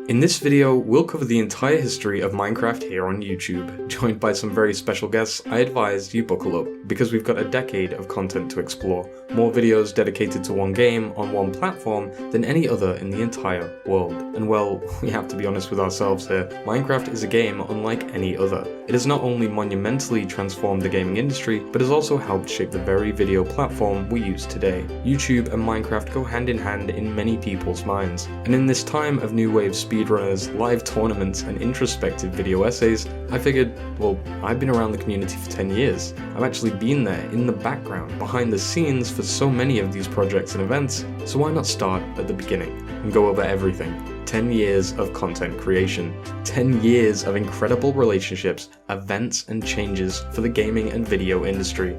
In this video, we'll cover the entire history of Minecraft here on YouTube. Joined by some very special guests, I advise you buckle up, because we've got a decade of content to explore. More videos dedicated to one game on one platform than any other in the entire world. And well, we have to be honest with ourselves here, Minecraft is a game unlike any other. It has not only monumentally transformed the gaming industry, but has also helped shape the very video platform we use today. YouTube and Minecraft go hand in hand in many people's minds. And in this time of new wave speedrunners, live tournaments, and introspective video essays, I figured, well, I've been around the community for 10 years. I've actually been there, in the background, behind the scenes for so many of these projects and events, so why not start at the beginning and go over everything? 10 years of content creation, 10 years of incredible relationships, events, and changes for the gaming and video industry.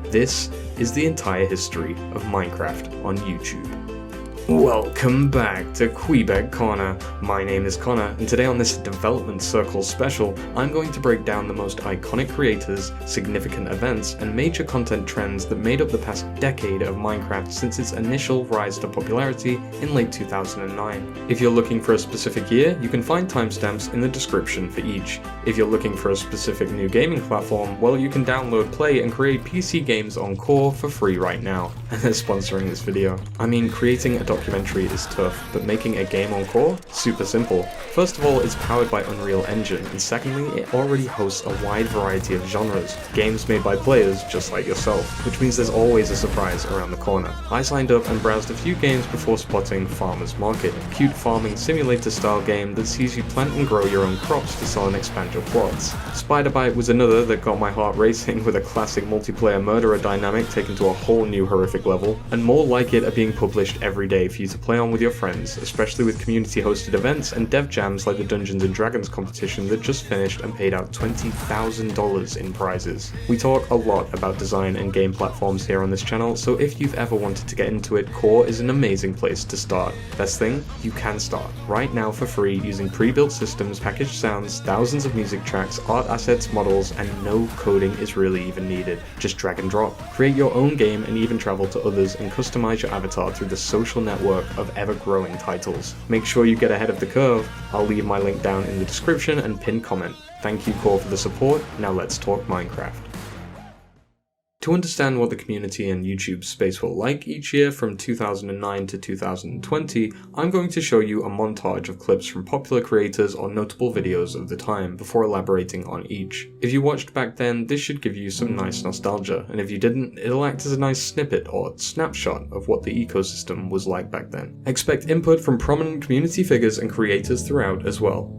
This is the entire history of Minecraft on YouTube. Welcome back to Quebec Corner. My name is Connor, and today on this Development Circle special, I'm going to break down the most iconic creators, significant events, and major content trends that made up the past decade of Minecraft since its initial rise to popularity in late 2009. If you're looking for a specific year, you can find timestamps in the description for each. If you're looking for a specific new gaming platform, well, you can download, play, and create PC games on Core for free right now, and they're sponsoring this video. I mean, creating a documentary is tough, but making a game on Core? Super simple. First of all, it's powered by Unreal Engine, and secondly, it already hosts a wide variety of genres, games made by players just like yourself, which means there's always a surprise around the corner. I signed up and browsed a few games before spotting Farmer's Market, a cute farming simulator style game that sees you plant and grow your own crops to sell and expand your plots. Spider Bite was another that got my heart racing, with a classic multiplayer murderer dynamic taken to a whole new horrific level, and more like it are being published every day for you to play on with your friends, especially with community hosted events and dev jams like the Dungeons & Dragons competition that just finished and paid out $20,000 in prizes. We talk a lot about design and game platforms here on this channel, so if you've ever wanted to get into it, Core is an amazing place to start. Best thing, you can start right now for free using pre-built systems, packaged sounds, thousands of music tracks, art assets, models, and no coding is really even needed. Just drag and drop. Create your own game and even travel to others and customize your avatar through the social network of ever-growing titles. Make sure you get ahead of the curve. I'll leave my link down in the description and pinned comment. Thank you, Core, for the support. Now let's talk Minecraft. To understand what the community and YouTube space were like each year from 2009 to 2020, I'm going to show you a montage of clips from popular creators or notable videos of the time before elaborating on each. If you watched back then, this should give you some nice nostalgia, and if you didn't, it'll act as a nice snippet or snapshot of what the ecosystem was like back then. Expect input from prominent community figures and creators throughout as well.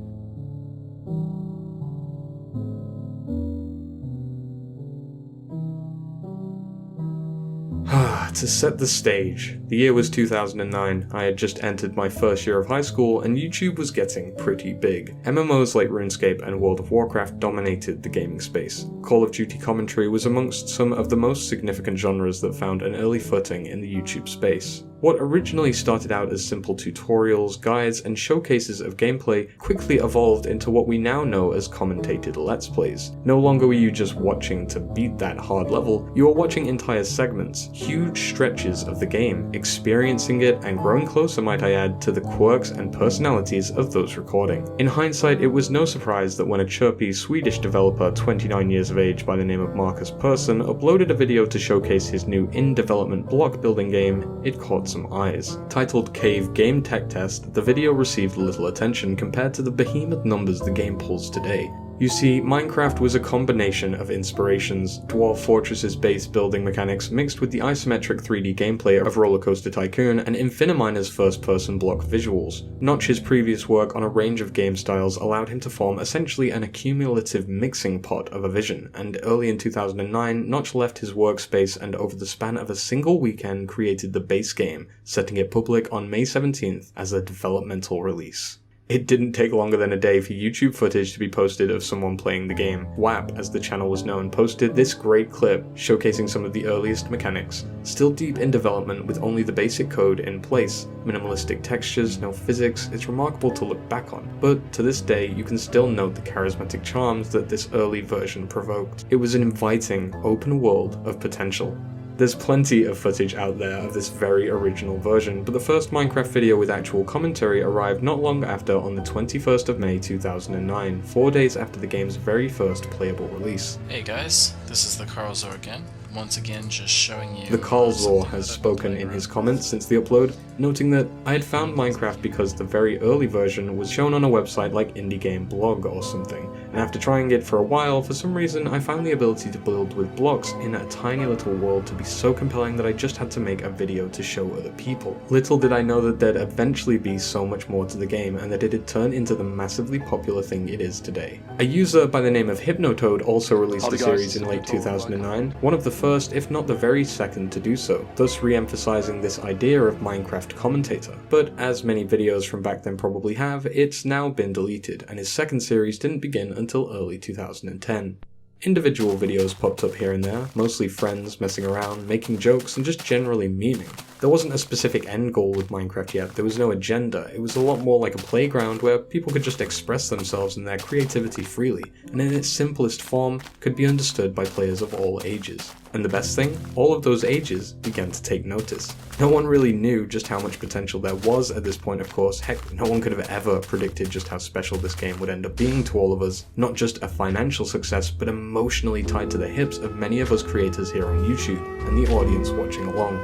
To set the stage, the year was 2009, I had just entered my first year of high school and YouTube was getting pretty big. MMOs like RuneScape and World of Warcraft dominated the gaming space. Call of Duty commentary was amongst some of the most significant genres that found an early footing in the YouTube space. What originally started out as simple tutorials, guides, and showcases of gameplay quickly evolved into what we now know as commentated Let's Plays. No longer were you just watching to beat that hard level, you were watching entire segments, huge stretches of the game, experiencing it and growing closer, might I add, to the quirks and personalities of those recording. In hindsight, it was no surprise that when a chirpy Swedish developer 29 years of age by the name of Marcus Persson uploaded a video to showcase his new in-development block building game, it caught some eyes. Titled Cave Game Tech Test, the video received little attention compared to the behemoth numbers the game pulls today. You see, Minecraft was a combination of inspirations, Dwarf Fortress's base building mechanics mixed with the isometric 3D gameplay of Roller Coaster Tycoon and InFiniminer's first-person block visuals. Notch's previous work on a range of game styles allowed him to form essentially an accumulative mixing pot of a vision, and early in 2009, Notch left his workspace and over the span of a single weekend created the base game, setting it public on May 17th as a developmental release. It didn't take longer than a day for YouTube footage to be posted of someone playing the game. WAP, as the channel was known, posted this great clip showcasing some of the earliest mechanics. Still deep in development with only the basic code in place, minimalistic textures, no physics, it's remarkable to look back on. But to this day, you can still note the charismatic charms that this early version provoked. It was an inviting, open world of potential. There's plenty of footage out there of this very original version, but the first Minecraft video with actual commentary arrived not long after on the 21st of May 2009, 4 days after the game's very first playable release. Hey guys, this is the Carlzor again. Once again, just showing you... The Carlzor has spoken in his comments since the upload, noting that I had found Minecraft because the very early version was shown on a website like Minigame blog or something, and after trying it for a while, for some reason I found the ability to build with blocks in a tiny little world to be so compelling that I just had to make a video to show other people. Little did I know that there'd eventually be so much more to the game and that it'd turn into the massively popular thing it is today. A user by the name of Hypnotoad also released the series in late 2009, one of the first, if not the very second, to do so, thus re-emphasizing this idea of Minecraft commentator. But as many videos from back then probably have, it's now been deleted, and his second series didn't begin until early 2010. Individual videos popped up here and there, mostly friends messing around, making jokes, and just generally memeing. There wasn't a specific end goal with Minecraft yet, there was no agenda, it was a lot more like a playground where people could just express themselves and their creativity freely, and in its simplest form, could be understood by players of all ages. And the best thing, all of those ages began to take notice. No one really knew just how much potential there was at this point, of course. Heck, no one could have ever predicted just how special this game would end up being to all of us. Not just a financial success, but emotionally tied to the hips of many of us creators here on YouTube, and the audience watching along.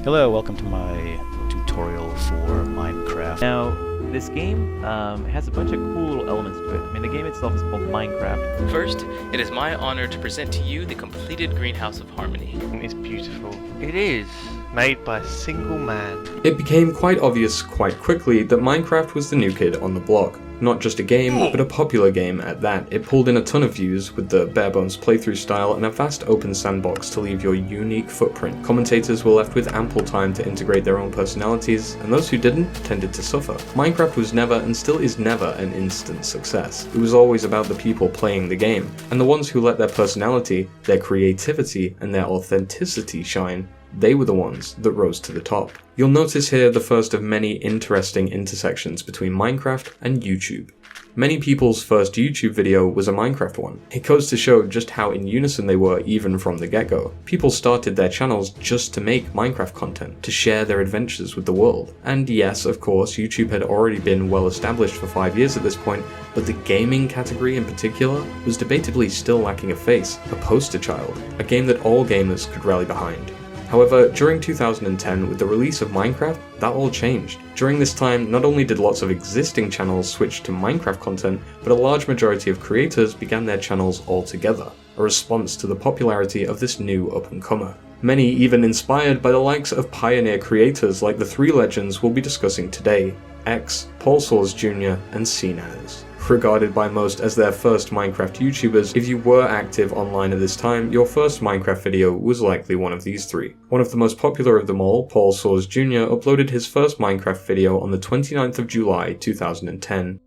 Hello, welcome to my tutorial for Minecraft. Now, this game has a bunch of cool little elements to it. I mean, the game itself is called Minecraft. First, it is my honor to present to you the completed Greenhouse of Harmony. It's beautiful. It is made by a single man. It became quite obvious quite quickly that Minecraft was the new kid on the block. Not just a game, but a popular game at that. It pulled in a ton of views with the bare-bones playthrough style and a vast open sandbox to leave your unique footprint. Commentators were left with ample time to integrate their own personalities, and those who didn't tended to suffer. Minecraft was never, and still is never, an instant success. It was always about the people playing the game, and the ones who let their personality, their creativity, and their authenticity shine. They were the ones that rose to the top. You'll notice here the first of many interesting intersections between Minecraft and YouTube. Many people's first YouTube video was a Minecraft one. It goes to show just how in unison they were even from the get-go. People started their channels just to make Minecraft content, to share their adventures with the world. And yes, of course, YouTube had already been well established for 5 years at this point, but the gaming category in particular was debatably still lacking a face, a poster child, a game that all gamers could rally behind. However, during 2010, with the release of Minecraft, that all changed. During this time, not only did lots of existing channels switch to Minecraft content, but a large majority of creators began their channels altogether, a response to the popularity of this new up-and-comer. Many even inspired by the likes of pioneer creators like the three legends we'll be discussing today, X, PaulSource Jr., and SkyDoesMinecraft. Regarded by most as their first Minecraft YouTubers, if you were active online at this time, your first Minecraft video was likely one of these three. One of the most popular of them all, PaulSource Jr., uploaded his first Minecraft video on the 29th of July 2010.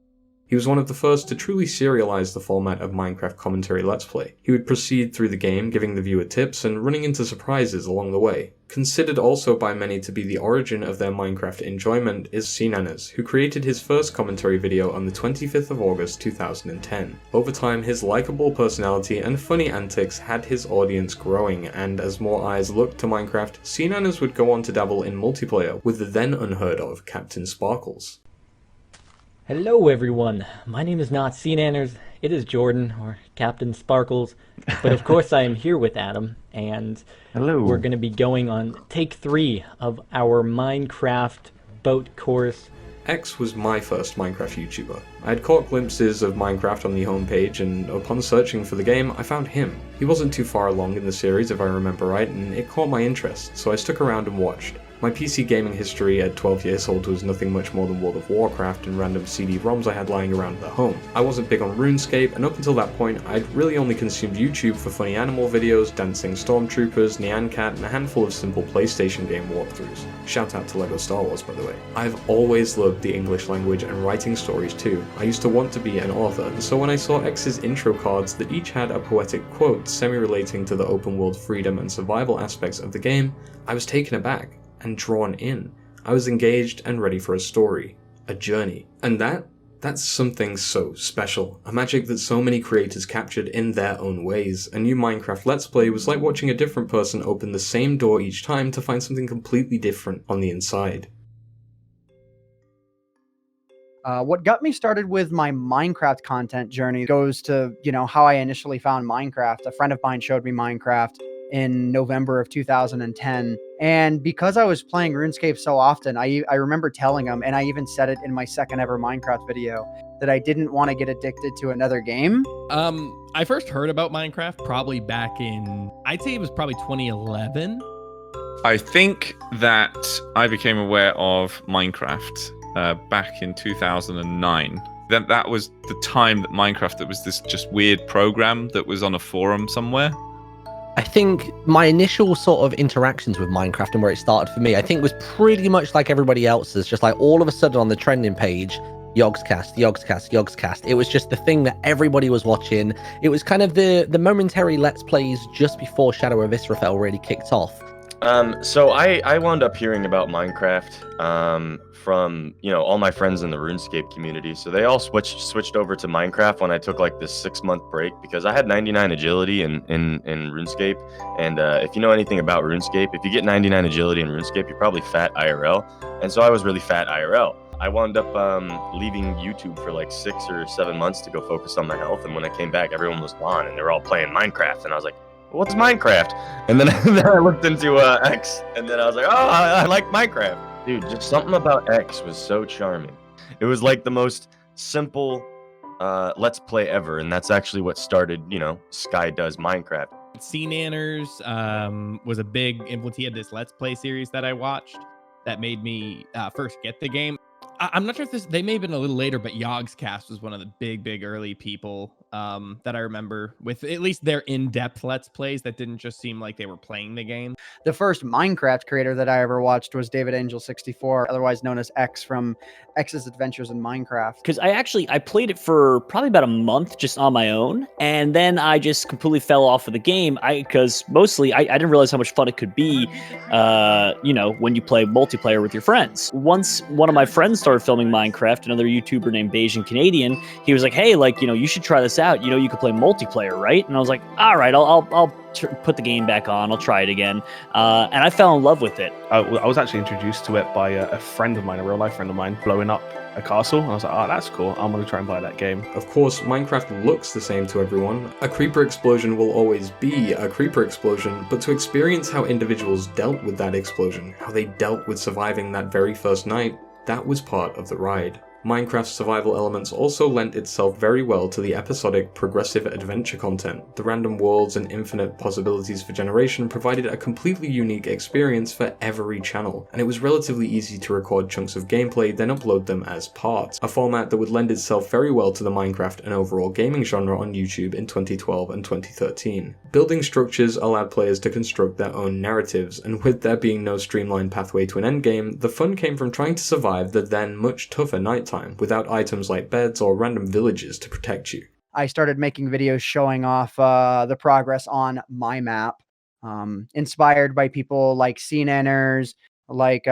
He was one of the first to truly serialize the format of Minecraft commentary Let's Play. He would proceed through the game, giving the viewer tips and running into surprises along the way. Considered also by many to be the origin of their Minecraft enjoyment is SkyDoesMinecraft, who created his first commentary video on the 25th of August 2010. Over time, his likable personality and funny antics had his audience growing, and as more eyes looked to Minecraft, SkyDoesMinecraft would go on to dabble in multiplayer with the then unheard of Captain Sparkles. Hello everyone, my name is not SkyDoesMinecraft, it is Jordan, or Captain Sparkles, but of course I am here with Adam, and Hello. We're going to be going on take 3 of our Minecraft boat course. X was my first Minecraft YouTuber. I had caught glimpses of Minecraft on the homepage, and upon searching for the game, I found him. He wasn't too far along in the series if I remember right, and it caught my interest, so I stuck around and watched. My PC gaming history at 12 years old was nothing much more than World of Warcraft and random CD-ROMs I had lying around at home. I wasn't big on RuneScape, and up until that point, I'd really only consumed YouTube for funny animal videos, dancing stormtroopers, Nyan Cat, and a handful of simple PlayStation game walkthroughs. Shout out to LEGO Star Wars, by the way. I've always loved the English language and writing stories too. I used to want to be an author, so when I saw X's intro cards that each had a poetic quote semi-relating to the open-world freedom and survival aspects of the game, I was taken aback and drawn in. I was engaged and ready for a story, a journey. And that That's something so special, a magic that so many creators captured in their own ways. A new Minecraft Let's Play was like watching a different person open the same door each time to find something completely different on the inside. What got me started with my Minecraft content journey goes to, how I initially found Minecraft. A friend of mine showed me Minecraft in November of 2010. And because I was playing RuneScape so often, I remember telling him, and I even said it in my second ever Minecraft video, that I didn't want to get addicted to another game. I first heard about Minecraft probably back in, I'd say it was probably 2011. I think that I became aware of Minecraft back in 2009. That was the time that Minecraft, that was this just weird program that was on a forum somewhere. I think my initial sort of interactions with Minecraft and where it started for me, I think was pretty much like everybody else's, just like all of a sudden on the trending page, Yogscast, Yogscast, Yogscast. It was just the thing that everybody was watching. It was kind of the momentary Let's Plays just before Shadow of Israfel really kicked off. So I wound up hearing about Minecraft from all my friends in the RuneScape community. So they all switched over to Minecraft when I took like this 6-month break, because I had 99 agility in RuneScape. And if you know anything about RuneScape, if you get 99 agility in RuneScape, you're probably fat IRL. And so I was really fat IRL. I wound up leaving YouTube for like 6 or 7 months to go focus on my health. And when I came back, everyone was gone and they were all playing Minecraft. And I was like, what's Minecraft? And then I looked into X, and then I was like, oh, I like Minecraft. Dude, just something about X was so charming. It was like the most simple Let's Play ever, and that's actually what started, SkyDoesMinecraft. CNanners was a big influence. He had this Let's Play series that I watched that made me first get the game. I'm not sure if they may have been a little later, but Yogscast was one of the big early people that I remember with at least their in-depth Let's Plays that didn't just seem like they were playing the game. The first Minecraft creator that I ever watched was David Angel 64, otherwise known as X from X's Adventures in Minecraft. Because I played it for probably about a month just on my own, and then I just completely fell off of the game. Because mostly I didn't realize how much fun it could be, when you play multiplayer with your friends. Once one of my friends started filming Minecraft, another YouTuber named Bayesian Canadian, he was like, hey, you should try this out. You could play multiplayer, right? And I was like, all right, I'll put the game back on. I'll try it again. And I fell in love with it. I was actually introduced to it by a friend of mine, a real life friend of mine, blowing up a castle. And I was like, oh, that's cool. I'm going to try and buy that game. Of course, Minecraft looks the same to everyone. A creeper explosion will always be a creeper explosion, but to experience how individuals dealt with that explosion, how they dealt with surviving that very first night, that was part of the ride. Minecraft's survival elements also lent itself very well to the episodic, progressive adventure content. The random worlds and infinite possibilities for generation provided a completely unique experience for every channel, and it was relatively easy to record chunks of gameplay, then upload them as parts, a format that would lend itself very well to the Minecraft and overall gaming genre on YouTube in 2012 and 2013. Building structures allowed players to construct their own narratives, and with there being no streamlined pathway to an endgame, the fun came from trying to survive the then much tougher nighttime without items like beds or random villages to protect you. I started making videos showing off the progress on my map, inspired by people like CNanners, like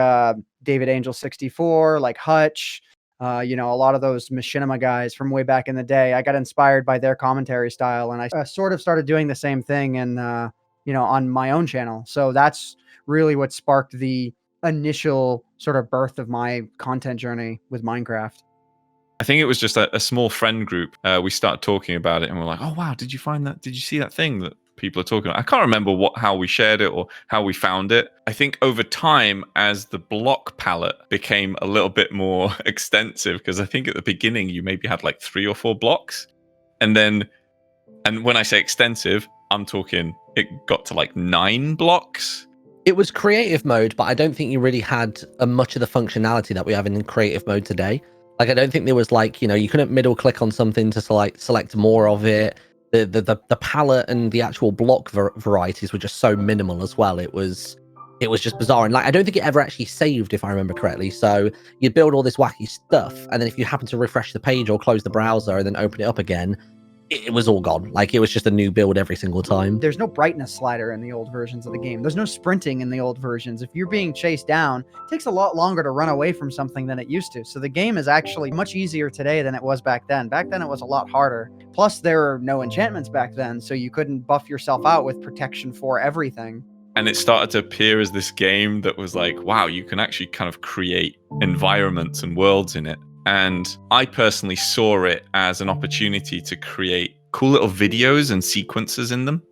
David Angel 64, like Hutch, a lot of those machinima guys from way back in the day. I got inspired by their commentary style, and I sort of started doing the same thing and on my own channel. So that's really what sparked the initial sort of birth of my content journey with Minecraft. I think it was just a small friend group. We started talking about it and we're like, oh wow, did you find that? Did you see that thing that people are talking about? I can't remember how we shared it or how we found it. I think over time, as the block palette became a little bit more extensive, because I think at the beginning you maybe had like 3 or 4 blocks. And when I say extensive, I'm talking it got to like 9 blocks. It was creative mode, but I don't think you really had much of the functionality that we have in creative mode today. Like, I don't think there was like, you couldn't middle click on something to select more of it. The palette and the actual block varieties were just so minimal as well. It was just bizarre. And like, I don't think it ever actually saved, if I remember correctly. So you'd build all this wacky stuff, and then if you happen to refresh the page or close the browser and then open it up again, it was all gone. Like, it was just a new build every single time. There's no brightness slider in the old versions of the game. There's no sprinting in the old versions. If you're being chased down, it takes a lot longer to run away from something than it used to. So the game is actually much easier today than it was back then. Back then, it was a lot harder. Plus, there were no enchantments back then, so you couldn't buff yourself out with protection for everything. And it started to appear as this game that was like, wow, you can actually kind of create environments and worlds in it. And I personally saw it as an opportunity to create cool little videos and sequences in them.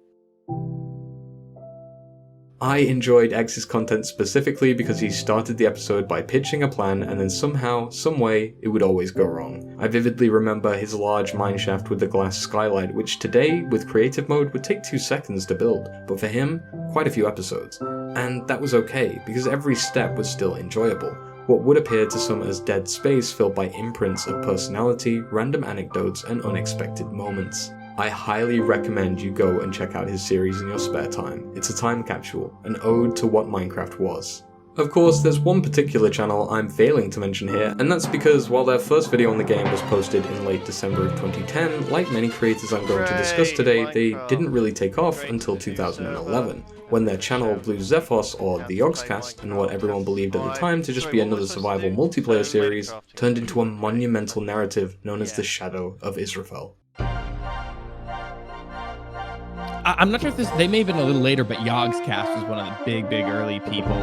I enjoyed X's content specifically because he started the episode by pitching a plan and then somehow, someway, it would always go wrong. I vividly remember his large mineshaft with the glass skylight, which today, with creative mode, would take 2 seconds to build, but for him, quite a few episodes. And that was okay, because every step was still enjoyable. What would appear to some as dead space filled by imprints of personality, random anecdotes, and unexpected moments. I highly recommend you go and check out his series in your spare time. It's a time capsule, an ode to what Minecraft was. Of course, there's one particular channel I'm failing to mention here, and that's because while their first video on the game was posted in late December of 2010, like many creators I'm going to discuss today, they didn't really take off until 2011, when their channel Blue Zephos, or the Yogscast, and what everyone believed at the time to just be another survival multiplayer series, turned into a monumental narrative known as the Shadow of Israfel. I'm not sure if they may have been a little later, but Yogscast was one of the big early people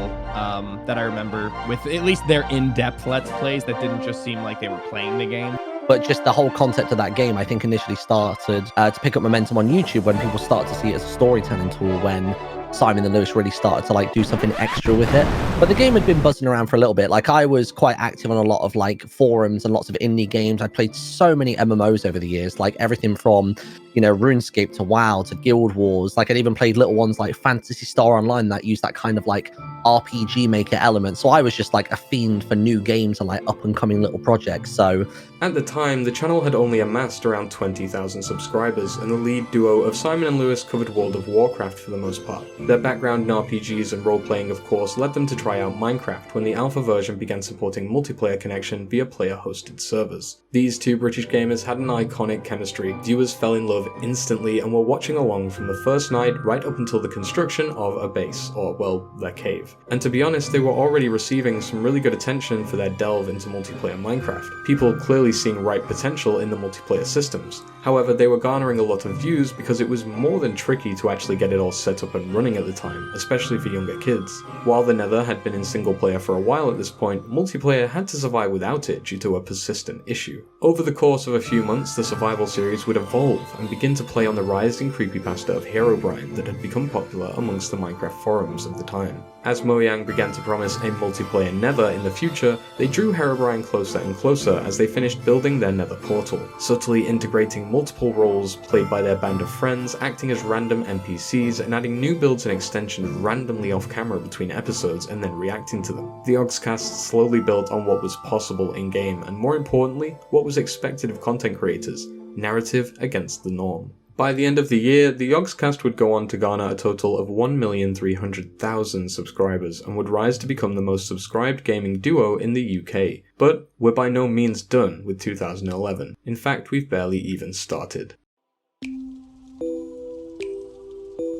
that I remember with at least their in-depth Let's Plays that didn't just seem like they were playing the game. But just the whole concept of that game, I think, initially started to pick up momentum on YouTube when people started to see it as a storytelling tool, when Simon and Lewis really started to like do something extra with it. But the game had been buzzing around for a little bit. Like, I was quite active on a lot of like forums and lots of indie games. I played so many MMOs over the years, like everything from, you know, RuneScape to WoW to Guild Wars. Like, I'd even played little ones like Phantasy Star Online that used that kind of like RPG maker element. So I was just like a fiend for new games and like up and coming little projects. So at the time, the channel had only amassed around 20,000 subscribers, and the lead duo of Simon and Lewis covered World of Warcraft for the most part. Their background in RPGs and role-playing, of course, led them to try out Minecraft when the alpha version began supporting multiplayer connection via player-hosted servers. These two British gamers had an iconic chemistry. Viewers fell in love instantly and were watching along from the first night right up until the construction of a base, or, well, their cave. And to be honest, they were already receiving some really good attention for their delve into multiplayer Minecraft. People clearly seeing ripe potential in the multiplayer systems. However, they were garnering a lot of views because it was more than tricky to actually get it all set up and running at the time, especially for younger kids. While the Nether had been in single player for a while at this point, multiplayer had to survive without it due to a persistent issue. Over the course of a few months, the survival series would evolve and begin to play on the rising creepypasta of Herobrine that had become popular amongst the Minecraft forums of the time. As Mojang began to promise a multiplayer Nether in the future, they drew Herobrine closer and closer as they finished building their Nether portal, subtly integrating multiple roles played by their band of friends, acting as random NPCs, and adding new builds and extensions randomly off camera between episodes and then reacting to them. The Yogscast slowly built on what was possible in-game, and more importantly, what was expected of content creators: narrative against the norm. By the end of the year, the Yogscast would go on to garner a total of 1,300,000 subscribers and would rise to become the most subscribed gaming duo in the UK. But we're by no means done with 2011. In fact, we've barely even started.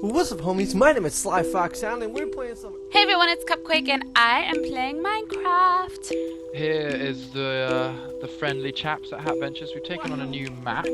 What's up, homies? My name is Sly Fox Sound, and we're playing some... Hey everyone, it's Cupquake, and I am playing Minecraft. Here is the friendly chaps at Hat Ventures. We've taken on a new map.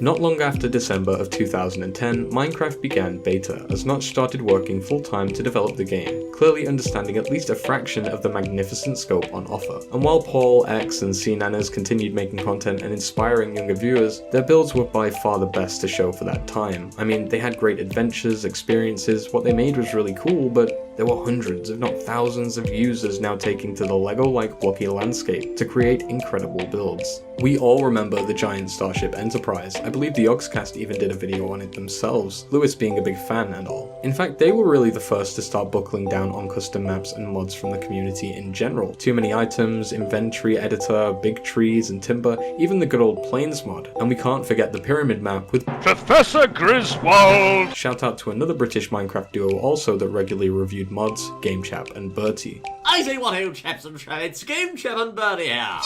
Not long after December of 2010, Minecraft began beta, as Notch started working full-time to develop the game, clearly understanding at least a fraction of the magnificent scope on offer. And while Paul, X, and CNanners continued making content and inspiring younger viewers, their builds were by far the best to show for that time. I mean, they had great adventures, experiences, what they made was really cool, but there were hundreds, if not thousands, of users now taking to the Lego-like blocky landscape to create incredible builds. We all remember the giant Starship Enterprise. I believe the Yogscast even did a video on it themselves, Lewis being a big fan and all. In fact, they were really the first to start buckling down on custom maps and mods from the community in general. Too many items, inventory editor, big trees and timber, even the good old plains mod. And we can't forget the pyramid map with Professor Griswold! Shout out to another British Minecraft duo also that regularly reviewed mods, GameChap and Bertie. I say what, old chaps and shades, GameChap and Bertie here.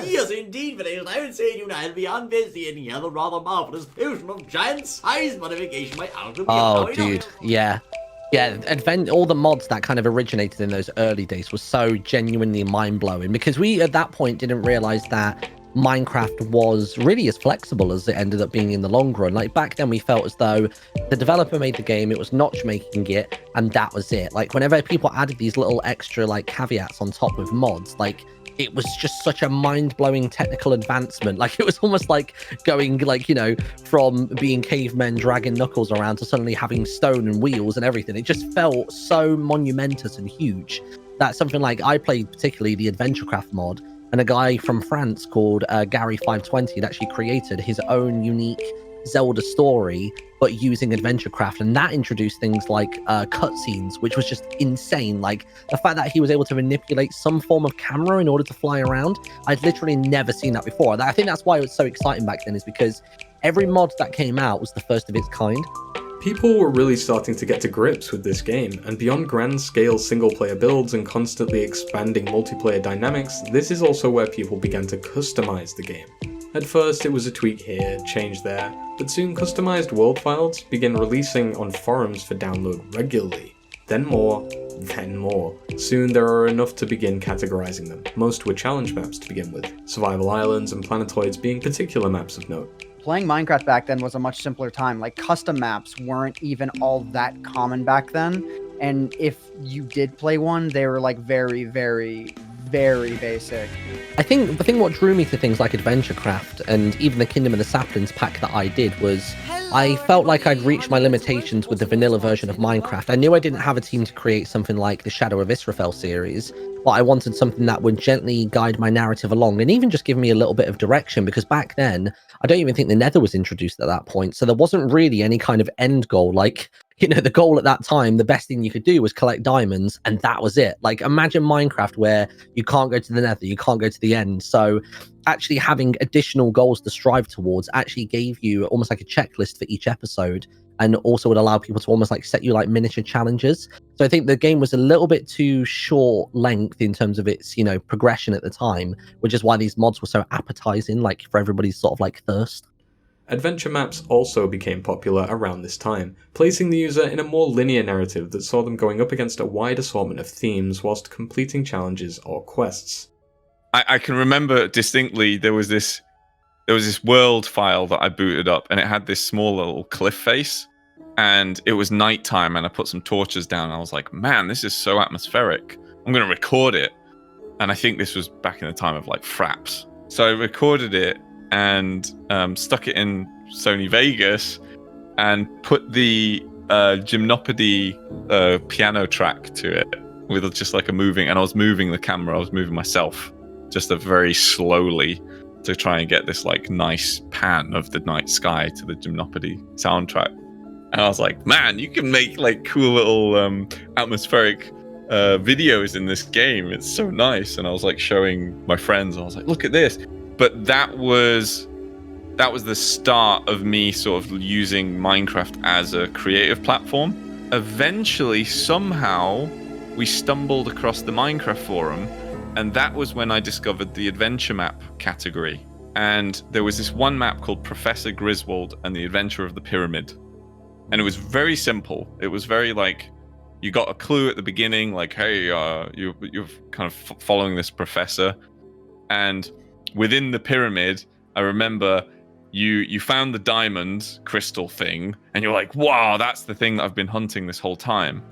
Yes, indeed, but I would say you now beyond busy and hear the rather marvelous fusion of giant size modification by Outlook. Oh, dude, yeah. Yeah, all the mods that kind of originated in those early days was so genuinely mind-blowing, because we, at that point, didn't realize that Minecraft was really as flexible as it ended up being in the long run. Like, back then we felt as though the developer made the game, it was Notch making it, and that was it. Like, whenever people added these little extra, like, caveats on top with mods, like, it was just such a mind-blowing technical advancement. Like, it was almost like going, like, you know, from being cavemen dragging knuckles around to suddenly having stone and wheels and everything. It just felt so monumentous and huge that something like, I played particularly the AdventureCraft mod, and a guy from France called Gary520 had actually created his own unique Zelda story, but using AdventureCraft, and that introduced things like cutscenes, which was just insane. Like, the fact that he was able to manipulate some form of camera in order to fly around, I'd literally never seen that before. I think that's why it was so exciting back then, is because every mod that came out was the first of its kind. People were really starting to get to grips with this game, and beyond grand-scale single-player builds and constantly expanding multiplayer dynamics, this is also where people began to customize the game. At first it was a tweak here, change there, but soon customized world files began releasing on forums for download regularly. Then more, then more. Soon there are enough to begin categorizing them. Most were challenge maps to begin with, survival islands and planetoids being particular maps of note. Playing Minecraft back then was a much simpler time. Like, custom maps weren't even all that common back then. And if you did play one, they were like very, very, very basic. I think what drew me to things like AdventureCraft and even the Kingdom of the Saplings pack that I did was I felt like I'd reached my limitations with the vanilla version of Minecraft. I knew I didn't have a team to create something like the Shadow of Israfel series, but I wanted something that would gently guide my narrative along and even just give me a little bit of direction, because back then, I don't even think the Nether was introduced at that point, so there wasn't really any kind of end goal. Like, you know, the goal at that time, the best thing you could do was collect diamonds, and that was it. Like, imagine Minecraft where you can't go to the Nether, you can't go to the end. So actually having additional goals to strive towards actually gave you almost like a checklist for each episode, and also would allow people to almost like set you like miniature challenges. So I think the game was a little bit too short length in terms of its, you know, progression at the time, which is why these mods were so appetizing, like for everybody's sort of like thirst. Adventure maps also became popular around this time, placing the user in a more linear narrative that saw them going up against a wide assortment of themes whilst completing challenges or quests. I can remember distinctly there was this world file that I booted up, and it had this small little cliff face, and it was nighttime, and I put some torches down, and I was like, man, this is so atmospheric. I'm going to record it. And I think this was back in the time of like Fraps. So I recorded it and stuck it in Sony Vegas and put the Gymnopody piano track to it with just like a moving, and I was moving the camera, I was moving myself just very slowly to try and get this like nice pan of the night sky to the Gymnopody soundtrack. And I was like, man, you can make like cool little atmospheric videos in this game. It's so nice. And I was like showing my friends, I was like, look at this. But that was the start of me sort of using Minecraft as a creative platform. Eventually, somehow, we stumbled across the Minecraft forum, and that was when I discovered the adventure map category. And there was this one map called Professor Griswold and the Adventure of the Pyramid. And it was very simple. It was very like, you got a clue at the beginning, like, hey, you're kind of following this professor. And within the pyramid, I remember you found the diamond crystal thing, and you're like, wow, that's the thing that I've been hunting this whole time.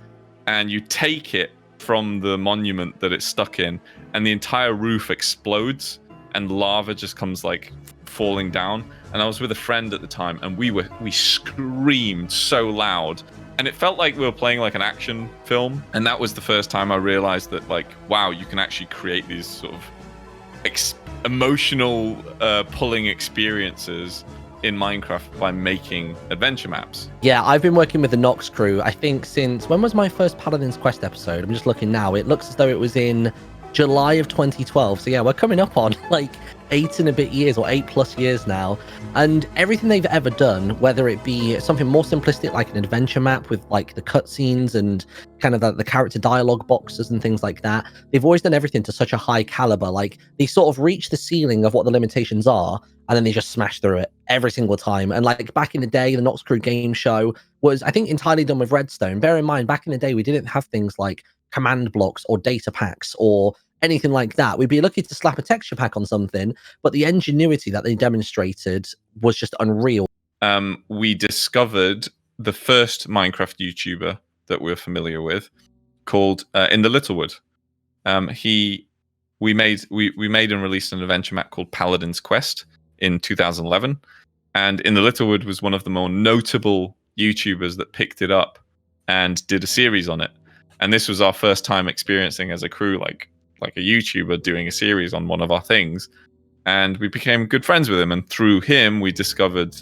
And you take it from the monument that it's stuck in, and the entire roof explodes, and lava just comes like falling down. And I was with a friend at the time, and we screamed so loud, and it felt like we were playing like an action film. And that was the first time I realized that, like, wow, you can actually create these sort of emotional pulling experiences in Minecraft by making adventure maps. Yeah, I've been working with the Noxcrew, I think since, when was my first Paladin's Quest episode? I'm just looking now. It looks as though it was in July of 2012. So yeah, we're coming up on like 8 and a bit years, or 8+ years now, and everything they've ever done, whether it be something more simplistic like an adventure map with like the cutscenes and kind of the character dialogue boxes and things like that, they've always done everything to such a high caliber. Like, they sort of reach the ceiling of what the limitations are, and then they just smash through it every single time. And like back in the day, the Noxcrew game show was, I think, entirely done with redstone. Bear in mind, back in the day, we didn't have things like command blocks or data packs or anything like that. We'd be lucky to slap a texture pack on something, but the ingenuity that they demonstrated was just unreal. We discovered the first Minecraft YouTuber that we're familiar with, called InTheLittleWood. We made and released an adventure map called Paladin's Quest in 2011, and InTheLittleWood was one of the more notable YouTubers that picked it up and did a series on it. And this was our first time experiencing as a crew like a YouTuber doing a series on one of our things, and we became good friends with him. And through him, we discovered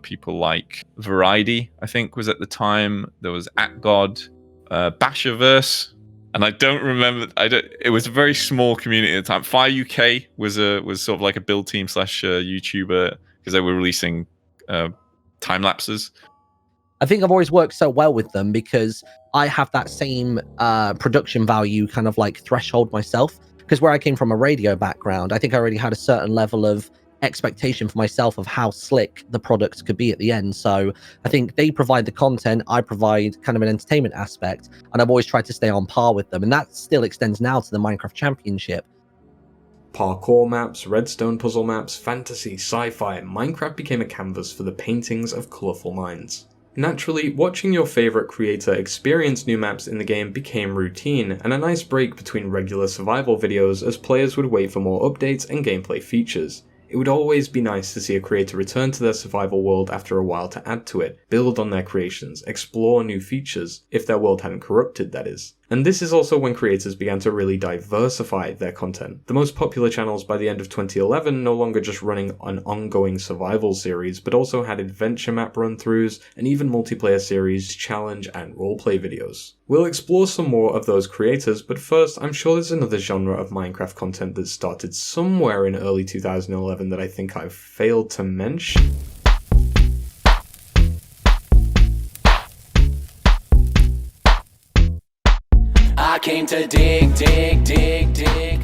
people like Variety, I think, was at the time. There was AtGod, Bashaverse, and I don't remember. It was a very small community at the time. Fire UK was sort of like a build team / YouTuber, because they were releasing time lapses. I think I've always worked so well with them because I have that same production value kind of like threshold myself. Because where I came from a radio background, I think I already had a certain level of expectation for myself of how slick the products could be at the end. So I think they provide the content, I provide kind of an entertainment aspect, and I've always tried to stay on par with them. And that still extends now to the Minecraft Championship. Parkour maps, redstone puzzle maps, fantasy, sci-fi, Minecraft became a canvas for the paintings of colourful minds. Naturally, watching your favourite creator experience new maps in the game became routine, and a nice break between regular survival videos as players would wait for more updates and gameplay features. It would always be nice to see a creator return to their survival world after a while to add to it, build on their creations, explore new features, if their world hadn't corrupted, that is. And this is also when creators began to really diversify their content. The most popular channels by the end of 2011 no longer just running an ongoing survival series, but also had adventure map run-throughs, and even multiplayer series, challenge, and roleplay videos. We'll explore some more of those creators, but first, I'm sure there's another genre of Minecraft content that started somewhere in early 2011 that I think I've failed to mention. I came to dig.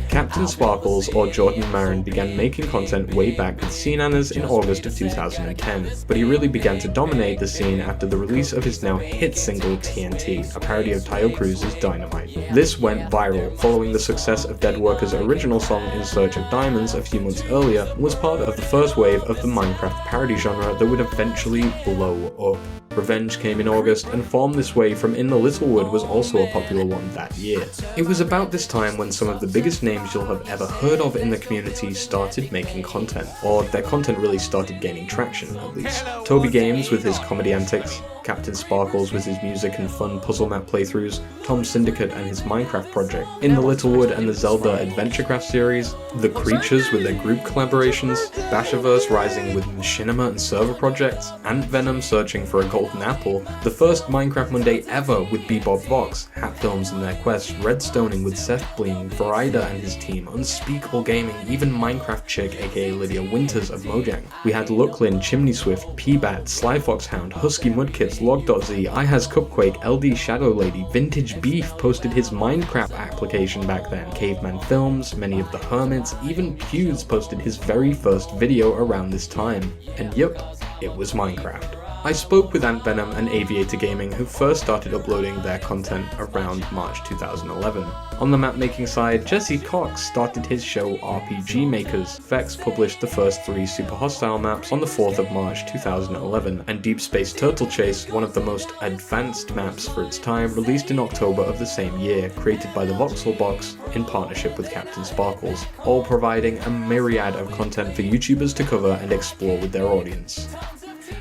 Captain Sparkles, or Jordan Marin, began making content way back with Scene Anners in August of 2010, but he really began to dominate the scene after the release of his now hit single TNT, a parody of Tayo Cruz's Dynamite. This went viral, following the success of Deadworker's original song In Search of Diamonds a few months earlier, and was part of the first wave of the Minecraft parody genre that would eventually blow up. Revenge came in August, and Form This Way from InTheLittleWood was also a popular one that year. It was about this time when some of the biggest names you'll have ever heard of in the community started making content, or their content really started gaining traction, at least. Toby Games with his comedy antics, Captain Sparkles with his music and fun puzzle map playthroughs, Tom Syndicate and his Minecraft project, InTheLittleWood and the Zelda AdventureCraft series, The Creatures with their group collaborations, Bashaverse rising with machinima and server projects, AntVenom searching for a golden apple, the first Minecraft Monday ever with Bebop Vox, Hat Films and their quest, Redstoning with Seth Bling, Verida and his team, Unspeakable Gaming, even Minecraft Chick aka Lydia Winters of Mojang. We had Looklin, Chimney Swift, P-Bat, Sly Foxhound, Husky Mudkits, Log.z, IHas Cupquake, LD Shadow Lady, Vintage Beef posted his Minecraft application back then, Caveman Films, many of the Hermits, even Pewds posted his very first video around this time. And yep, it was Minecraft. I spoke with AntVenom and Aviator Gaming, who first started uploading their content around March 2011. On the map-making side, Jesse Cox started his show RPG Makers. Vex published the first 3 Super Hostile maps on the 4th of March 2011, and Deep Space Turtle Chase, one of the most advanced maps for its time, released in October of the same year, created by the Voxel Box in partnership with Captain Sparkles, all providing a myriad of content for YouTubers to cover and explore with their audience.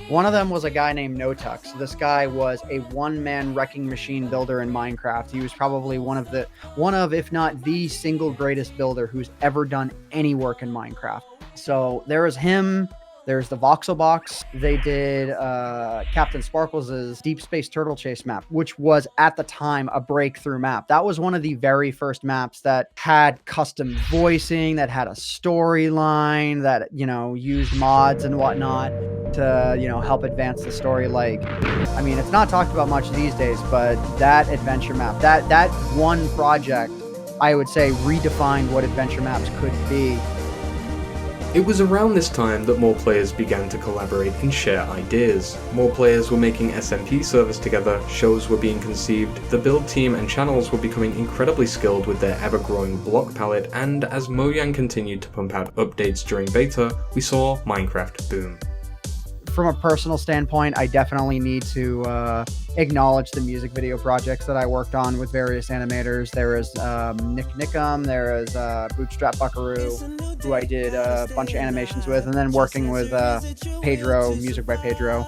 One of them was a guy named Notux. This guy was a one-man wrecking machine builder in Minecraft. He was probably one of, if not the single greatest builder who's ever done any work in Minecraft. So there was him, There's the Voxel Box. They did Captain Sparkles' Deep Space Turtle Chase map, which was at the time a breakthrough map. That was one of the very first maps that had custom voicing, that had a storyline, that, you know, used mods and whatnot to, you know, help advance the story. Like, I mean, it's not talked about much these days, but that adventure map, that one project, I would say, redefined what adventure maps could be. It was around this time that more players began to collaborate and share ideas. More players were making SMP servers together, shows were being conceived, the build team and channels were becoming incredibly skilled with their ever-growing block palette, and as Mojang continued to pump out updates during beta, we saw Minecraft boom. From a personal standpoint, I definitely need to acknowledge the music video projects that I worked on with various animators. There is Nick Nickum, there is Bootstrap Buckaroo, who I did a bunch of animations with, and then working with Pedro, Music by Pedro,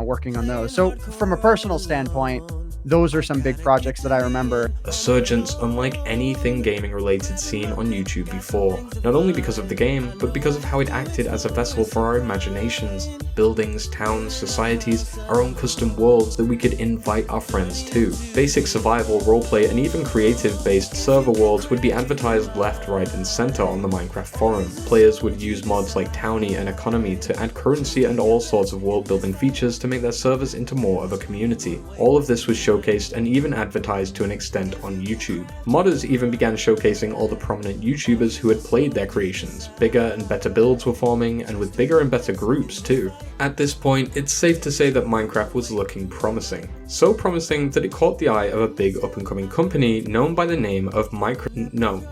working on those. So from a personal standpoint, those are some big projects that I remember. Resurgence unlike anything gaming related seen on YouTube before, not only because of the game, but because of how it acted as a vessel for our imaginations, buildings, towns, societies, our own custom worlds that we could invite our friends to. Basic survival, roleplay, and even creative-based server worlds would be advertised left, right, and center on the Minecraft forum. Players would use mods like Townie and Economy to add currency and all sorts of world-building features to make their servers into more of a community. All of this was showcased and even advertised to an extent on YouTube. Modders even began showcasing all the prominent YouTubers who had played their creations. Bigger and better builds were forming, and with bigger and better groups too. At this point, it's safe to say that Minecraft was looking promising. So promising that it caught the eye of a big up-and-coming company known by the name of No,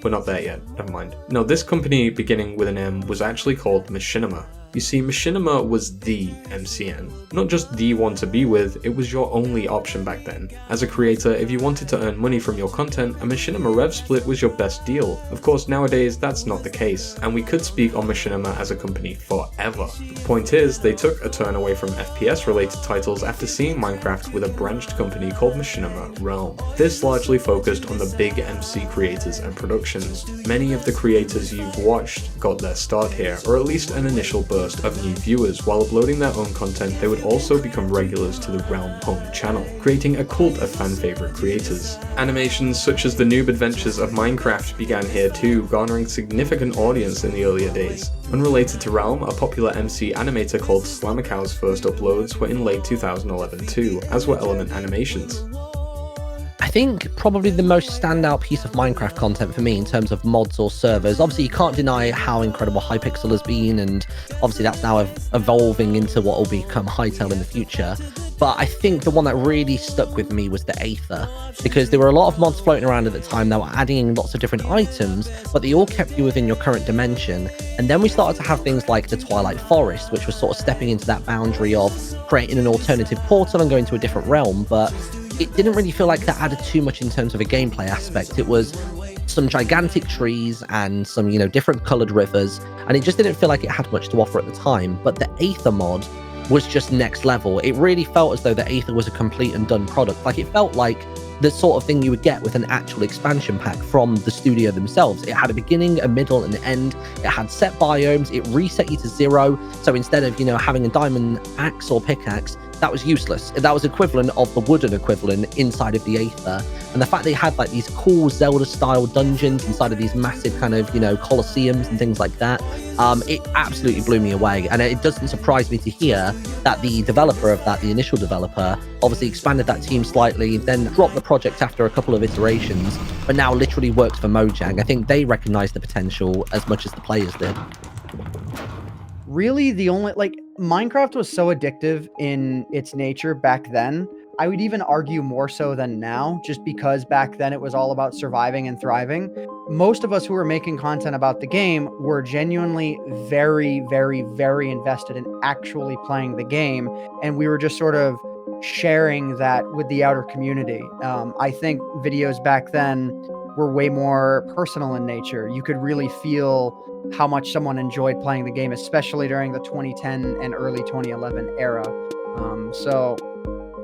we're not there yet, never mind. No, this company beginning with an M was actually called Machinima. You see, Machinima was the MCN. Not just the one to be with, it was your only option back then. As a creator, if you wanted to earn money from your content, a Machinima rev split was your best deal. Of course, nowadays, that's not the case, and we could speak on Machinima as a company forever. The point is, they took a turn away from FPS-related titles after seeing Minecraft with a branched company called Machinima Realm. This largely focused on the big MC creators and productions. Many of the creators you've watched got their start here, or at least an initial burst of new viewers. While uploading their own content, they would also become regulars to the Realm home channel, creating a cult of fan-favorite creators. Animations such as the noob adventures of Minecraft began here too, garnering significant audience in the earlier days. Unrelated to Realm, a popular MC animator called Slammercow's first uploads were in late 2011 too, as were Element Animations. I think probably the most standout piece of Minecraft content for me in terms of mods or servers, obviously you can't deny how incredible Hypixel has been, and obviously that's now evolving into what will become Hytale in the future. But I think the one that really stuck with me was the Aether, because there were a lot of mods floating around at the time that were adding in lots of different items, but they all kept you within your current dimension. And then we started to have things like the Twilight Forest, which was sort of stepping into that boundary of creating an alternative portal and going to a different realm, but it didn't really feel like that added too much in terms of a gameplay aspect. It was some gigantic trees and some, different colored rivers, and it just didn't feel like it had much to offer at the time. But the Aether mod was just next level. It really felt as though the Aether was a complete and done product. Like, it felt like the sort of thing you would get with an actual expansion pack from the studio themselves. It had a beginning, a middle, and an end. It had set biomes. It reset you to 0. So instead of, having a diamond axe or pickaxe, that was useless. That was equivalent of the wooden equivalent inside of the Aether. And the fact they had like these cool Zelda-style dungeons inside of these massive kind of, colosseums and things like that, it absolutely blew me away. And it doesn't surprise me to hear that the developer of that, the initial developer, obviously expanded that team slightly, then dropped the project after a couple of iterations, but now literally works for Mojang. I think they recognized the potential as much as the players did. Really, the only, Minecraft was so addictive in its nature back then. I would even argue more so than now, just because back then it was all about surviving and thriving. Most of us who were making content about the game were genuinely very, very, very invested in actually playing the game, and we were just sort of sharing that with the outer community. I think videos back then were way more personal in nature. You could really feel how much someone enjoyed playing the game, especially during the 2010 and early 2011 era. So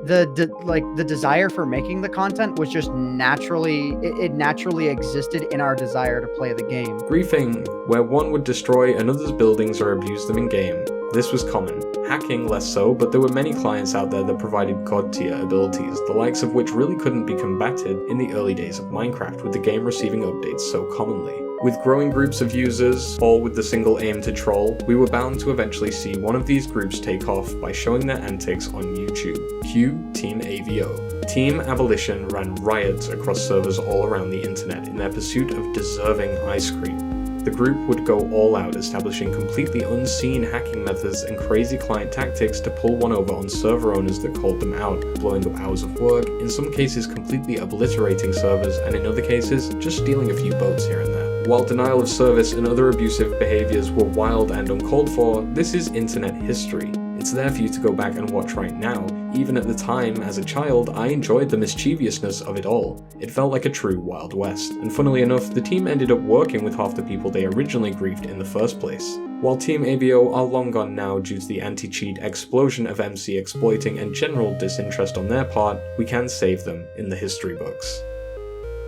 the desire for making the content was just naturally it naturally existed in our desire to play the game. Griefing, where one would destroy another's buildings or abuse them in game. This was common. Hacking, less so, but there were many clients out there that provided god-tier abilities, the likes of which really couldn't be combated in the early days of Minecraft, with the game receiving updates so commonly. With growing groups of users, all with the single aim to troll, we were bound to eventually see one of these groups take off by showing their antics on YouTube. Cue Team AVO. Team Abolition ran riots across servers all around the internet in their pursuit of deserving ice cream. The group would go all out, establishing completely unseen hacking methods and crazy client tactics to pull one over on server owners that called them out, blowing up hours of work, in some cases completely obliterating servers, and in other cases, just stealing a few boats here and there. While denial of service and other abusive behaviors were wild and uncalled for, this is internet history. It's there for you to go back and watch right now. Even at the time, as a child, I enjoyed the mischievousness of it all. It felt like a true Wild West, and funnily enough, the team ended up working with half the people they originally griefed in the first place. While Team AVO are long gone now due to the anti-cheat explosion of MC exploiting and general disinterest on their part, we can save them in the history books.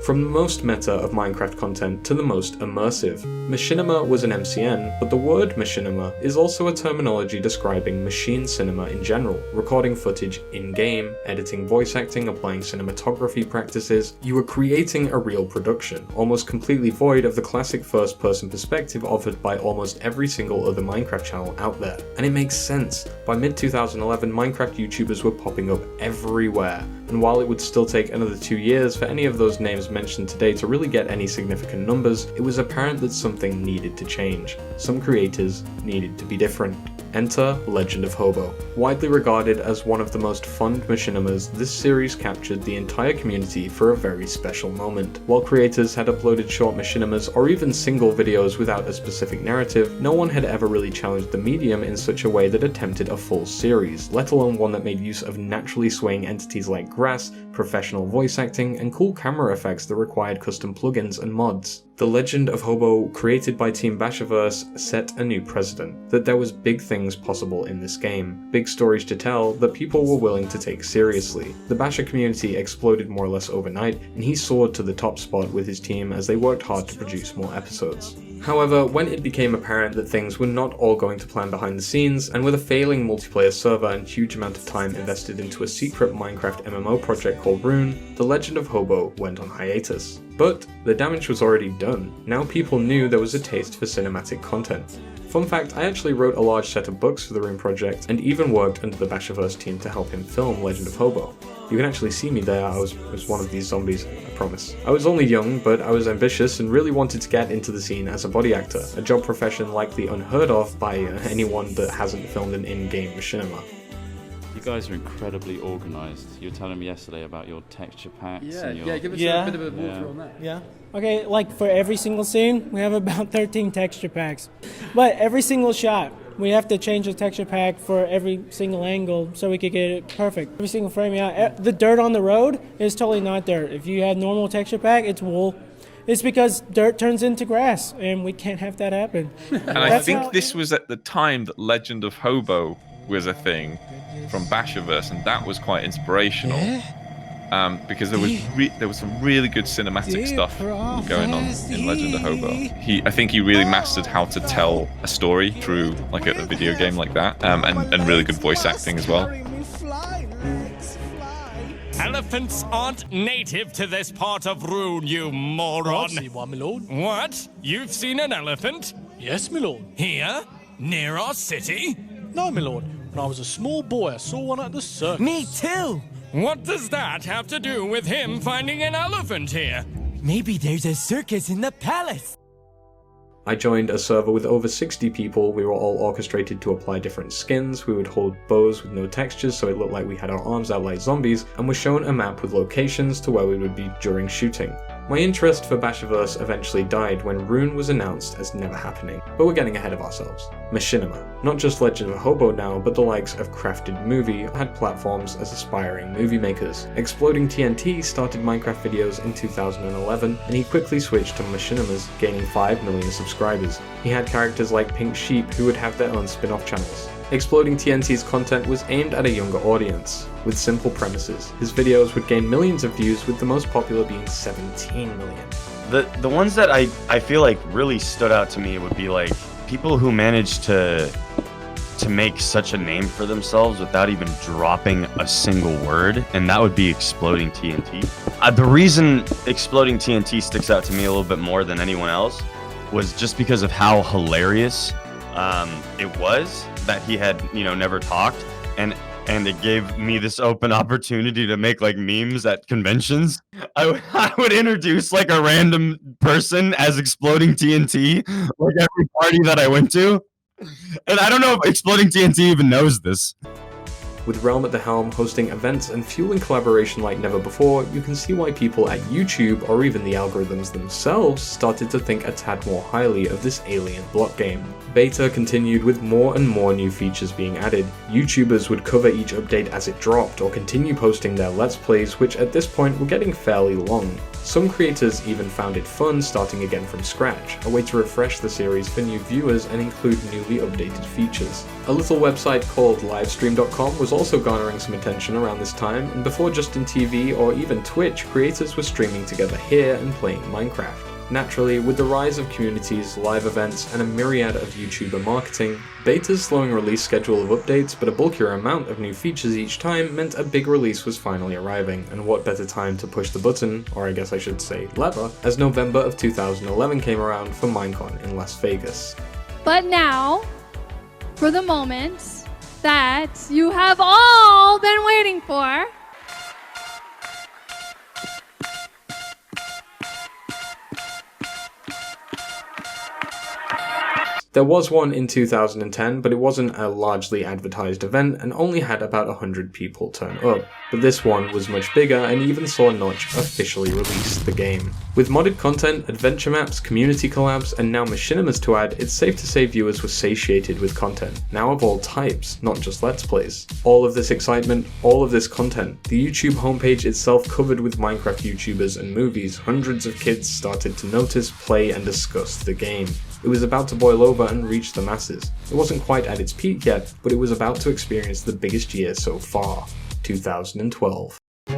From the most meta of Minecraft content to the most immersive, machinima was an MCN, but the word machinima is also a terminology describing machine cinema in general, recording footage in-game, editing voice acting, applying cinematography practices. You were creating a real production, almost completely void of the classic first-person perspective offered by almost every single other Minecraft channel out there. And it makes sense. By mid-2011, Minecraft YouTubers were popping up everywhere, and while it would still take another 2 years for any of those names mentioned today to really get any significant numbers, it was apparent that something needed to change. Some creators needed to be different. Enter Legend of Hobo. Widely regarded as one of the most fun machinimas, this series captured the entire community for a very special moment. While creators had uploaded short machinimas or even single videos without a specific narrative, no one had ever really challenged the medium in such a way that attempted a full series, let alone one that made use of naturally swaying entities like grass, professional voice acting, and cool camera effects that required custom plugins and mods. The Legend of Hobo, created by Team Bashaverse, set a new precedent, that there was big things possible in this game, big stories to tell that people were willing to take seriously. The Basher community exploded more or less overnight, and he soared to the top spot with his team as they worked hard to produce more episodes. However, when it became apparent that things were not all going to plan behind the scenes, and with a failing multiplayer server and huge amount of time invested into a secret Minecraft MMO project called Rune, the Legend of Hobo went on hiatus. But the damage was already done. Now people knew there was a taste for cinematic content. Fun fact, I actually wrote a large set of books for the Rune project, and even worked under the Bashaverse team to help him film Legend of Hobo. You can actually see me there, I was one of these zombies, I promise. I was only young, but I was ambitious and really wanted to get into the scene as a body actor, a job profession likely unheard of by anyone that hasn't filmed an in-game machinima. You guys are incredibly organised. You were telling me yesterday about your texture packs. Yeah, and your... yeah, give us a bit of a walkthrough on that. Yeah. Okay, like for every single scene, we have about 13 texture packs. But every single shot, we have to change the texture pack for every single angle so we could get it perfect. Every single frame, yeah. The dirt on the road is totally not dirt. If you have normal texture pack, it's wool. It's because dirt turns into grass, and we can't have that happen. And I think this was at the time that Legend of Hobo was a thing from Bashaverse, and that was quite inspirational. Because there was some really good cinematic stuff going on in Legend of Hobo. I think he really mastered how to tell a story through like a video game like that, and really good voice acting as well. Elephants aren't native to this part of Rune, you moron. I've seen one, my lord. What? You've seen an elephant? Yes, my lord. Here? Near our city? No, my lord. When I was a small boy, I saw one at the circus. Me too! What does that have to do with him finding an elephant here? Maybe there's a circus in the palace. I joined a server with over 60 people. We were all orchestrated to apply different skins. We would hold bows with no textures so it looked like we had our arms out like zombies, and were shown a map with locations to where we would be during shooting. My interest for Bashaverse eventually died when Rune was announced as never happening, but we're getting ahead of ourselves. Machinima. Not just Legend of Hobo now, but the likes of Crafted Movie had platforms as aspiring movie makers. Exploding TNT started Minecraft videos in 2011, and he quickly switched to machinimas, gaining 5 million subscribers. He had characters like Pink Sheep who would have their own spin-off channels. Exploding TNT's content was aimed at a younger audience. With simple premises, his videos would gain millions of views, with the most popular being 17 million. The ones that I feel like really stood out to me would be like people who managed to make such a name for themselves without even dropping a single word, and that would be Exploding TNT. The reason Exploding TNT sticks out to me a little bit more than anyone else was just because of how hilarious it was that he had, never talked, and it gave me this open opportunity to make like memes at conventions. I would introduce like a random person as Exploding TNT, like every party that I went to. And I don't know if Exploding TNT even knows this. With Realm at the helm hosting events and fueling collaboration like never before, you can see why people at YouTube, or even the algorithms themselves, started to think a tad more highly of this alien block game. Beta continued with more and more new features being added. YouTubers would cover each update as it dropped, or continue posting their Let's Plays, which at this point were getting fairly long. Some creators even found it fun starting again from scratch, a way to refresh the series for new viewers and include newly updated features. A little website called livestream.com was also garnering some attention around this time, and before Justin TV or even Twitch, creators were streaming together here and playing Minecraft. Naturally, with the rise of communities, live events, and a myriad of YouTuber marketing, Beta's slowing release schedule of updates but a bulkier amount of new features each time meant a big release was finally arriving, and what better time to push the button, or I guess I should say lever, as November of 2011 came around for Minecon in Las Vegas. But now, for the moment that you have all been waiting for, There was one in 2010, but it wasn't a largely advertised event and only had about 100 people turn up. But this one was much bigger and even saw Notch officially release the game. With modded content, adventure maps, community collabs, and now machinimas to add, it's safe to say viewers were satiated with content, now of all types, not just Let's Plays. All of this excitement, all of this content, the YouTube homepage itself covered with Minecraft YouTubers and movies, hundreds of kids started to notice, play, and discuss the game. It was about to boil over and reach the masses. It wasn't quite at its peak yet, but it was about to experience the biggest year so far, 2012. Hey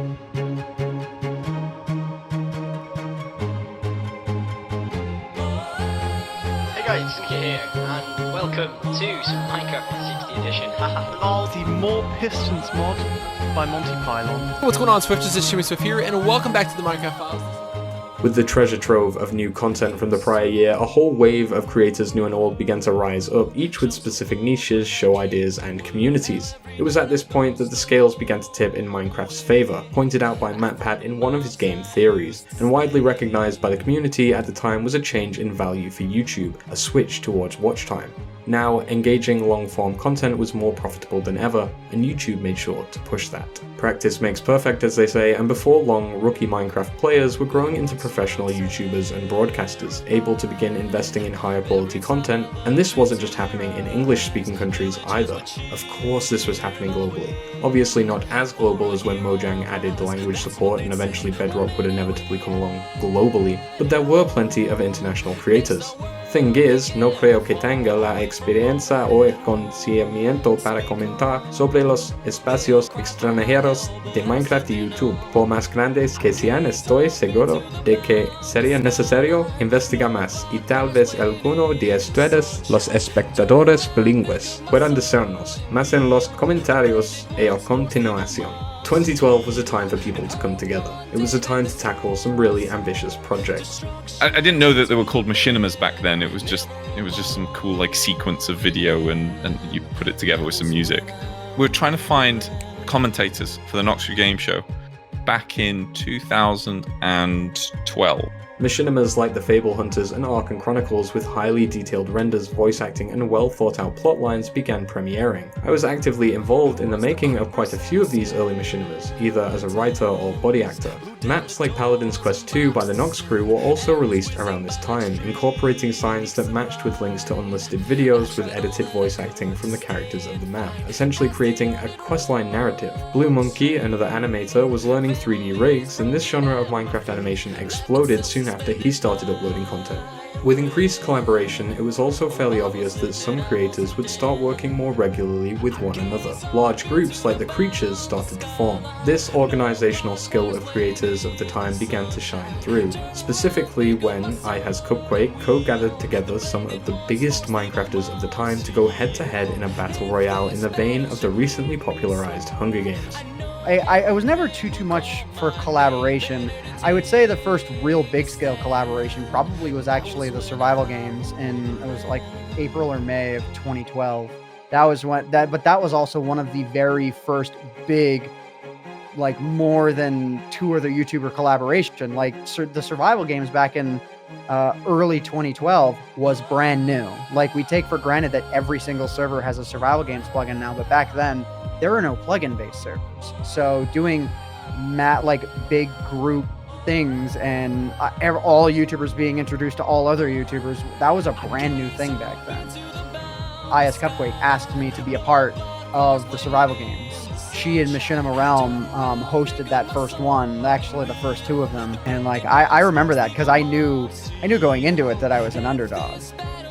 guys, Sneaky here, and welcome to some Minecraft 60th edition. Haha, The More Pistons mod by Monty Pylon. What's going on, Swifters? It's JeromeASF here, and welcome back to the Minecraft Files. With the treasure trove of new content from the prior year, a whole wave of creators new and old began to rise up, each with specific niches, show ideas, and communities. It was at this point that the scales began to tip in Minecraft's favour, pointed out by MatPat in one of his game theories, and widely recognised by the community at the time was a change in value for YouTube, a switch towards watch time. Now, engaging long-form content was more profitable than ever, and YouTube made sure to push that. Practice makes perfect, as they say, and before long, rookie Minecraft players were growing into professional YouTubers and broadcasters, able to begin investing in higher quality content, and this wasn't just happening in English-speaking countries either. Of course this was happening globally. Obviously not as global as when Mojang added the language support and eventually Bedrock would inevitably come along globally, but there were plenty of international creators. Thing is, no creo que tenga la experiencia o el conocimiento para comentar sobre los espacios extranjeros de Minecraft y YouTube. Por más grandes que sean, estoy seguro de que sería necesario investigar más, y tal vez alguno de ustedes, los espectadores bilingües, puedan decirnos más en los comentarios a continuación. 2012 was a time for people to come together. It was a time to tackle some really ambitious projects. I didn't know that they were called machinimas back then. It was just some cool like sequence of video and you put it together with some music. We were trying to find commentators for the Noxcrew game show back in 2012. Machinimas like the Fable Hunters and Ark and Chronicles with highly detailed renders, voice acting, and well thought out plotlines began premiering. I was actively involved in the making of quite a few of these early machinimas, either as a writer or body actor. Maps like Paladin's Quest 2 by the Noxcrew were also released around this time, incorporating signs that matched with links to unlisted videos with edited voice acting from the characters of the map, essentially creating a questline narrative. Blue Monkey, another animator, was learning 3D rigs, and this genre of Minecraft animation exploded soon after he started uploading content. With increased collaboration, it was also fairly obvious that some creators would start working more regularly with one another. Large groups like the Creatures started to form. This organizational skill of creators of the time began to shine through, specifically when IHasCupquake co-gathered together some of the biggest Minecrafters of the time to go head-to-head in a battle royale in the vein of the recently popularized Hunger Games. I was never too much for collaboration. I would say the first real big scale collaboration probably was actually the survival games it was like April or May of 2012. That was but that was also one of the very first big, like more than 2 other YouTuber collaboration. Like the survival games back in early 2012 was brand new. Like we take for granted that every single server has a survival games plugin now, but back then there were no plugin based servers. So doing like big group things and all YouTubers being introduced to all other YouTubers, that was a brand new thing back then. IHasCupquake asked me to be a part of the survival games. She and Machinima Realm hosted that first one, actually the first 2 of them, and like I remember that because I knew going into it that I was an underdog.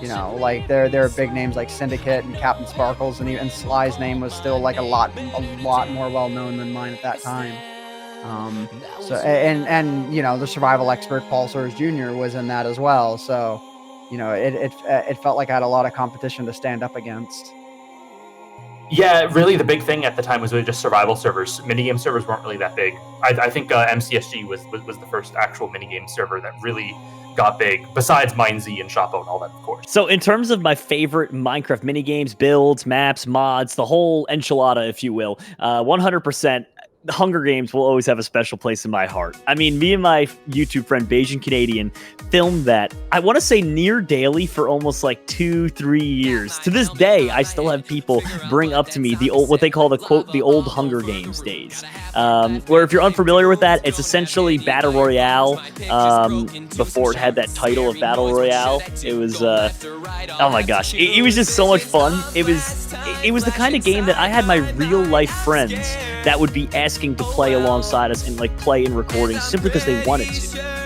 You know, like there are big names like Syndicate and Captain Sparkles, and Sly's name was still like a lot more well known than mine at that time. So and you know, the survival expert Paul Sors Jr. was in that as well. So you know, it felt like I had a lot of competition to stand up against. Yeah, really the big thing at the time was really just survival servers. Minigame servers weren't really that big. I think MCSG was the first actual minigame server that really got big, besides MineZ and Shoppo and all that, of course. So in terms of my favorite Minecraft minigames, builds, maps, mods, the whole enchilada, if you will, 100%, the Hunger Games will always have a special place in my heart. I mean, me and my YouTube friend, Bayesian Canadian, filmed that, I want to say near daily for almost like 2-3 years. To this day, I still have people bring up to me the old, what they call the quote, the old Hunger Games days. Where if you're unfamiliar with that, it's essentially Battle Royale. Before it had that title of Battle Royale, it was, oh my gosh, it was just so much fun. It was the kind of game that I had my real life friends that would be asking to play alongside us and like play in recordings simply because they wanted to.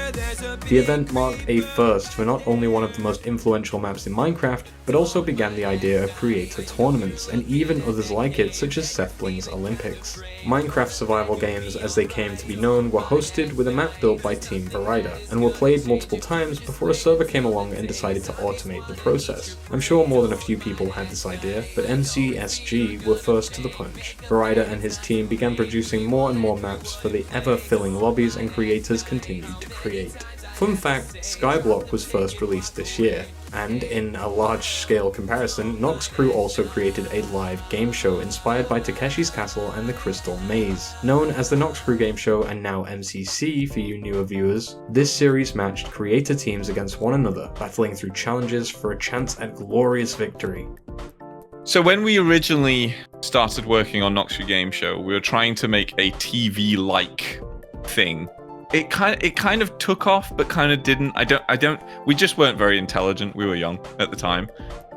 The event marked a first for not only one of the most influential maps in Minecraft, but also began the idea of creator tournaments, and even others like it, such as SethBling's Olympics. Minecraft survival games, as they came to be known, were hosted with a map built by Team Verida, and were played multiple times before a server came along and decided to automate the process. I'm sure more than a few people had this idea, but MCSG were first to the punch. Verida and his team began producing more and more maps for the ever-filling lobbies, and creators continued to create. Fun fact, Skyblock was first released this year, and in a large-scale comparison, Noxcrew also created a live game show inspired by Takeshi's Castle and the Crystal Maze. Known as the Noxcrew Game Show and now MCC for you newer viewers, this series matched creator teams against one another, battling through challenges for a chance at glorious victory. So when we originally started working on Noxcrew Game Show, we were trying to make a TV-like thing. It kind of took off, but kind of didn't. We just weren't very intelligent. We were young at the time.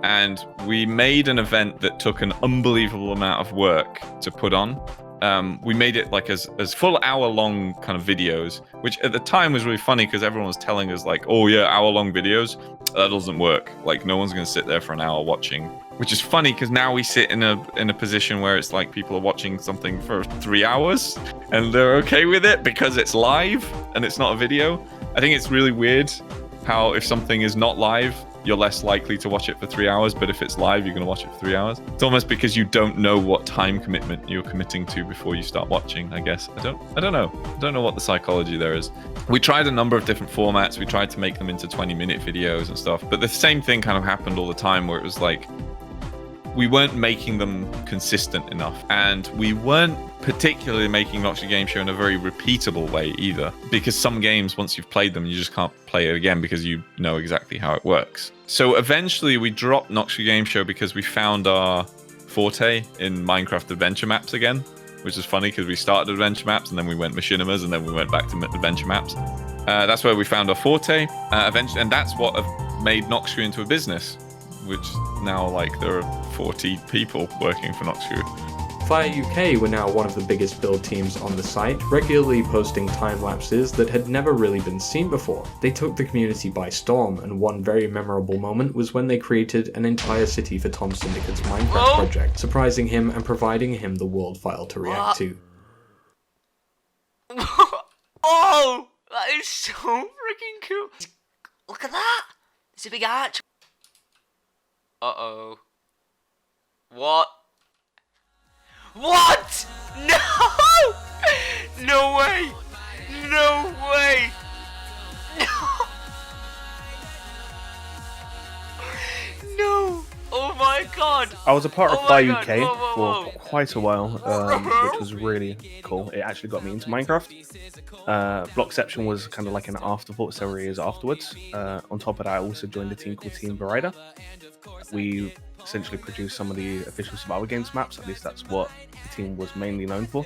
And we made an event that took an unbelievable amount of work to put on. We made it like as full hour-long kind of videos, which at the time was really funny because everyone was telling us like, oh yeah, hour-long videos, that doesn't work. Like no one's going to sit there for an hour watching. Which is funny because now we sit in a position where it's like people are watching something for 3 hours and they're okay with it because it's live and it's not a video. I think it's really weird how if something is not live, you're less likely to watch it for 3 hours, but if it's live, you're going to watch it for 3 hours. It's almost because you don't know what time commitment you're committing to before you start watching, I guess. I don't know. I don't know what the psychology there is. We tried a number of different formats. We tried to make them into 20-minute videos and stuff, but the same thing kind of happened all the time where it was like, we weren't making them consistent enough, and we weren't particularly making Noxcrew Game Show in a very repeatable way either, because some games, once you've played them, you just can't play it again because you know exactly how it works. So eventually we dropped Noxcrew Game Show because we found our forte in Minecraft adventure maps again, which is funny because we started adventure maps and then we went machinimas and then we went back to adventure maps. That's where we found our forte, eventually, and that's what made Noxcrew into a business, which now like there are 40 people working for Noxcrew. Fire UK were now one of the biggest build teams on the site, regularly posting time lapses that had never really been seen before. They took the community by storm, and one very memorable moment was when they created an entire city for Tom Syndicate's Minecraft project, surprising him and providing him the world file to react to. Oh, that is so freaking cool. Look at that. It's a big arch. Uh-oh. What? What? No! No way! No way! No! Oh my god! I was a part of Oh my Fire God. UK Whoa, whoa, whoa. for quite a while, which was really cool. It actually got me into Minecraft. Blockception was kind of like an afterthought several years afterwards. On top of that, I also joined a team called Team Verida. We essentially produced some of the official survival games maps. At least that's what the team was mainly known for.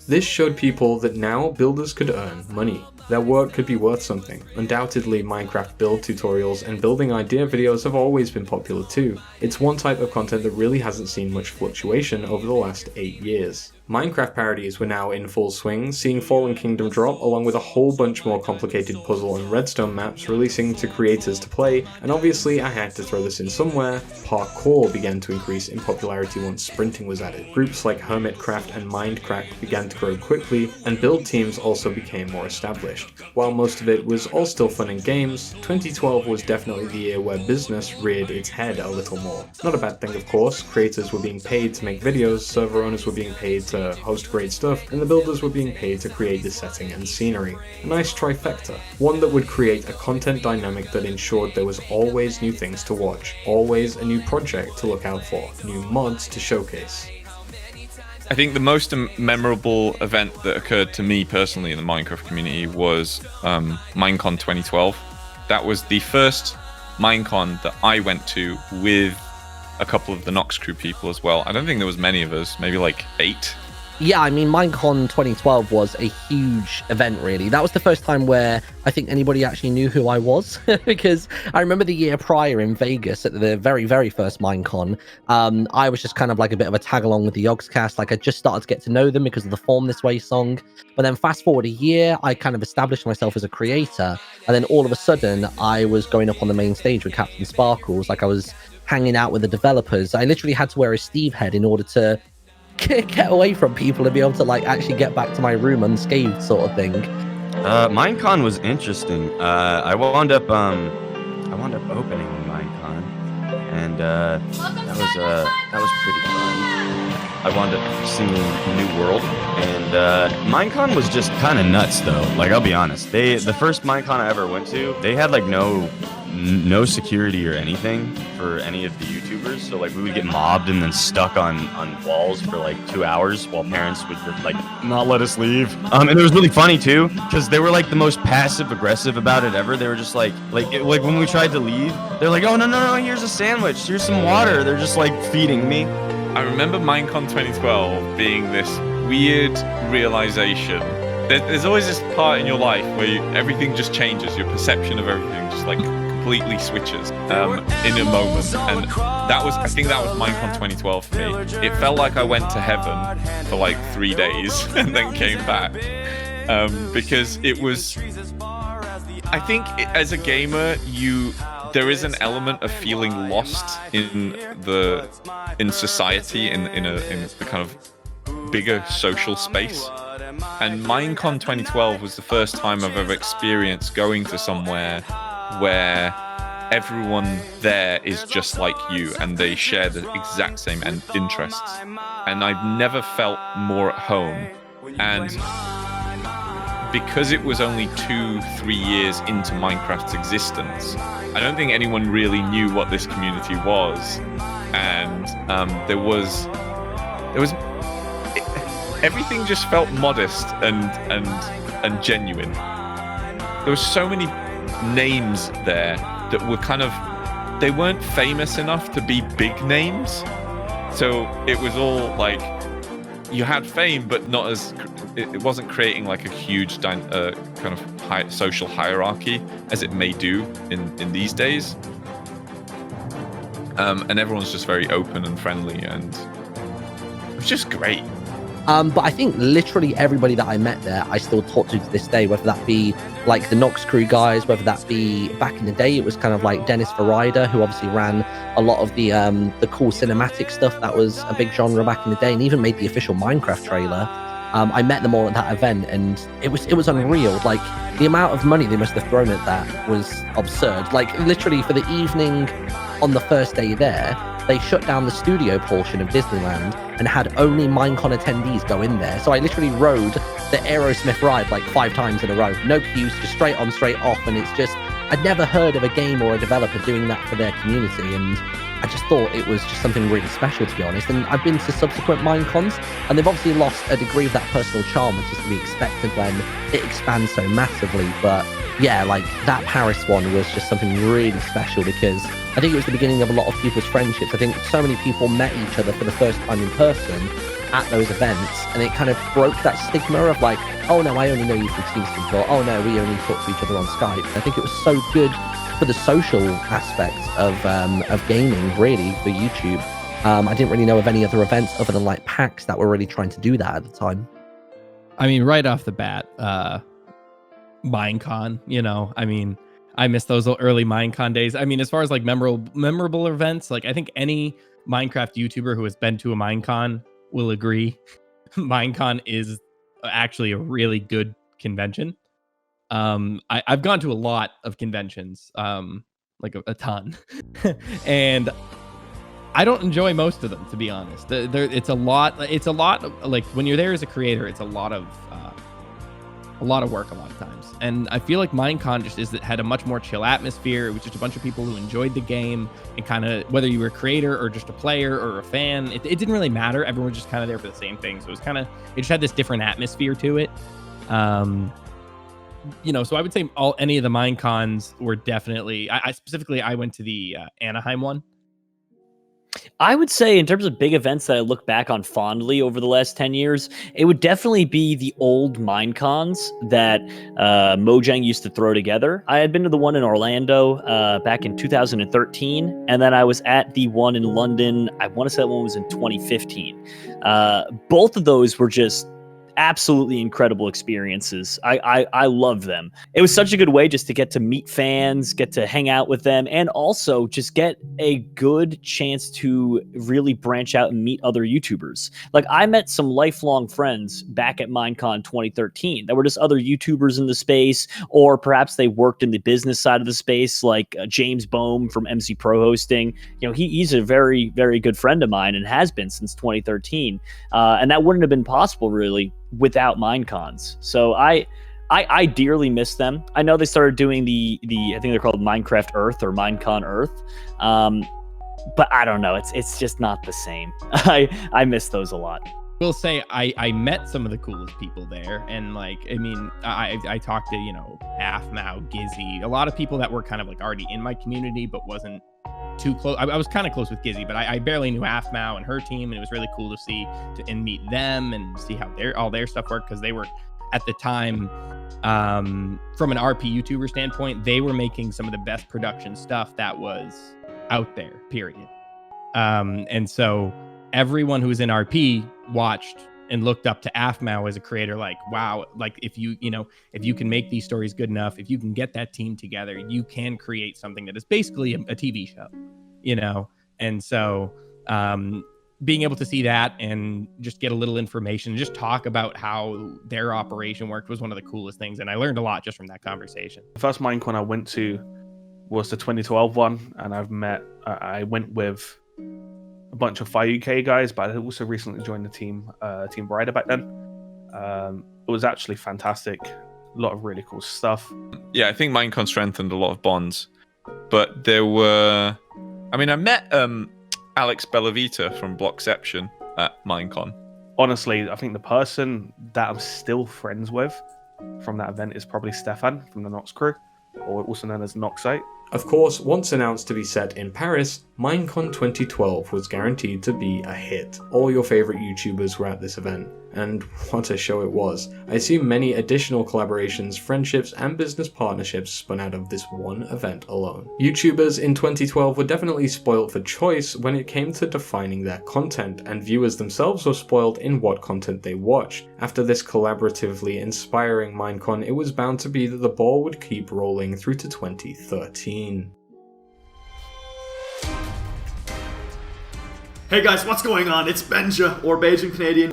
This showed people that now builders could earn money. Their work could be worth something. Undoubtedly, Minecraft build tutorials and building idea videos have always been popular too. It's one type of content that really hasn't seen much fluctuation over the last 8 years. Minecraft parodies were now in full swing, seeing Fallen Kingdom drop along with a whole bunch more complicated puzzle and redstone maps releasing to creators to play, and obviously I had to throw this in somewhere, parkour began to increase in popularity once sprinting was added. Groups like Hermitcraft and Mindcraft began to grow quickly, and build teams also became more established. While most of it was all still fun and games, 2012 was definitely the year where business reared its head a little more. Not a bad thing of course, creators were being paid to make videos, server owners were being paid to host great stuff, and the builders were being paid to create the setting and scenery. A nice trifecta. One that would create a content dynamic that ensured there was always new things to watch, always a new project to look out for, new mods to showcase. I think the most memorable event that occurred to me personally in the Minecraft community was Minecon 2012. That was the first Minecon that I went to with a couple of the Noxcrew people as well. I don't think there was many of us, maybe like 8. Yeah, I mean, Minecon 2012 was a huge event, really. That was the first time where I think anybody actually knew who I was, because I remember the year prior in Vegas at the very, very first Minecon, I was just kind of like a bit of a tag-along with the Yogscast. Like, I just started to get to know them because of the Form This Way song. But then fast forward a year, I kind of established myself as a creator, and then all of a sudden, I was going up on the main stage with Captain Sparkles. Like, I was hanging out with the developers. I literally had to wear a Steve head in order to get away from people and be able to like actually get back to my room unscathed, sort of thing. Minecon was interesting. I wound up opening Minecon, and that was pretty fun. I wound up singing New World, and Minecon was just kind of nuts though. Like, I'll be honest, the first Minecon I ever went to, they had like no security or anything for any of the YouTubers, so like we would get mobbed and then stuck on walls for like 2 hours while parents would like not let us leave. And it was really funny too, because they were like the most passive aggressive about it ever. They were just like when we tried to leave, they're like, oh no, here's a sandwich, here's some water. They're just like feeding me. I remember Minecon 2012 being this weird realization. There's always this part in your life where everything just changes, your perception of everything just like completely switches in a moment, and I think that was Minecon 2012 for me. It felt like I went to heaven for like 3 days and then came back, because it was, I think as a gamer, there is an element of feeling lost in society, in the kind of bigger social space. And Minecon 2012 was the first time I've ever experienced going to somewhere where everyone there is just like you and they share the exact same interests. And I've never felt more at home. And because it was only 2-3 years into Minecraft's existence, I don't think anyone really knew what this community was. And there was everything just felt modest and genuine. There were so many names there that were they weren't famous enough to be big names. So it was all like, you had fame, but not as, it wasn't creating like a huge kind of social hierarchy as it may do in these days. And everyone's just very open and friendly, and was just great. But I think literally everybody that I met there, I still talk to this day, whether that be like the Noxcrew guys, whether that be back in the day, it was kind of like Dennis Verrider, who obviously ran a lot of the cool cinematic stuff that was a big genre back in the day, and even made the official Minecraft trailer. I met them all at that event, and it was unreal. Like, the amount of money they must have thrown at that was absurd. Like, literally for the evening on the first day there, they shut down the studio portion of Disneyland and had only Minecon attendees go in there. So I literally rode the Aerosmith ride like 5 times in a row. No queues, just straight on, straight off. And it's just, I'd never heard of a game or a developer doing that for their community. And I just thought it was just something really special, to be honest. And I've been to subsequent Minecons, and they've obviously lost a degree of that personal charm, which is to be expected when it expands so massively. But yeah, like that Paris one was just something really special, because I think it was the beginning of a lot of people's friendships. I think so many people met each other for the first time in person at those events, and it kind of broke that stigma of like, oh no, I only know you from TeamSpeak, or oh no, we only talk to each other on Skype. I think it was so good for the social aspects of gaming, really, for YouTube. I didn't really know of any other events other than like PAX that were really trying to do that at the time. I mean, right off the bat, Minecon, I miss those early Minecon days. I mean, as far as like memorable events, like I think any Minecraft YouTuber who has been to a Minecon will agree. Minecon is actually a really good convention. I've gone to a lot of conventions, like a ton, and I don't enjoy most of them, to be honest. It's a lot. Like when you're there as a creator, it's a lot of work a lot of times. And I feel like Minecon had a much more chill atmosphere. It was just a bunch of people who enjoyed the game, and kind of whether you were a creator or just a player or a fan, it didn't really matter. Everyone was just kind of there for the same thing. So it just had this different atmosphere to it. So I would say any of the Minecons were definitely, I went to the Anaheim one. I would say in terms of big events that I look back on fondly over the last 10 years, it would definitely be the old Minecons that Mojang used to throw together. I had been to the one in Orlando back in 2013, and then I was at the one in London. I want to say that one was in 2015. Both of those were just absolutely incredible experiences. I love them. It was such a good way just to get to meet fans, get to hang out with them, and also just get a good chance to really branch out and meet other YouTubers. Like, I met some lifelong friends back at Minecon 2013 that were just other YouTubers in the space, or perhaps they worked in the business side of the space, like James Bohm from MC Pro Hosting. He's a very, very good friend of mine and has been since 2013. And that wouldn't have been possible really without Minecons. So I dearly miss them. I know they started doing the I think they're called Minecraft Earth or Minecon Earth. But I don't know. It's just not the same. I miss those a lot. Will say I met some of the coolest people there, and I talked to AFMAO, Gizzy, a lot of people that were kind of like already in my community but wasn't too close. I was kind of close with Gizzy, but I barely knew AFMAO and her team, and it was really cool to see and meet them and see how all their stuff worked, because they were at the time, from an RP YouTuber standpoint, they were making some of the best production stuff that was out there, period. And so everyone who was in RP watched and looked up to AFMAO as a creator, like, wow, like if you can make these stories good enough, if you can get that team together, you can create something that is basically a TV show, And so being able to see that and just get a little information, just talk about how their operation worked was one of the coolest things. And I learned a lot just from that conversation. The first Minecon I went to was the 2012 one, and I went with a bunch of FireUK guys, but I also recently joined the team Rider back then. It was actually fantastic. A lot of really cool stuff. Yeah, I think Minecon strengthened a lot of bonds. But there were... I met Alex Bellavita from Blockception at Minecon. Honestly, I think the person that I'm still friends with from that event is probably Stefan from the Noxcrew, or also known as Noxite. Of course, once announced to be set in Paris, Minecon 2012 was guaranteed to be a hit. All your favourite YouTubers were at this event, And what a show it was. I assume many additional collaborations, friendships, and business partnerships spun out of this one event alone. YouTubers in 2012 were definitely spoiled for choice when it came to defining their content, and viewers themselves were spoiled in what content they watched. After this collaboratively inspiring Minecon, it was bound to be that the ball would keep rolling through to 2013. Hey guys, what's going on? It's Benja, or Beijing Canadian.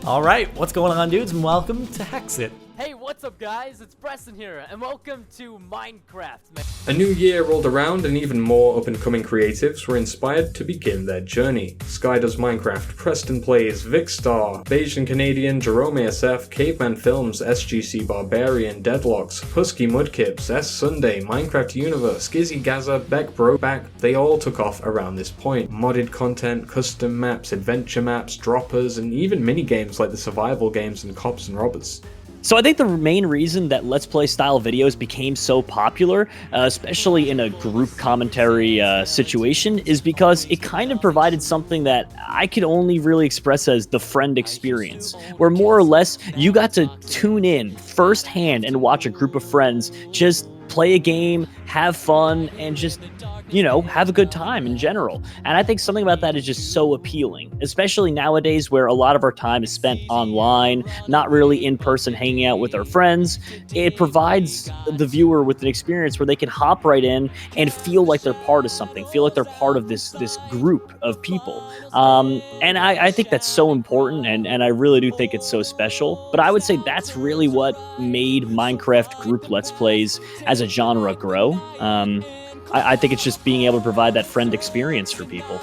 Alright, what's going on, dudes, and welcome to Hexit. Hey, what's up, guys? It's Preston here, and welcome to Minecraft, man. A new year rolled around, and even more up-and-coming creatives were inspired to begin their journey. SkyDoesMinecraft, Preston Plays, Vicstar, Bayesian Canadian, JeromeASF, Caveman Films, SGC Barbarian, Deadlocks, Husky Mudkips, S Sunday, Minecraft Universe, Gizzy Gaza, Beck Broback, they all took off around this point. Modded content, custom maps, adventure maps, droppers, and even minigames like the survival games and Cops and Robbers. So I think the main reason that Let's Play style videos became so popular, especially in a group commentary situation, is because it kind of provided something that I could only really express as the friend experience, where more or less you got to tune in firsthand and watch a group of friends just play a game, have fun, and just, you know, have a good time in general. And I think something about that is just so appealing, especially nowadays where a lot of our time is spent online, not really in person hanging out with our friends. It provides the viewer with an experience where they can hop right in and feel like they're part of something, feel like they're part of this group of people. And I think that's so important, and I really do think it's so special. But I would say that's really what made Minecraft group Let's Plays as a genre grow. I think it's just being able to provide that friend experience for people.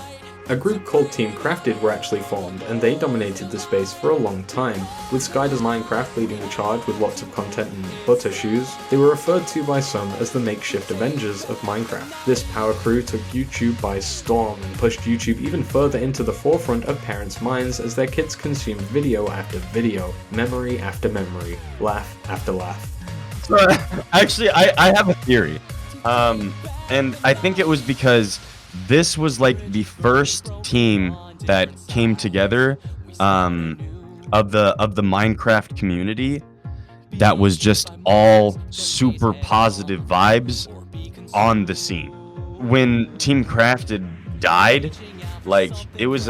A group called Team Crafted were actually formed, and they dominated the space for a long time, with SkyDoesMinecraft leading the charge with lots of content and butter shoes. They were referred to by some as the makeshift Avengers of Minecraft. This power crew took YouTube by storm and pushed YouTube even further into the forefront of parents' minds as their kids consumed video after video, memory after memory, laugh after laugh. So, actually, I have a theory. And I think it was because this was like the first team that came together of the Minecraft community that was just all super positive vibes on the scene. When Team Crafted died, like it was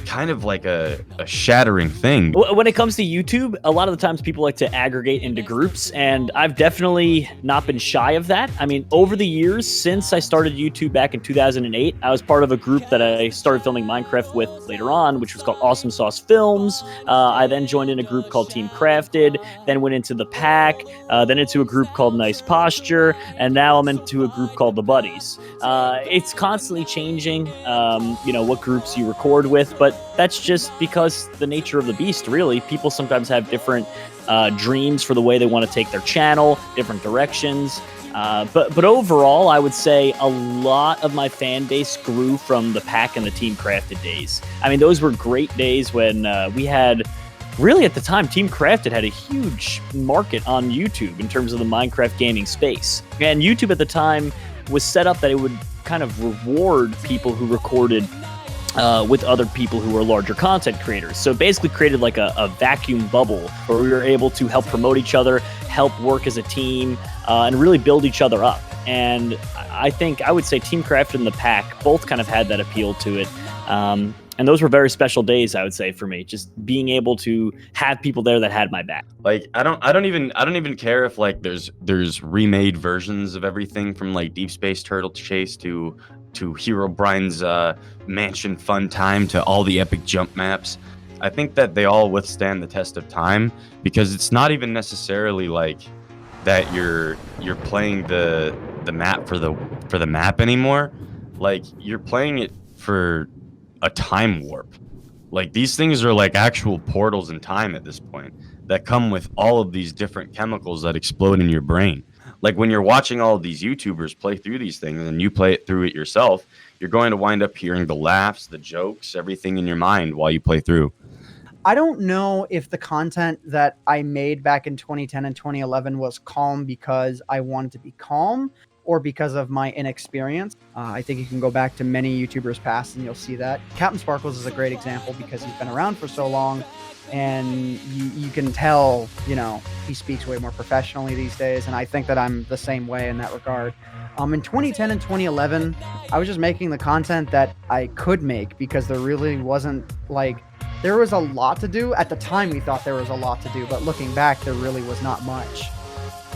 kind of like a shattering thing. When it comes to YouTube, a lot of the times people like to aggregate into groups, and I've definitely not been shy of that. I mean, over the years, since I started YouTube back in 2008, I was part of a group that I started filming Minecraft with later on, which was called Awesome Sauce Films. I then joined in a group called Team Crafted, then went into the Pack, then into a group called Nice Posture, and now I'm into a group called The Buddies. It's constantly changing. You know, what groups you record with, but that's just because the nature of the beast, really. People sometimes have different dreams for the way they want to take their channel, different directions. But overall, I would say a lot of my fan base grew from the Pack and the Team Crafted days. I mean, those were great days when we had, really at the time, Team Crafted had a huge market on YouTube in terms of the Minecraft gaming space. And YouTube at the time was set up that it would kind of reward people who recorded with other people who were larger content creators. So basically created like a vacuum bubble where we were able to help promote each other, help work as a team, and really build each other up. And I would say Team Crafted and the Pack both kind of had that appeal to it. And those were very special days, I would say, for me, just being able to have people there that had my back. Like I don't even care if like there's remade versions of everything from like Deep Space Turtle Chase to Herobrine's Mansion Fun Time to all the epic jump maps. I think that they all withstand the test of time because it's not even necessarily like that you're playing the map for the map anymore. Like you're playing it for a time warp. Like these things are like actual portals in time at this point that come with all of these different chemicals that explode in your brain. Like when you're watching all of these YouTubers play through these things and you play it through it yourself, you're going to wind up hearing the laughs, the jokes, everything in your mind while you play through. I don't know if the content that I made back in 2010 and 2011 was calm because I wanted to be calm, or because of my inexperience. I think you can go back to many YouTubers past and you'll see that. Captain Sparkles is a great example because he's been around for so long, and you can tell, you know, he speaks way more professionally these days, and I think that I'm the same way in that regard. In 2010 and 2011, I was just making the content that I could make because there really wasn't, like, there was a lot to do. At the time, we thought there was a lot to do, but looking back, there really was not much.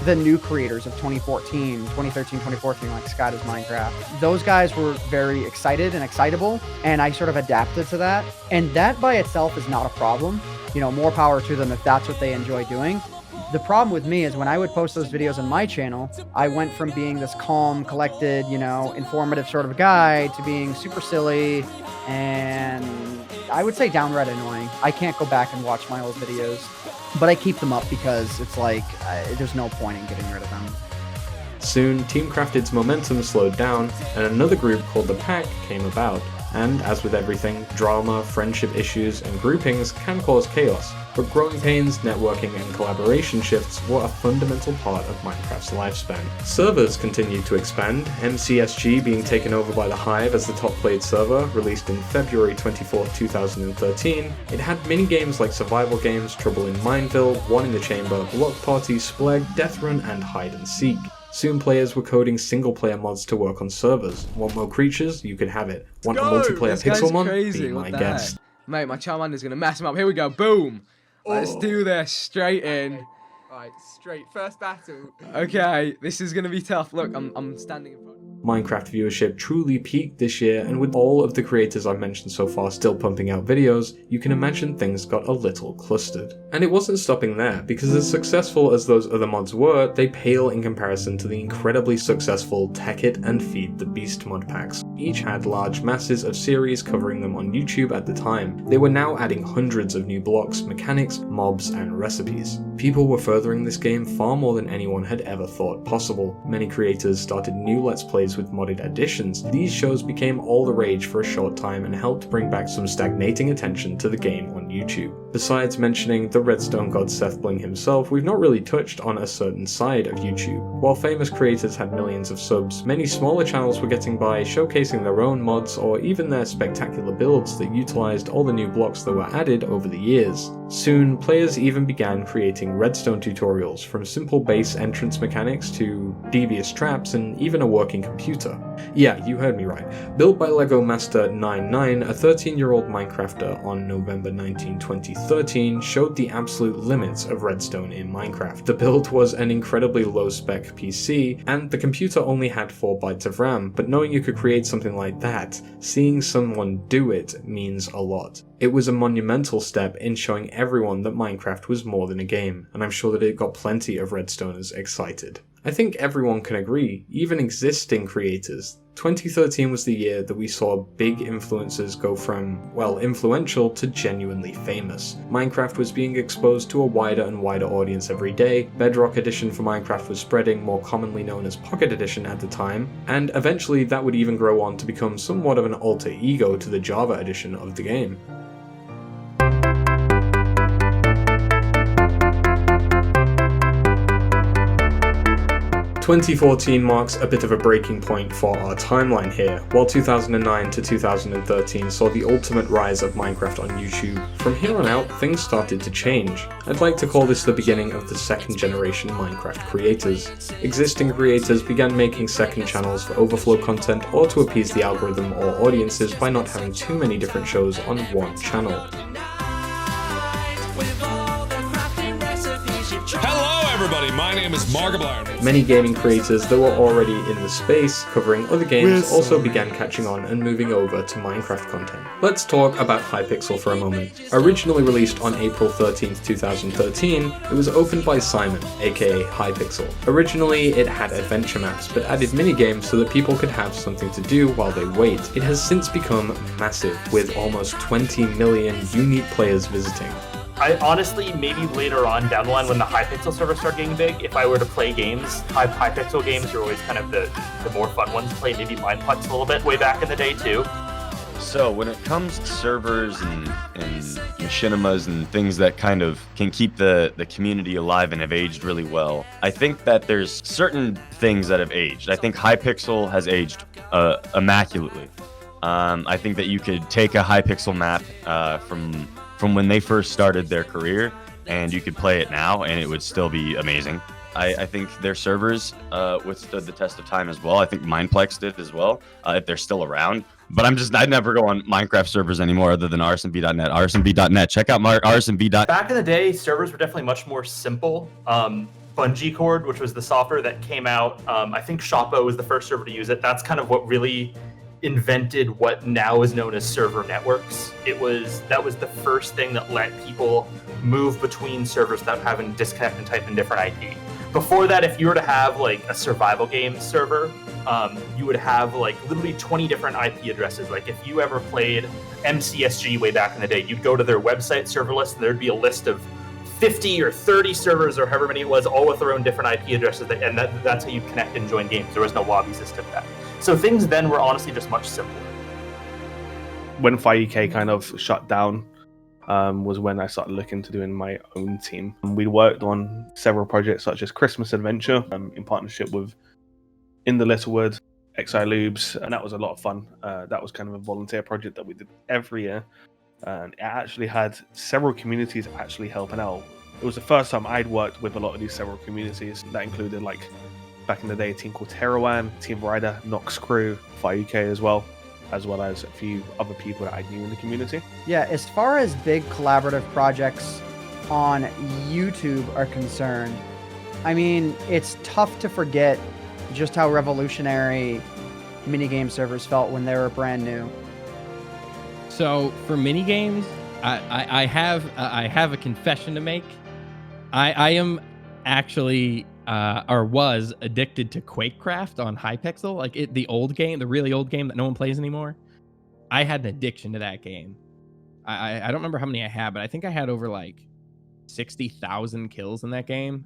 The new creators of 2013, 2014, like SkyDoesMinecraft, those guys were very excited and excitable, and I sort of adapted to that. And that by itself is not a problem. You know, more power to them if that's what they enjoy doing. The problem with me is when I would post those videos on my channel, I went from being this calm, collected, you know, informative sort of guy to being super silly and I would say downright annoying. I can't go back and watch my old videos, but I keep them up because it's like, there's no point in getting rid of them. Soon, Team Crafted's momentum slowed down, and another group called the Pack came about. And as with everything, drama, friendship issues, and groupings can cause chaos, but growing pains, networking, and collaboration shifts were a fundamental part of Minecraft's lifespan. Servers continued to expand, MCSG being taken over by the Hive as the top-played server, released in February 24, 2013. It had minigames like survival games, Trouble in Mineville, One in the Chamber, Block Party, Spleg, Death Run, and Hide and Seek. Soon players were coding single-player mods to work on servers. Want more creatures? You could have it. Want a multiplayer pixel mod? Be my guest. Mate, my Charmander's gonna mess him up. Here we go. Boom. Let's do this. Straight in. Right, straight. First battle. Okay, this is gonna be tough. Look, I'm standing in front. Minecraft viewership truly peaked this year, and with all of the creators I've mentioned so far still pumping out videos, you can imagine things got a little clustered. And it wasn't stopping there, because as successful as those other mods were, they pale in comparison to the incredibly successful Tech It and Feed the Beast mod packs. Each had large masses of series covering them on YouTube at the time. They were now adding hundreds of new blocks, mechanics, mobs, and recipes. People were furthering this game far more than anyone had ever thought possible. Many creators started new Let's Plays with modded additions. These shows became all the rage for a short time and helped bring back some stagnating attention to the game on YouTube. Besides mentioning the Redstone god Seth Bling himself, we've not really touched on a certain side of YouTube. While famous creators had millions of subs, many smaller channels were getting by showcasing their own mods or even their spectacular builds that utilized all the new blocks that were added over the years. Soon, players even began creating redstone tutorials, from simple base entrance mechanics to devious traps and even a working computer. Yeah, you heard me right. Built by Lego Master 99, a 13-year-old Minecrafter on November 19, 2013, showed the absolute limits of redstone in Minecraft. The build was an incredibly low-spec PC, and the computer only had 4 bytes of RAM, but knowing you could create something like that, seeing someone do it means a lot. It was a monumental step in showing everyone that Minecraft was more than a game, and I'm sure that it got plenty of Redstoners excited. I think everyone can agree, even existing creators. 2013 was the year that we saw big influencers go from, well, influential to genuinely famous. Minecraft was being exposed to a wider and wider audience every day, Bedrock Edition for Minecraft was spreading, more commonly known as Pocket Edition at the time, and eventually that would even grow on to become somewhat of an alter ego to the Java edition of the game. 2014 marks a bit of a breaking point for our timeline here. While 2009 to 2013 saw the ultimate rise of Minecraft on YouTube, from here on out things started to change. I'd like to call this the beginning of the second generation Minecraft creators. Existing creators began making second channels for overflow content or to appease the algorithm or audiences by not having too many different shows on one channel. Hello everybody, my name is Markiplier. Many gaming creators that were already in the space covering other games also began catching on and moving over to Minecraft content. Let's talk about Hypixel for a moment. Originally released on April 13th, 2013, it was opened by Simon, aka Hypixel. Originally it had adventure maps, but added minigames so that people could have something to do while they wait. It has since become massive, with almost 20 million unique players visiting. I honestly, maybe later on down the line when the Hypixel servers start getting big, if I were to play games, Hypixel games are always kind of the more fun ones to play, maybe Mineplex a little bit way back in the day too. So when it comes to servers and machinimas and things that kind of can keep the community alive and have aged really well, I think that there's certain things that have aged. I think Hypixel has aged immaculately. I think that you could take a Hypixel map from when they first started their career, and you could play it now, and it would still be amazing. I think their servers withstood the test of time as well. I think Mineplex did as well, if they're still around. But I'd never go on Minecraft servers anymore other than rsnv.net. rsnv.net. Check out rsnv.net. Back in the day, servers were definitely much more simple. Bungee Cord, which was the software that came out, I think Shoppo was the first server to use it. That's kind of what really invented what now is known as server networks. That was the first thing that let people move between servers without having to disconnect and type in different IP. Before that, if you were to have like a survival game server, you would have like literally 20 different IP addresses. Like if you ever played MCSG way back in the day, you'd go to their website server list and there'd be a list of 50 or 30 servers or however many it was, all with their own different IP addresses, and that's how you connect and join games. There was no lobby system for that. So things then were honestly just much simpler. When FireUK kind of shut down, was when I started looking to doing my own team. We worked on several projects such as Christmas Adventure in partnership with InTheLittleWood, XILubes, and that was a lot of fun. That was kind of a volunteer project that we did every year, and it actually had several communities actually helping out. It was the first time I'd worked with a lot of these several communities. That included, like, back in the day, a team called Terouan, Team Rider, Noxcrew, FireUK as well as a few other people that I knew in the community. Yeah, as far as big collaborative projects on YouTube are concerned, I mean, it's tough to forget just how revolutionary minigame servers felt when they were brand new. So for minigames, I have a confession to make. I am actually or was addicted to Quakecraft on Hypixel, like the old game, the really old game that no one plays anymore. I had an addiction to that game. I don't remember how many I had, but I think I had over like 60,000 kills in that game.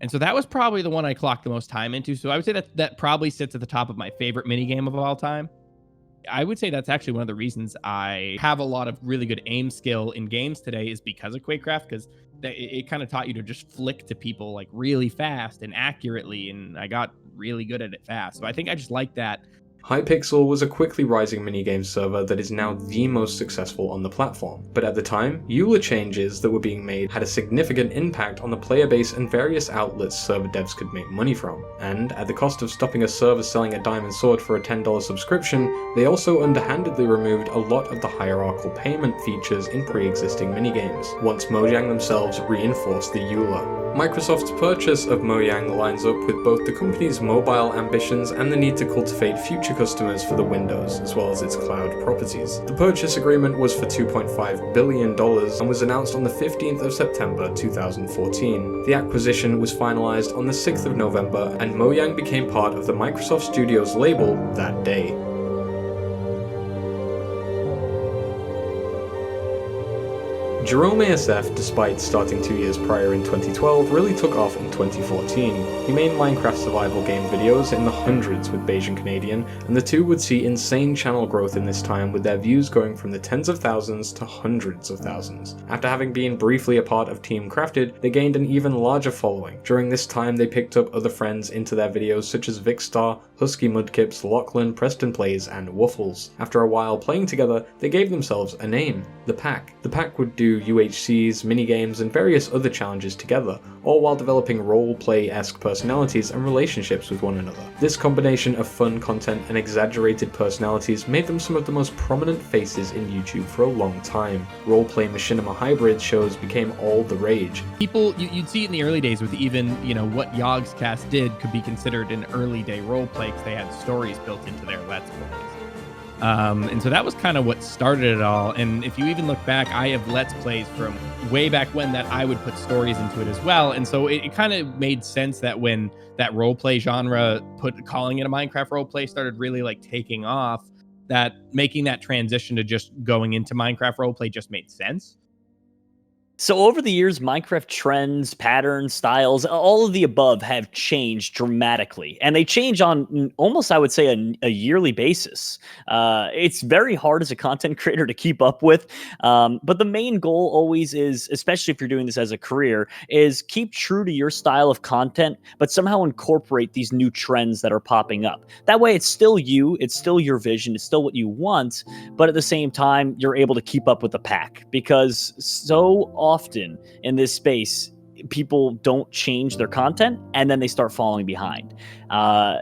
And so that was probably the one I clocked the most time into. So I would say that probably sits at the top of my favorite minigame of all time. I would say that's actually one of the reasons I have a lot of really good aim skill in games today is because of Quakecraft, because it kind of taught you to just flick to people like really fast and accurately, and I got really good at it fast. So I think I just like that. Hypixel was a quickly rising minigame server that is now the most successful on the platform, but at the time, EULA changes that were being made had a significant impact on the player base and various outlets server devs could make money from, and at the cost of stopping a server selling a diamond sword for a $10 subscription, they also underhandedly removed a lot of the hierarchical payment features in pre-existing minigames, once Mojang themselves reinforced the EULA. Microsoft's purchase of Mojang lines up with both the company's mobile ambitions and the need to cultivate future customers for the Windows, as well as its cloud properties. The purchase agreement was for $2.5 billion and was announced on the 15th of September 2014. The acquisition was finalized on the 6th of November, and Mojang became part of the Microsoft Studios label that day. JeromeASF, despite starting 2 years prior in 2012, really took off in 2014. He made Minecraft survival game videos in the hundreds with Beijing Canadian, and the two would see insane channel growth in this time, with their views going from the tens of thousands to hundreds of thousands. After having been briefly a part of Team Crafted, they gained an even larger following. During this time, they picked up other friends into their videos such as Vicstar, Husky Mudkips, Lachlan, Preston Plays, and Waffles. After a while playing together, they gave themselves a name, The Pack. The Pack would do UHCs, minigames, and various other challenges together, all while developing role-play-esque personalities and relationships with one another. This combination of fun content and exaggerated personalities made them some of the most prominent faces in YouTube for a long time. Role-play machinima hybrid shows became all the rage. People, you'd see it in the early days with even, what Yogscast did could be considered an early day roleplay because they had stories built into their Let's Plays. And so that was kind of what started it all. And if you even look back, I have Let's Plays from way back when that I would put stories into it as well. And so it kind of made sense that when that roleplay genre, calling it a Minecraft roleplay, started really like taking off, that making that transition to just going into Minecraft roleplay just made sense. So over the years, Minecraft trends, patterns, styles, all of the above have changed dramatically. And they change on almost, I would say, a yearly basis. It's very hard as a content creator to keep up with. But the main goal always is, especially if you're doing this as a career, is keep true to your style of content, but somehow incorporate these new trends that are popping up. That way, it's still you, it's still your vision, it's still what you want, but at the same time, you're able to keep up with the pack. Because so often in this space, people don't change their content and then they start falling behind.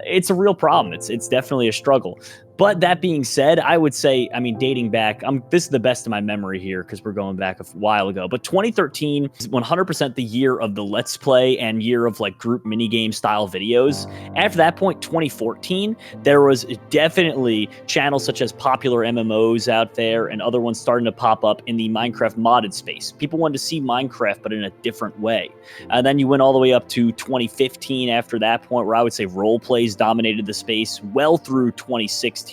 It's a real problem. It's definitely a struggle. But that being said, I would say, I mean, dating back, this is the best of my memory here because we're going back a while ago. But 2013 is 100% the year of the Let's Play and year of like group minigame style videos. After that point, 2014, there was definitely channels such as popular MMOs out there and other ones starting to pop up in the Minecraft modded space. People wanted to see Minecraft, but in a different way. And then you went all the way up to 2015 after that point, where I would say role plays dominated the space well through 2016.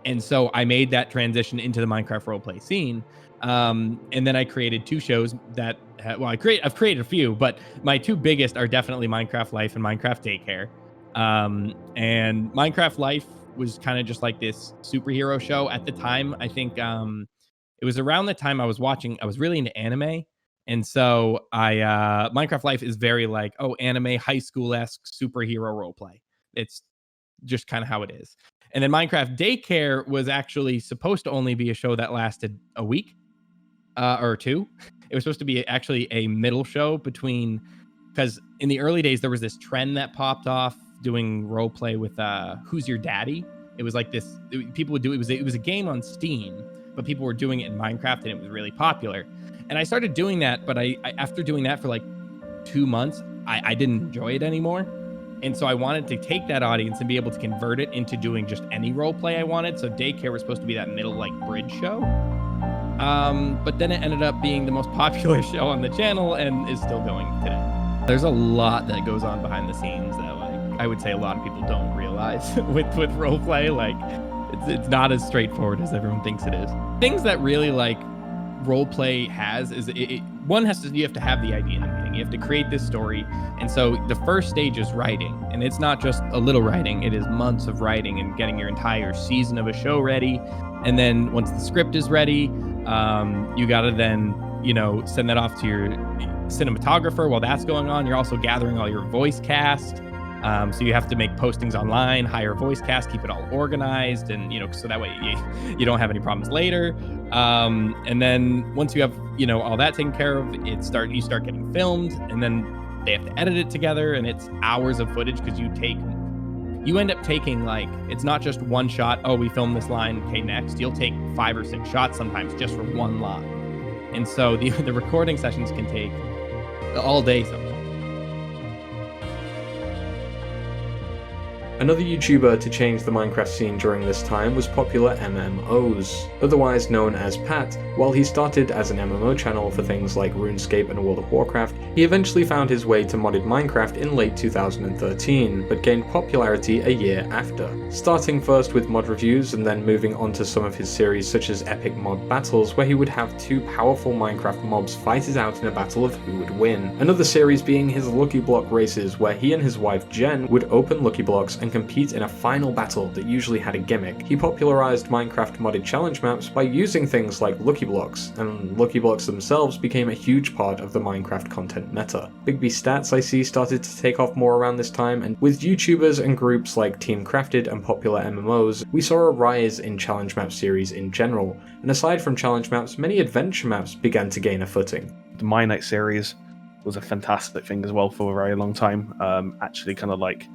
And so I made that transition into the Minecraft roleplay scene. And then I created two shows that, I've created a few, but my two biggest are definitely Minecraft Life and Minecraft Daycare. And Minecraft Life was kind of just like this superhero show at the time. I think it was around the time I was really into anime. And so Minecraft Life is very like, anime, high school-esque superhero roleplay. It's just kind of how it is. And then Minecraft Daycare was actually supposed to only be a show that lasted a week or two. It was supposed to be actually a middle show between, because in the early days, there was this trend that popped off doing role play with Who's Your Daddy? It was like this, people would do, it was a game on Steam, but people were doing it in Minecraft and it was really popular. And I started doing that, but I after doing that for like 2 months, I didn't enjoy it anymore. And so I wanted to take that audience and be able to convert it into doing just any role play I wanted. So Daycare was supposed to be that middle like bridge show. But then it ended up being the most popular show on the channel and is still going today. There's a lot that goes on behind the scenes that like I would say a lot of people don't realize with role play. Like it's not as straightforward as everyone thinks it is. Things that really like role play has is you have to have the idea in the beginning. You have to create this story. And so the first stage is writing, and it's not just a little writing, it is months of writing and getting your entire season of a show ready. And then once the script is ready, you gotta then, send that off to your cinematographer. While that's going on, you're also gathering all your voice cast. So you have to make postings online, hire a voice cast, keep it all organized, and so that way you don't have any problems later. And then once you have all that taken care of, you start getting filmed, and then they have to edit it together, and it's hours of footage because you end up taking like, it's not just one shot. Oh, we filmed this line. Okay, next. You'll take 5 or 6 shots sometimes just for one line, and so the recording sessions can take all day sometimes. Another YouTuber to change the Minecraft scene during this time was popular MMOs, otherwise known as Pat. While he started as an MMO channel for things like RuneScape and World of Warcraft, he eventually found his way to modded Minecraft in late 2013, but gained popularity a year after, starting first with mod reviews and then moving on to some of his series such as Epic Mod Battles, where he would have 2 powerful Minecraft mobs fight it out in a battle of who would win. Another series being his Lucky Block races, where he and his wife Jen would open Lucky Blocks and compete in a final battle that usually had a gimmick. He popularized Minecraft modded challenge maps by using things like Lucky Blocks, and Lucky Blocks themselves became a huge part of the Minecraft content meta. Big B Stats, I see, started to take off more around this time, and with YouTubers and groups like Team Crafted and popular MMOs, we saw a rise in challenge map series in general, and aside from challenge maps, many adventure maps began to gain a footing. The My Night series was a fantastic thing as well for a very long time. Actually kind of like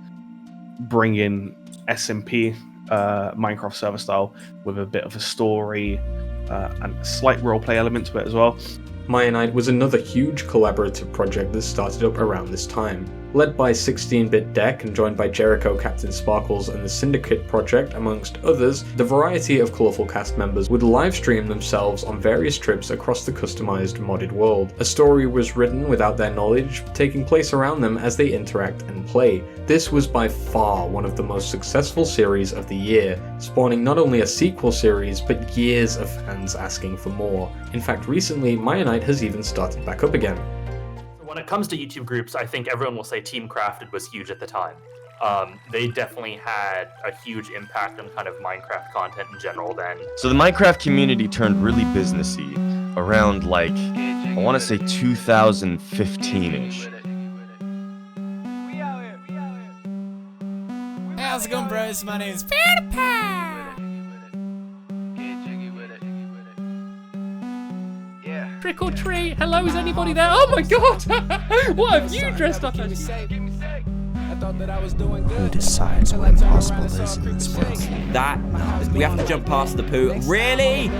bring in SMP Minecraft server style with a bit of a story and a slight roleplay element to it as well. Maya Night was another huge collaborative project that started up around this time. Led by 16-Bit Deck and joined by Jericho, Captain Sparkles and the Syndicate Project, amongst others, the variety of colourful cast members would livestream themselves on various trips across the customised modded world. A story was written without their knowledge, taking place around them as they interact and play. This was by far one of the most successful series of the year, spawning not only a sequel series, but years of fans asking for more. In fact, recently, Maya Knight has even started back up again. When it comes to YouTube groups, I think everyone will say Team Crafted was huge at the time. They definitely had a huge impact on kind of Minecraft content in general then. So the Minecraft community turned really businessy around, like, I want to say 2015-ish. How's it going, bros? My name's PewDiePie. Trick or treat, hello, is anybody there? Oh my god! What have you dressed up as? Who decides what impossible is in this world? That, we have to jump past the poo. Really?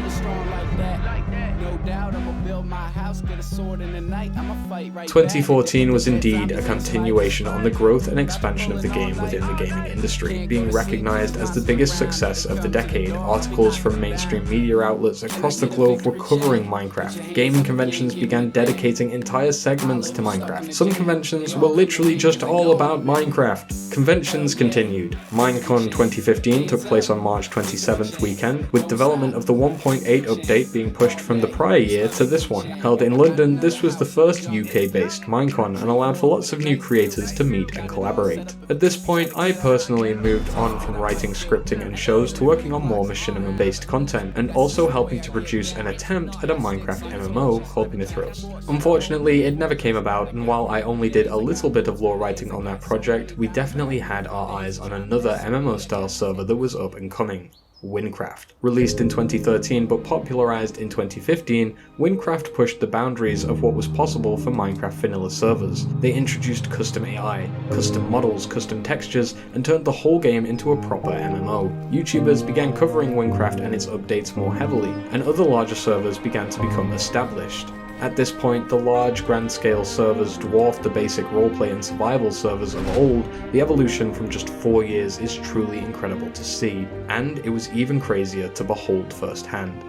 2014 was indeed a continuation on the growth and expansion of the game within the gaming industry, being recognised as the biggest success of the decade. Articles from mainstream media outlets across the globe were covering Minecraft. Gaming conventions began dedicating entire segments to Minecraft. Some conventions were literally just all about Minecraft. Conventions continued. Minecon 2015 took place on March 27th weekend, with development of the 1.8 update being pushed from the prior year to this one. Held in London, this was the first UK-based Minecon and allowed for lots of new creators to meet and collaborate. At this point, I personally moved on from writing scripting and shows to working on more machinima-based content, and also helping to produce an attempt at a Minecraft MMO called Mythros. Unfortunately, it never came about, and while I only did a little bit of lore writing on that project, we definitely had our eyes on another MMO-style server that was up and coming. Winecraft. Released in 2013 but popularized in 2015, Winecraft pushed the boundaries of what was possible for Minecraft vanilla servers. They introduced custom AI, custom models, custom textures, and turned the whole game into a proper MMO. YouTubers began covering Winecraft and its updates more heavily, and other larger servers began to become established. At this point, the large, grand-scale servers dwarfed the basic roleplay and survival servers of old. The evolution from just 4 years is truly incredible to see, and it was even crazier to behold firsthand.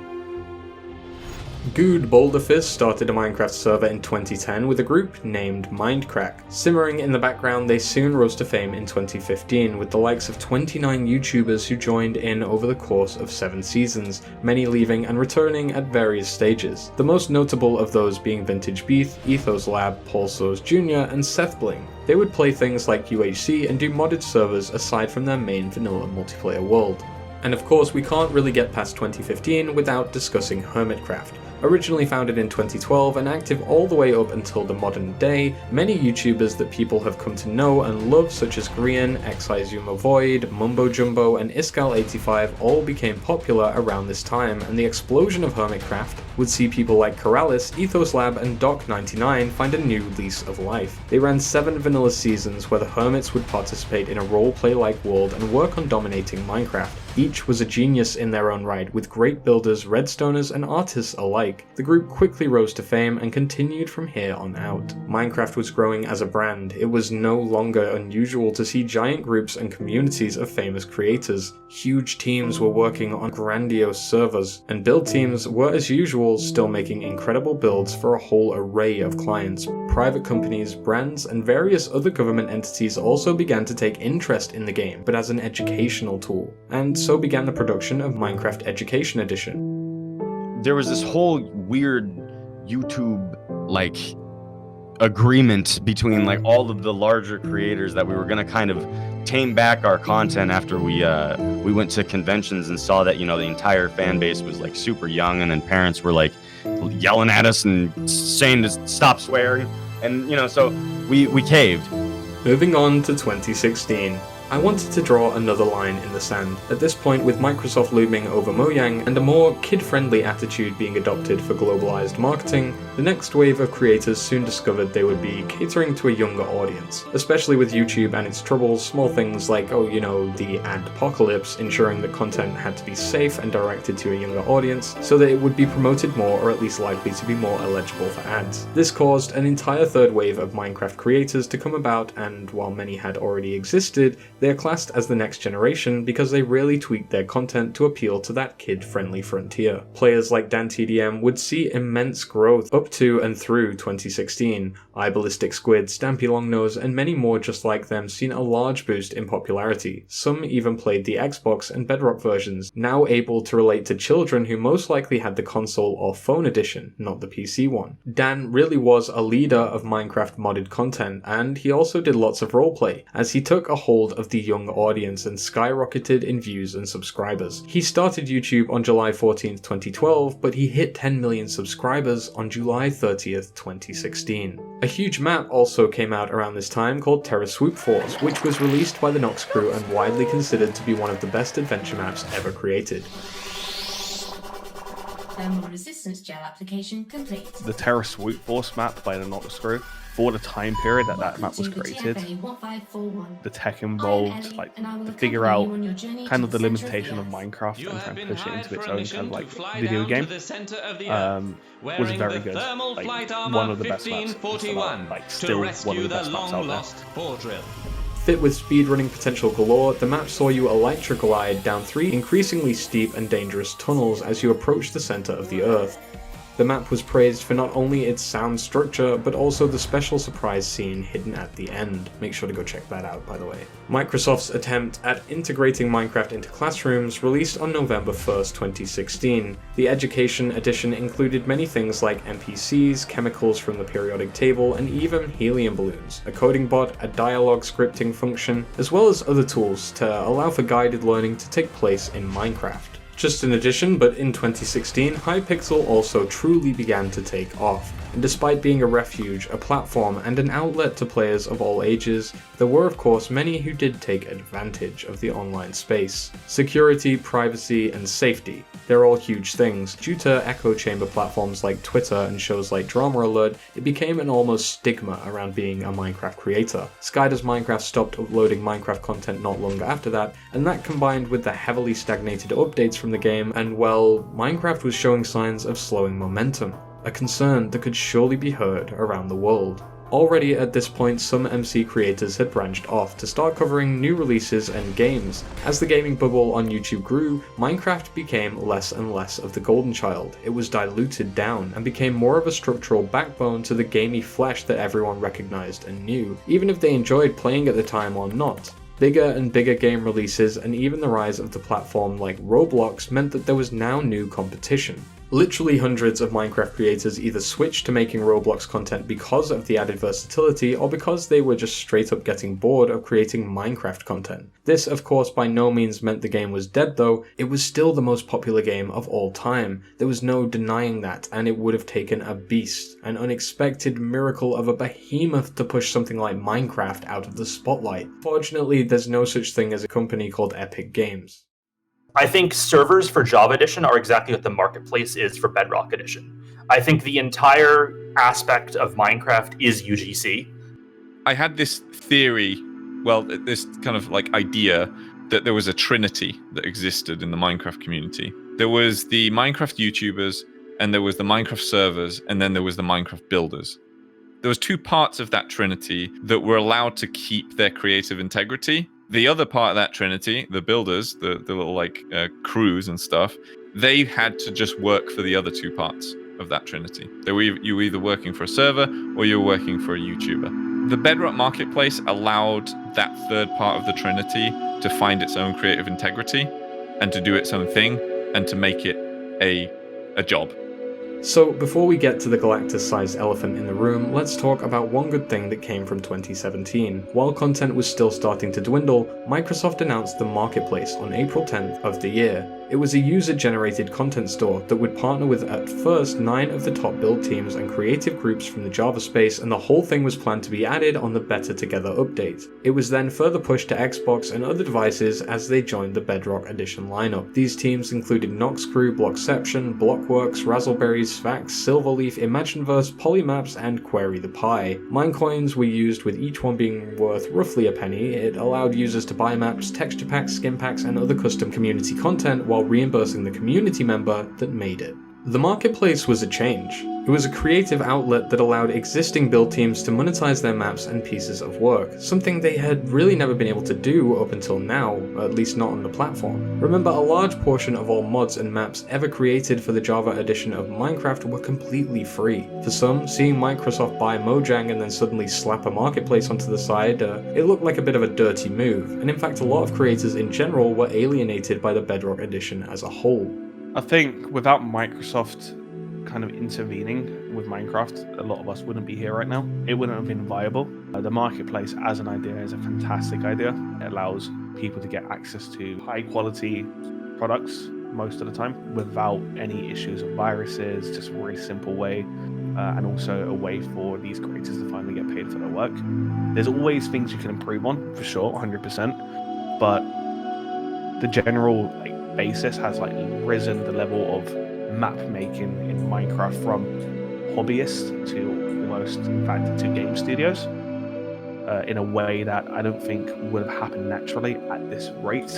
Good Boulderfist started a Minecraft server in 2010 with a group named Mindcrack. Simmering in the background, they soon rose to fame in 2015 with the likes of 29 YouTubers who joined in over the course of 7 seasons, many leaving and returning at various stages. The most notable of those being Vintage Beef, Ethos Lab, Paul Soares Jr. and Seth Bling. They would play things like UHC and do modded servers aside from their main vanilla multiplayer world. And of course, we can't really get past 2015 without discussing Hermitcraft. Originally founded in 2012 and active all the way up until the modern day, many YouTubers that people have come to know and love such as Grian, Xizuma Void, Mumbo Jumbo and Iskal85 all became popular around this time, and the explosion of Hermitcraft would see people like Keralis, Ethos Lab and Doc99 find a new lease of life. They ran 7 vanilla seasons where the Hermits would participate in a roleplay-like world and work on dominating Minecraft. Each was a genius in their own right, with great builders, redstoners and artists alike. The group quickly rose to fame and continued from here on out. Minecraft was growing as a brand. It was no longer unusual to see giant groups and communities of famous creators. Huge teams were working on grandiose servers, and build teams were as usual still making incredible builds for a whole array of clients. Private companies, brands and various other government entities also began to take interest in the game, but as an educational tool. And so began the production of Minecraft Education Edition. There was this whole weird YouTube agreement between all of the larger creators that we were gonna kind of tame back our content after we went to conventions and saw that the entire fan base was super young, and then parents were yelling at us and saying to stop swearing, and so we caved. Moving on to 2016. I wanted to draw another line in the sand. At this point, with Microsoft looming over Mojang and a more kid-friendly attitude being adopted for globalized marketing, the next wave of creators soon discovered they would be catering to a younger audience. Especially with YouTube and its troubles, small things like, the ad apocalypse, ensuring that content had to be safe and directed to a younger audience, so that it would be promoted more or at least likely to be more eligible for ads. This caused an entire third wave of Minecraft creators to come about, and while many had already existed, they are classed as the next generation because they really tweaked their content to appeal to that kid-friendly frontier. Players like DanTDM would see immense growth up to and through 2016. iBallistic Squid, Stampy Longnose, and many more just like them seen a large boost in popularity. Some even played the Xbox and Bedrock versions, now able to relate to children who most likely had the console or phone edition, not the PC one. Dan really was a leader of Minecraft modded content, and he also did lots of roleplay, as he took a hold of the young audience and skyrocketed in views and subscribers. He started YouTube on July 14th, 2012, but he hit 10 million subscribers on July 30th, 2016. A huge map also came out around this time called Terra Swoop Force, which was released by the Noxcrew and widely considered to be one of the best adventure maps ever created. Thermal resistance gel application complete. The Terra Swoop Force map by the Noxcrew, for the time period that map was created, the tech involved, to figure out kind of the limitation of Minecraft and try and push it into its own kind of video game, was very good. One of the best maps, still one of the best maps out there. Fit with speedrunning potential galore, the map saw you electroglide down 3 increasingly steep and dangerous tunnels as you approach the center of the Earth. The map was praised for not only its sound structure, but also the special surprise scene hidden at the end. Make sure to go check that out, by the way. Microsoft's attempt at integrating Minecraft into classrooms released on November 1st, 2016. The Education Edition included many things like NPCs, chemicals from the periodic table, and even helium balloons, a coding bot, a dialogue scripting function, as well as other tools to allow for guided learning to take place in Minecraft. Just an addition, but in 2016, Hypixel also truly began to take off, and despite being a refuge, a platform, and an outlet to players of all ages, there were of course many who did take advantage of the online space. Security, privacy, and safety. They're all huge things. Due to echo chamber platforms like Twitter and shows like DramaAlert, it became an almost stigma around being a Minecraft creator. SkyDoesMinecraft stopped uploading Minecraft content not long after that, and that combined with the heavily stagnated updates from the game, and well, Minecraft was showing signs of slowing momentum. A concern that could surely be heard around the world. Already at this point, some MC creators had branched off to start covering new releases and games. As the gaming bubble on YouTube grew, Minecraft became less and less of the golden child. It was diluted down and became more of a structural backbone to the gamey flesh that everyone recognized and knew, even if they enjoyed playing at the time or not. Bigger and bigger game releases and even the rise of the platform like Roblox meant that there was now new competition. Literally hundreds of Minecraft creators either switched to making Roblox content because of the added versatility or because they were just straight up getting bored of creating Minecraft content. This of course by no means meant the game was dead though, it was still the most popular game of all time. There was no denying that, and it would have taken a beast, an unexpected miracle of a behemoth to push something like Minecraft out of the spotlight. Fortunately, there's no such thing as a company called Epic Games. I think servers for Java Edition are exactly what the marketplace is for Bedrock Edition. I think the entire aspect of Minecraft is UGC. I had this theory, this kind of idea that there was a trinity that existed in the Minecraft community. There was the Minecraft YouTubers, and there was the Minecraft servers, and then there was the Minecraft builders. There was two parts of that trinity that were allowed to keep their creative integrity. The other part of that trinity, the builders, the little crews and stuff, they had to just work for the other two parts of that trinity. You were either working for a server or you were working for a YouTuber. The Bedrock marketplace allowed that third part of the trinity to find its own creative integrity and to do its own thing and to make it a job. So before we get to the Galactus-sized elephant in the room, let's talk about one good thing that came from 2017. While content was still starting to dwindle, Microsoft announced the Marketplace on April 10th of the year. It was a user-generated content store that would partner with at first 9 of the top build teams and creative groups from the Java space, and the whole thing was planned to be added on the Better Together update. It was then further pushed to Xbox and other devices as they joined the Bedrock Edition lineup. These teams included Noxcrew, Blockception, Blockworks, Razzleberries, Svax, Silverleaf, Imagineverse, Polymaps, and Query the Pie. Minecoins were used, with each one being worth roughly a penny. It allowed users to buy maps, texture packs, skin packs, and other custom community content while reimbursing the community member that made it. The marketplace was a change. It was a creative outlet that allowed existing build teams to monetize their maps and pieces of work, something they had really never been able to do up until now, at least not on the platform. Remember, a large portion of all mods and maps ever created for the Java edition of Minecraft were completely free. For some, seeing Microsoft buy Mojang and then suddenly slap a marketplace onto the side, it looked like a bit of a dirty move, and in fact a lot of creators in general were alienated by the Bedrock edition as a whole. I think without Microsoft kind of intervening with Minecraft, a lot of us wouldn't be here right now. It wouldn't have been viable. The marketplace as an idea is a fantastic idea. It allows people to get access to high quality products most of the time without any issues of viruses, just a really simple way, and also a way for these creators to finally get paid for their work. There's always things you can improve on, for sure, 100%, but the general basis has risen the level of map making in Minecraft from hobbyists to almost, in fact, to game studios in a way that I don't think would have happened naturally at this rate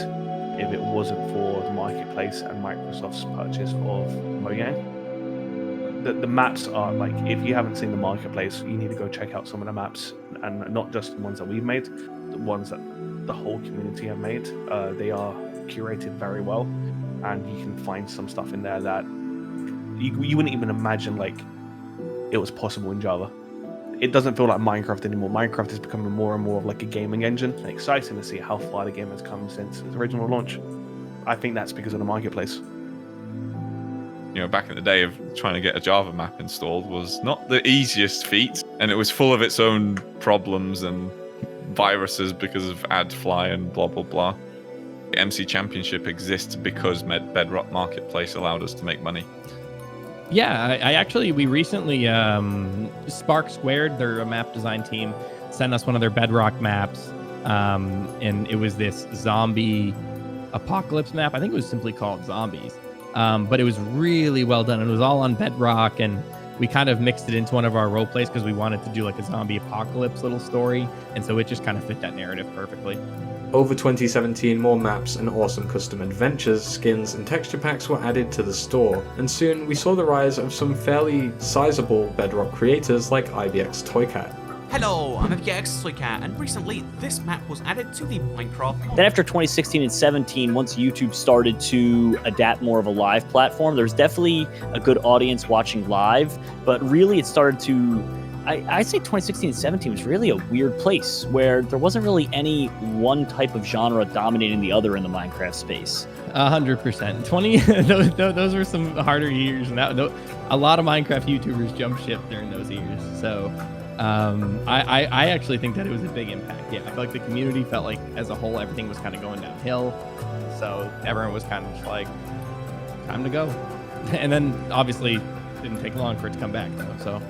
if it wasn't for the marketplace and Microsoft's purchase of Mojang. The maps are if you haven't seen the marketplace, you need to go check out some of the maps, and not just the ones that we've made, the ones that the whole community have made. They are curated very well, and you can find some stuff in there that you wouldn't even imagine it was possible in Java. It doesn't feel like Minecraft anymore. Minecraft is becoming more and more of a gaming engine, and exciting to see how far the game has come since its original launch. I think that's because of the marketplace. Back in the day of trying to get a Java map installed was not the easiest feat, and it was full of its own problems and viruses because of AdFly and blah blah blah. The MC Championship exists because Bedrock Marketplace allowed us to make money. Yeah, we recently, Spark Squared, their map design team, sent us one of their Bedrock maps, and it was this zombie apocalypse map. I think it was simply called Zombies, but it was really well done. It was all on Bedrock, and we kind of mixed it into one of our role plays because we wanted to do a zombie apocalypse little story, and so it just kind of fit that narrative perfectly. Over 2017, more maps and awesome custom adventures, skins, and texture packs were added to the store, and soon we saw the rise of some fairly sizable Bedrock creators like IBX Toycat. Hello, I'm InTheLittleWood, and recently this map was added to the Minecraft. Then after 2016 and 17, once YouTube started to adapt more of a live platform, there was definitely a good audience watching live, but really it started to... I'd say 2016 and 17 was really a weird place where there wasn't really any one type of genre dominating the other in the Minecraft space. 100%. Those were some harder years, and a lot of Minecraft YouTubers jumped ship during those years. So I actually think that it was a big impact. Yeah, I feel like the community felt like as a whole everything was kind of going downhill. So everyone was kind of just like, time to go. And then obviously it didn't take long for it to come back though. So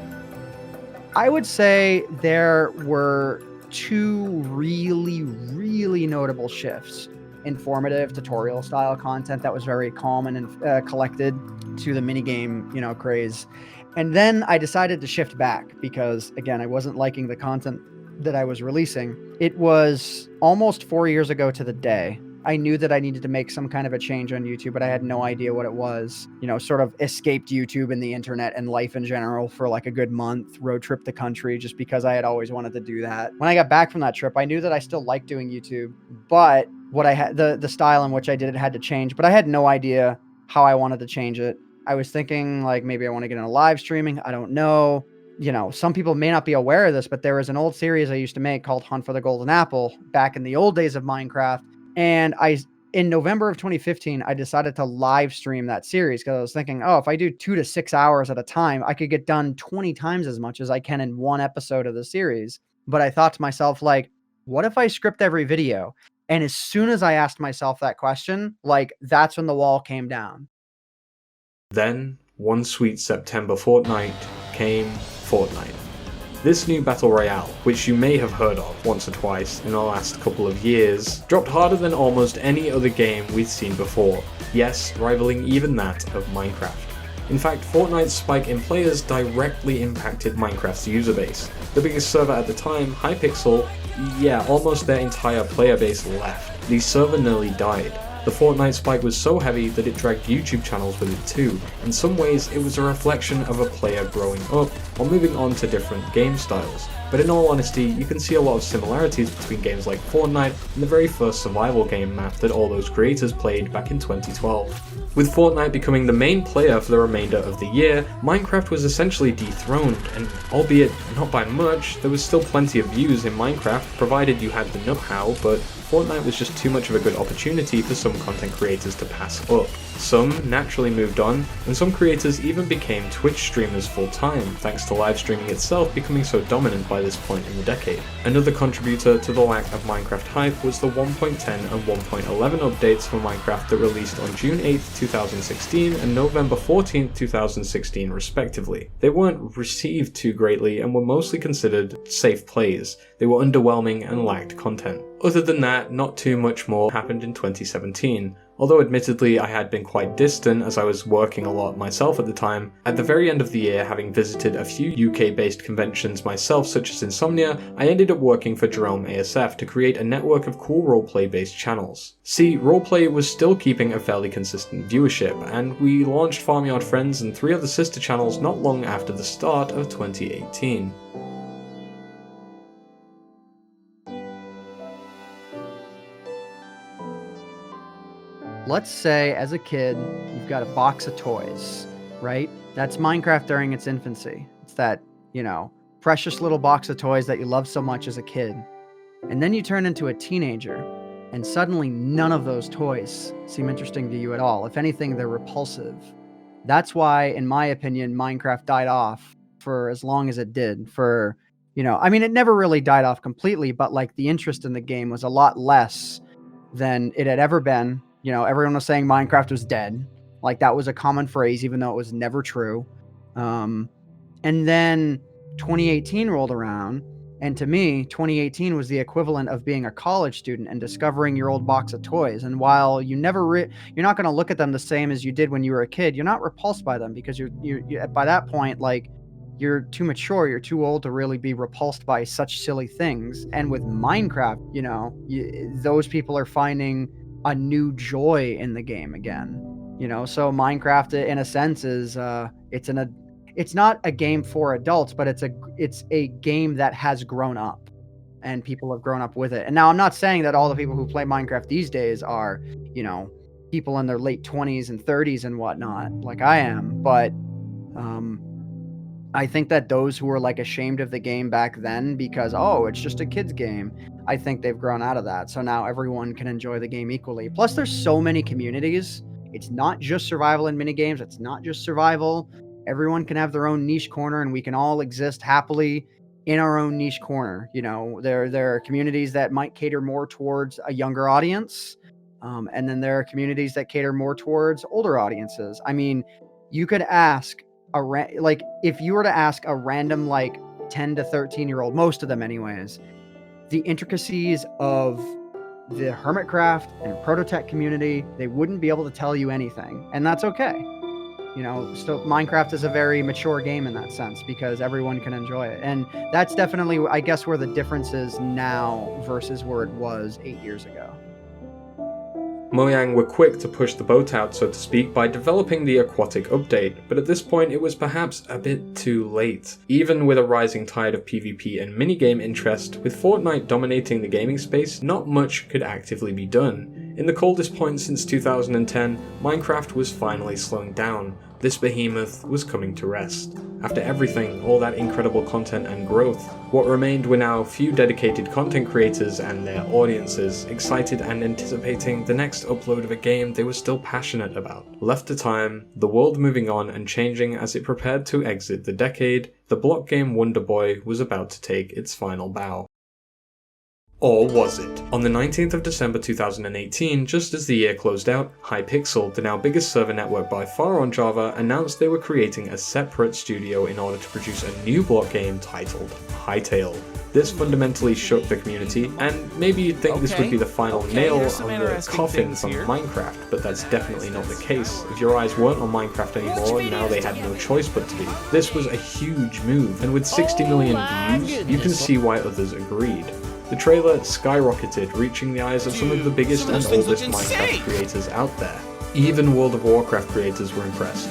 I would say there were two really notable shifts. Informative tutorial style content that was very calm and collected to the minigame, craze. And then I decided to shift back because, again, I wasn't liking the content that I was releasing. It was almost 4 years ago to the day. I knew that I needed to make some kind of a change on YouTube, but I had no idea what it was. Sort of escaped YouTube and the internet and life in general for a good month, road trip the country just because I had always wanted to do that. When I got back from that trip, I knew that I still liked doing YouTube, but what I had, the style in which I did it had to change, but I had no idea how I wanted to change it. I was thinking maybe I want to get into live streaming. I don't know. Some people may not be aware of this, but there was an old series I used to make called Hunt for the Golden Apple back in the old days of Minecraft. And in November of 2015, I decided to live stream that series because I was thinking, if I do 2 to 6 hours at a time, I could get done 20 times as much as I can in one episode of the series. But I thought to myself, what if I script every video? And as soon as I asked myself that question, like, that's when the wall came down. Then, one sweet September fortnight, came Fortnite. This new battle royale, which you may have heard of once or twice in the last couple of years, dropped harder than almost any other game we've seen before, yes, rivaling even that of Minecraft. In fact, Fortnite's spike in players directly impacted Minecraft's user base. The biggest server at the time, Hypixel, yeah, almost their entire player base left. The server nearly died. The Fortnite spike was so heavy that it dragged YouTube channels with it too. In some ways, it was a reflection of a player growing up or moving on to different game styles. But in all honesty, you can see a lot of similarities between games like Fortnite and the very first survival game map that all those creators played back in 2012. With Fortnite becoming the main player for the remainder of the year, Minecraft was essentially dethroned, and albeit not by much, there was still plenty of views in Minecraft provided you had the know-how, but Fortnite was just too much of a good opportunity for some content creators to pass up. Some naturally moved on, and some creators even became Twitch streamers full-time, thanks to live streaming itself becoming so dominant by this point in the decade. Another contributor to the lack of Minecraft hype was the 1.10 and 1.11 updates for Minecraft that released on June 8th, 2016 and November 14th, 2016 respectively. They weren't received too greatly and were mostly considered safe plays. They were underwhelming and lacked content. Other than that, not too much more happened in 2017. Although admittedly I had been quite distant as I was working a lot myself at the time, at the very end of the year, having visited a few UK-based conventions myself such as Insomnia, I ended up working for JeromeASF to create a network of cool roleplay-based channels. See, roleplay was still keeping a fairly consistent viewership, and we launched Farmyard Friends and 3 other sister channels not long after the start of 2018. Let's say, as a kid, you've got a box of toys, right? That's Minecraft during its infancy. It's that, precious little box of toys that you loved so much as a kid. And then you turn into a teenager, and suddenly none of those toys seem interesting to you at all. If anything, they're repulsive. That's why, in my opinion, Minecraft died off for as long as it did. It never really died off completely, but like the interest in the game was a lot less than it had ever been. Everyone was saying Minecraft was dead. Like, that was a common phrase, even though it was never true. And then 2018 rolled around, and to me, 2018 was the equivalent of being a college student and discovering your old box of toys. And while you're not going to look at them the same as you did when you were a kid, you're not repulsed by them because you're by that point, like, you're too mature, you're too old to really be repulsed by such silly things. And with Minecraft, those people are finding a new joy in the game again. So Minecraft in a sense is it's not a game for adults, but it's a game that has grown up and people have grown up with it. And now I'm not saying that all the people who play Minecraft these days are, people in their late 20s and 30s and whatnot, like I am, but I think that those who were like ashamed of the game back then because, it's just a kid's game, I think they've grown out of that. So now everyone can enjoy the game equally. Plus, there's so many communities. It's not just survival and minigames. It's not just survival. Everyone can have their own niche corner, and we can all exist happily in our own niche corner. There are communities that might cater more towards a younger audience. And then there are communities that cater more towards older audiences. I mean, you could ask if you were to ask a random 10 to 13-year-old, most of them anyways, the intricacies of the Hermitcraft and Prototech community, they wouldn't be able to tell you anything, and that's okay. So Minecraft is a very mature game in that sense because everyone can enjoy it, and that's definitely, I guess, where the difference is now versus where it was 8 years ago. Mojang were quick to push the boat out, so to speak, by developing the aquatic update, but at this point it was perhaps a bit too late. Even with a rising tide of PvP and minigame interest, with Fortnite dominating the gaming space, not much could actively be done. In the coldest point since 2010, Minecraft was finally slowing down. This behemoth was coming to rest. After everything, all that incredible content and growth, what remained were now few dedicated content creators and their audiences, excited and anticipating the next upload of a game they were still passionate about. Left to time, the world moving on and changing as it prepared to exit the decade, the block game Wonder Boy was about to take its final bow. Or was it? On the 19th of December 2018, just as the year closed out, Hypixel, the now biggest server network by far on Java, announced they were creating a separate studio in order to produce a new block game titled Hytale. This fundamentally shook the community, and maybe you'd think this would be the final nail on the coffin from Minecraft, but that's definitely not the case. If your eyes weren't on Minecraft anymore, now they had no choice but to be. This was a huge move, and with 60 million views, you can see why others agreed. The trailer skyrocketed, reaching the eyes of some of the biggest and oldest Minecraft creators out there. Even World of Warcraft creators were impressed.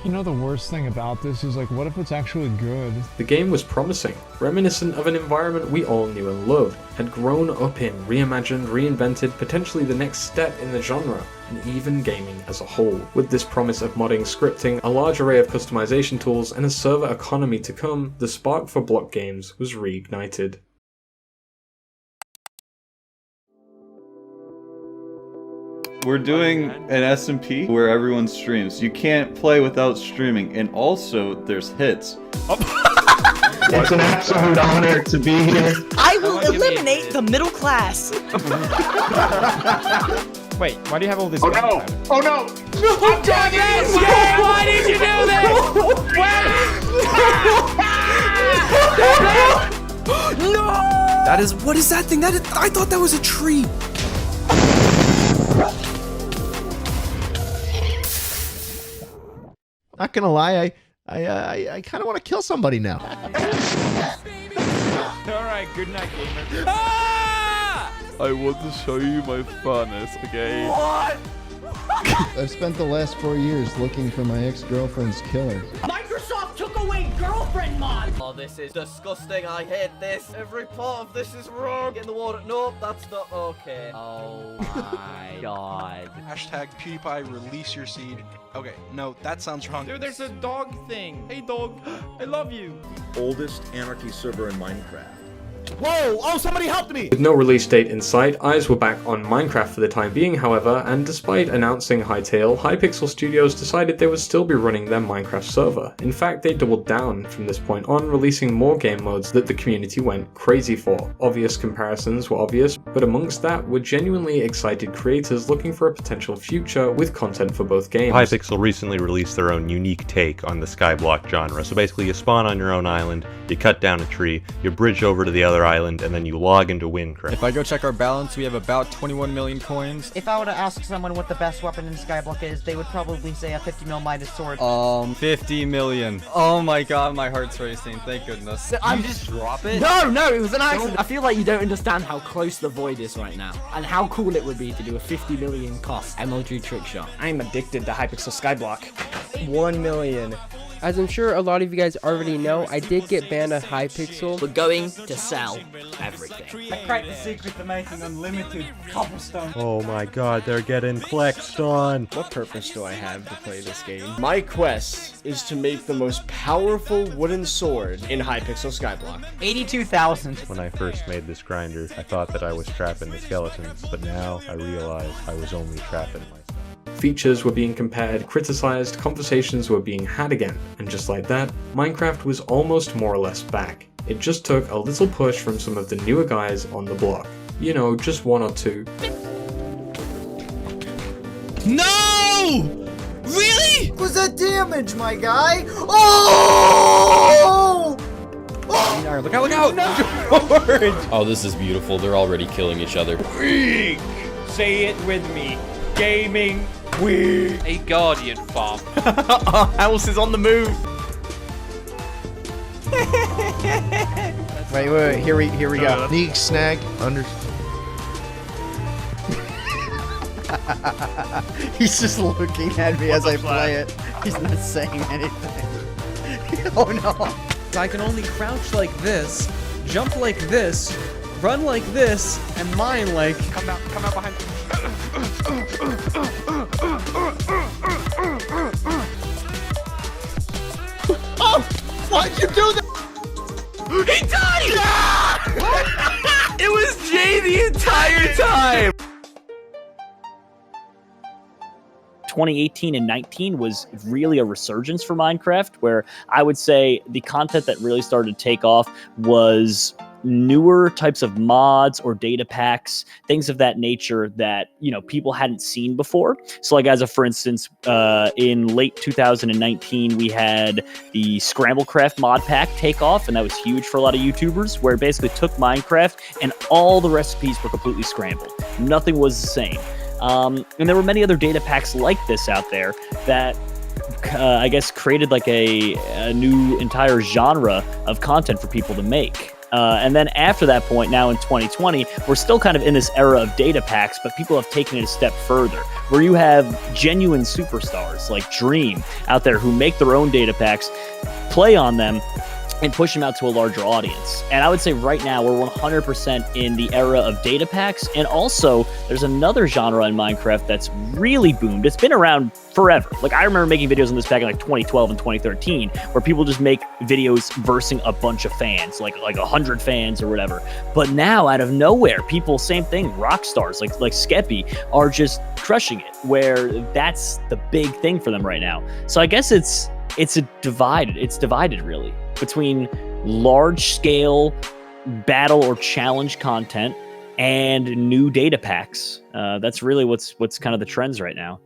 You know, the worst thing about this is, like, what if it's actually good? The game was promising, reminiscent of an environment we all knew and loved, had grown up in, reimagined, reinvented, potentially the next step in the genre, and even gaming as a whole. With this promise of modding, scripting, a large array of customization tools, and a server economy to come, the spark for block games was reignited. We're doing an SMP where everyone streams. You can't play without streaming, and also there's hits. It's an absolute honor to be here. I will eliminate the middle class. Wait, why do you have all this? Oh no! Oh no! No, dang it! Yeah, why did you do this? No! That is, what is that thing? That is, I thought that was a tree. Not gonna lie, I kind of want to kill somebody now. Alright, good night, gamer. I want to show you my funness, okay? What? I've spent the last 4 years looking for my ex-girlfriend's killer. Microsoft took away girlfriend mod. Oh, this is disgusting. I hate this. Every part of this is wrong. Get in the water. Nope, that's not okay. Oh my god. Hashtag PewDiePie release your seed. Okay, no, that sounds wrong. Dude, there's a dog thing. Hey, dog. I love you. Oldest anarchy server in Minecraft. Whoa! Oh, somebody helped me! With no release date in sight, eyes were back on Minecraft for the time being, however, and despite announcing Hytale, Hypixel Studios decided they would still be running their Minecraft server. In fact, they doubled down from this point on, releasing more game modes that the community went crazy for. Obvious comparisons were obvious, but amongst that were genuinely excited creators looking for a potential future with content for both games. Hypixel recently released their own unique take on the skyblock genre. So basically you spawn on your own island, you cut down a tree, you bridge over to the other island, and then you log into Wincraft. If I go check our balance, we have about 21 million coins. If I were to ask someone what the best weapon in Skyblock is, they would probably say a 50mm Midas sword. 50 million. Oh my god, my heart's racing. Thank goodness. I'm just drop it. No, it was an accident. I feel like you don't understand how close the void is right now, and how cool it would be to do a 50 million cost MLG trick shot. I'm addicted to Hypixel Skyblock. 1 million. As I'm sure a lot of you guys already know, I did get banned on Hypixel. We're going to sell everything. I cracked the secret to making unlimited cobblestone. Oh my god, they're getting flexed on. What purpose do I have to play this game? My quest is to make the most powerful wooden sword in Hypixel Skyblock. 82,000. When I first made this grinder, I thought that I was trapping the skeletons, but now I realize I was only trapping myself. Features were being compared, criticized, conversations were being had again, and just like that, Minecraft was almost more or less back. It just took a little push from some of the newer guys on the block. You know, just one or two. No! Really? Was that damage, my guy? Oh! Look out, look out! No! Oh, this is beautiful. They're already killing each other. Weak! Say it with me. Gaming weak. A guardian farm. Our house is on the move. Wait, here we go. Sneak, snag, under. He's just looking at me as I play it. He's not saying anything. Oh no. I can only crouch like this, jump like this, run like this, and mine like... Come out behind me. Oh! Why'd you do that? He died! Yeah! It was me the entire time! 2018 and 19 was really a resurgence for Minecraft, where I would say the content that really started to take off was newer types of mods or data packs, things of that nature that, you know, people hadn't seen before. So like, as a for instance, in late 2019, we had the Scramblecraft mod pack take off, and that was huge for a lot of YouTubers, where it basically took Minecraft and all the recipes were completely scrambled. Nothing was the same. And there were many other data packs like this out there that I guess created like a new entire genre of content for people to make. And then after that point, now in 2020, we're still kind of in this era of data packs, but people have taken it a step further, where you have genuine superstars like Dream out there who make their own data packs, play on them, and push them out to a larger audience. And I would say right now we're 100% in the era of data packs. And also there's another genre in Minecraft that's really boomed. It's been around forever. Like, I remember making videos on this back in like 2012 and 2013, where people just make videos versing a bunch of fans, like 100 fans or whatever. But now out of nowhere, people, same thing, rock stars like Skeppy are just crushing it, where that's the big thing for them right now. So I guess it's divided really between large scale battle or challenge content and new data packs. That's really what's kind of the trends right now.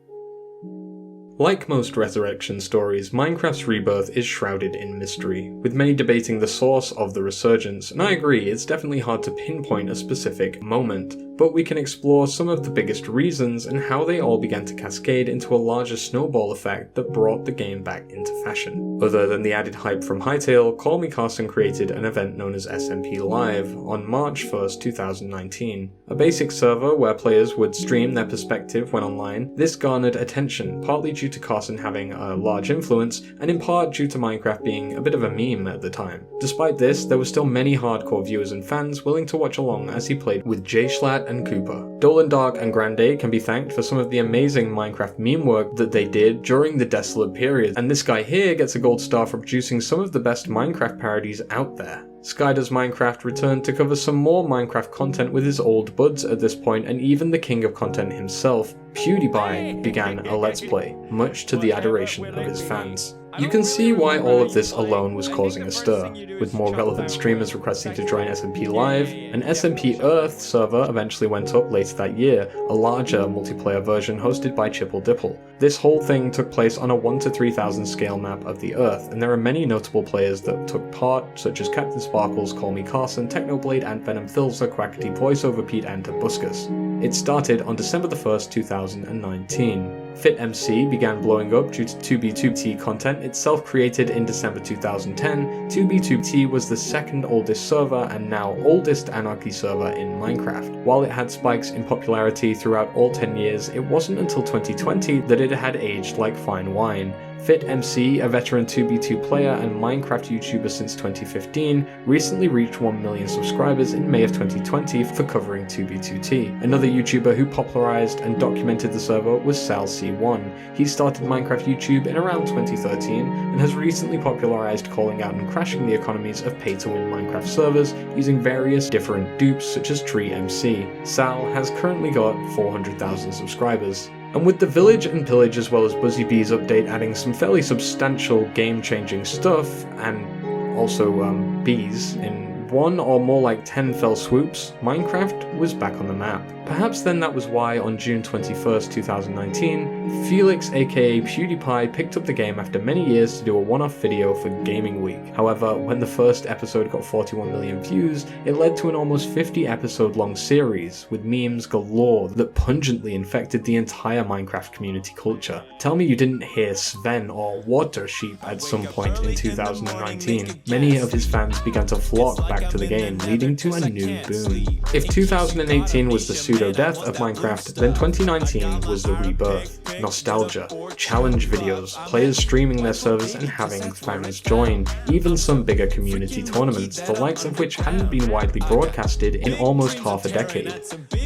Like most resurrection stories, Minecraft's rebirth is shrouded in mystery, with many debating the source of the resurgence, and I agree, it's definitely hard to pinpoint a specific moment, but we can explore some of the biggest reasons and how they all began to cascade into a larger snowball effect that brought the game back into fashion. Other than the added hype from Hytale, Call Me Carson created an event known as SMP Live on March 1st, 2019. A basic server where players would stream their perspective when online. This garnered attention, partly due to Carson having a large influence, and in part due to Minecraft being a bit of a meme at the time. Despite this, there were still many hardcore viewers and fans willing to watch along as he played with J-Schlatt and Cooper. Dolan Dark and Grande can be thanked for some of the amazing Minecraft meme work that they did during the Desolate period, and this guy here gets a gold star for producing some of the best Minecraft parodies out there. SkyDoesMinecraft returned to cover some more Minecraft content with his old buds at this point, and even the king of content himself, PewDiePie, began a Let's Play, much to the adoration of his fans. You can see why all of this alone was causing a stir, with more relevant streamers requesting to join SMP Live. An SMP Earth server eventually went up later that year, a larger multiplayer version hosted by Chipple Dipple. This whole thing took place on a 1 to 3000 scale map of the Earth, and there are many notable players that took part, such as Captain Sparkles, Call Me Carson, Technoblade, AntVenom, Thilza, Quackity, Voiceover Pete, and Tobuscus. It started on December the 1st, 2019. FitMC began blowing up due to 2B2T content itself created in December 2010. 2B2T was the second oldest server and now oldest anarchy server in Minecraft. While it had spikes in popularity throughout all 10 years, it wasn't until 2020 that it had aged like fine wine. FitMC, a veteran 2B2 player and Minecraft YouTuber since 2015, recently reached 1 million subscribers in May of 2020 for covering 2B2T. Another YouTuber who popularized and documented the server was SalC1. He started Minecraft YouTube in around 2013 and has recently popularized calling out and crashing the economies of pay-to-win Minecraft servers using various different dupes such as TreeMC. Sal has currently got 400,000 subscribers. And with the Village and Pillage as well as Buzzy Bee's update adding some fairly substantial game-changing stuff, and also bees, in one or more like 10 fell swoops, Minecraft was back on the map. Perhaps then that was why on June 21st, 2019, Felix aka PewDiePie picked up the game after many years to do a one-off video for Gaming Week. However, when the first episode got 41 million views, it led to an almost 50 episode long series with memes galore that pungently infected the entire Minecraft community culture. Tell me you didn't hear Sven or Watersheep at some point in 2019. Many of his fans began to flock back to the game, leading to a new boom. If 2018 was the pseudo-death of Minecraft, then 2019 was the rebirth. Nostalgia, challenge videos, players streaming their servers and having fans join, even some bigger community tournaments, the likes of which hadn't been widely broadcasted in almost half a decade.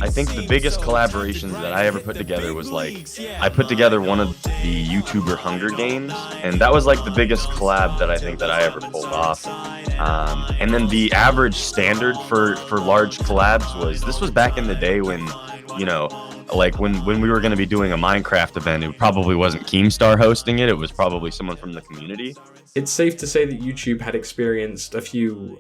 I think the biggest collaborations that I ever put together was like, I put together one of the YouTuber Hunger Games, and that was like the biggest collab that I think that I ever pulled off. And then the average standard for large collabs was back in the day when, you know, like when we were going to be doing a Minecraft event, it probably wasn't Keemstar hosting it. It was probably someone from the community. It's safe to say that YouTube had experienced a few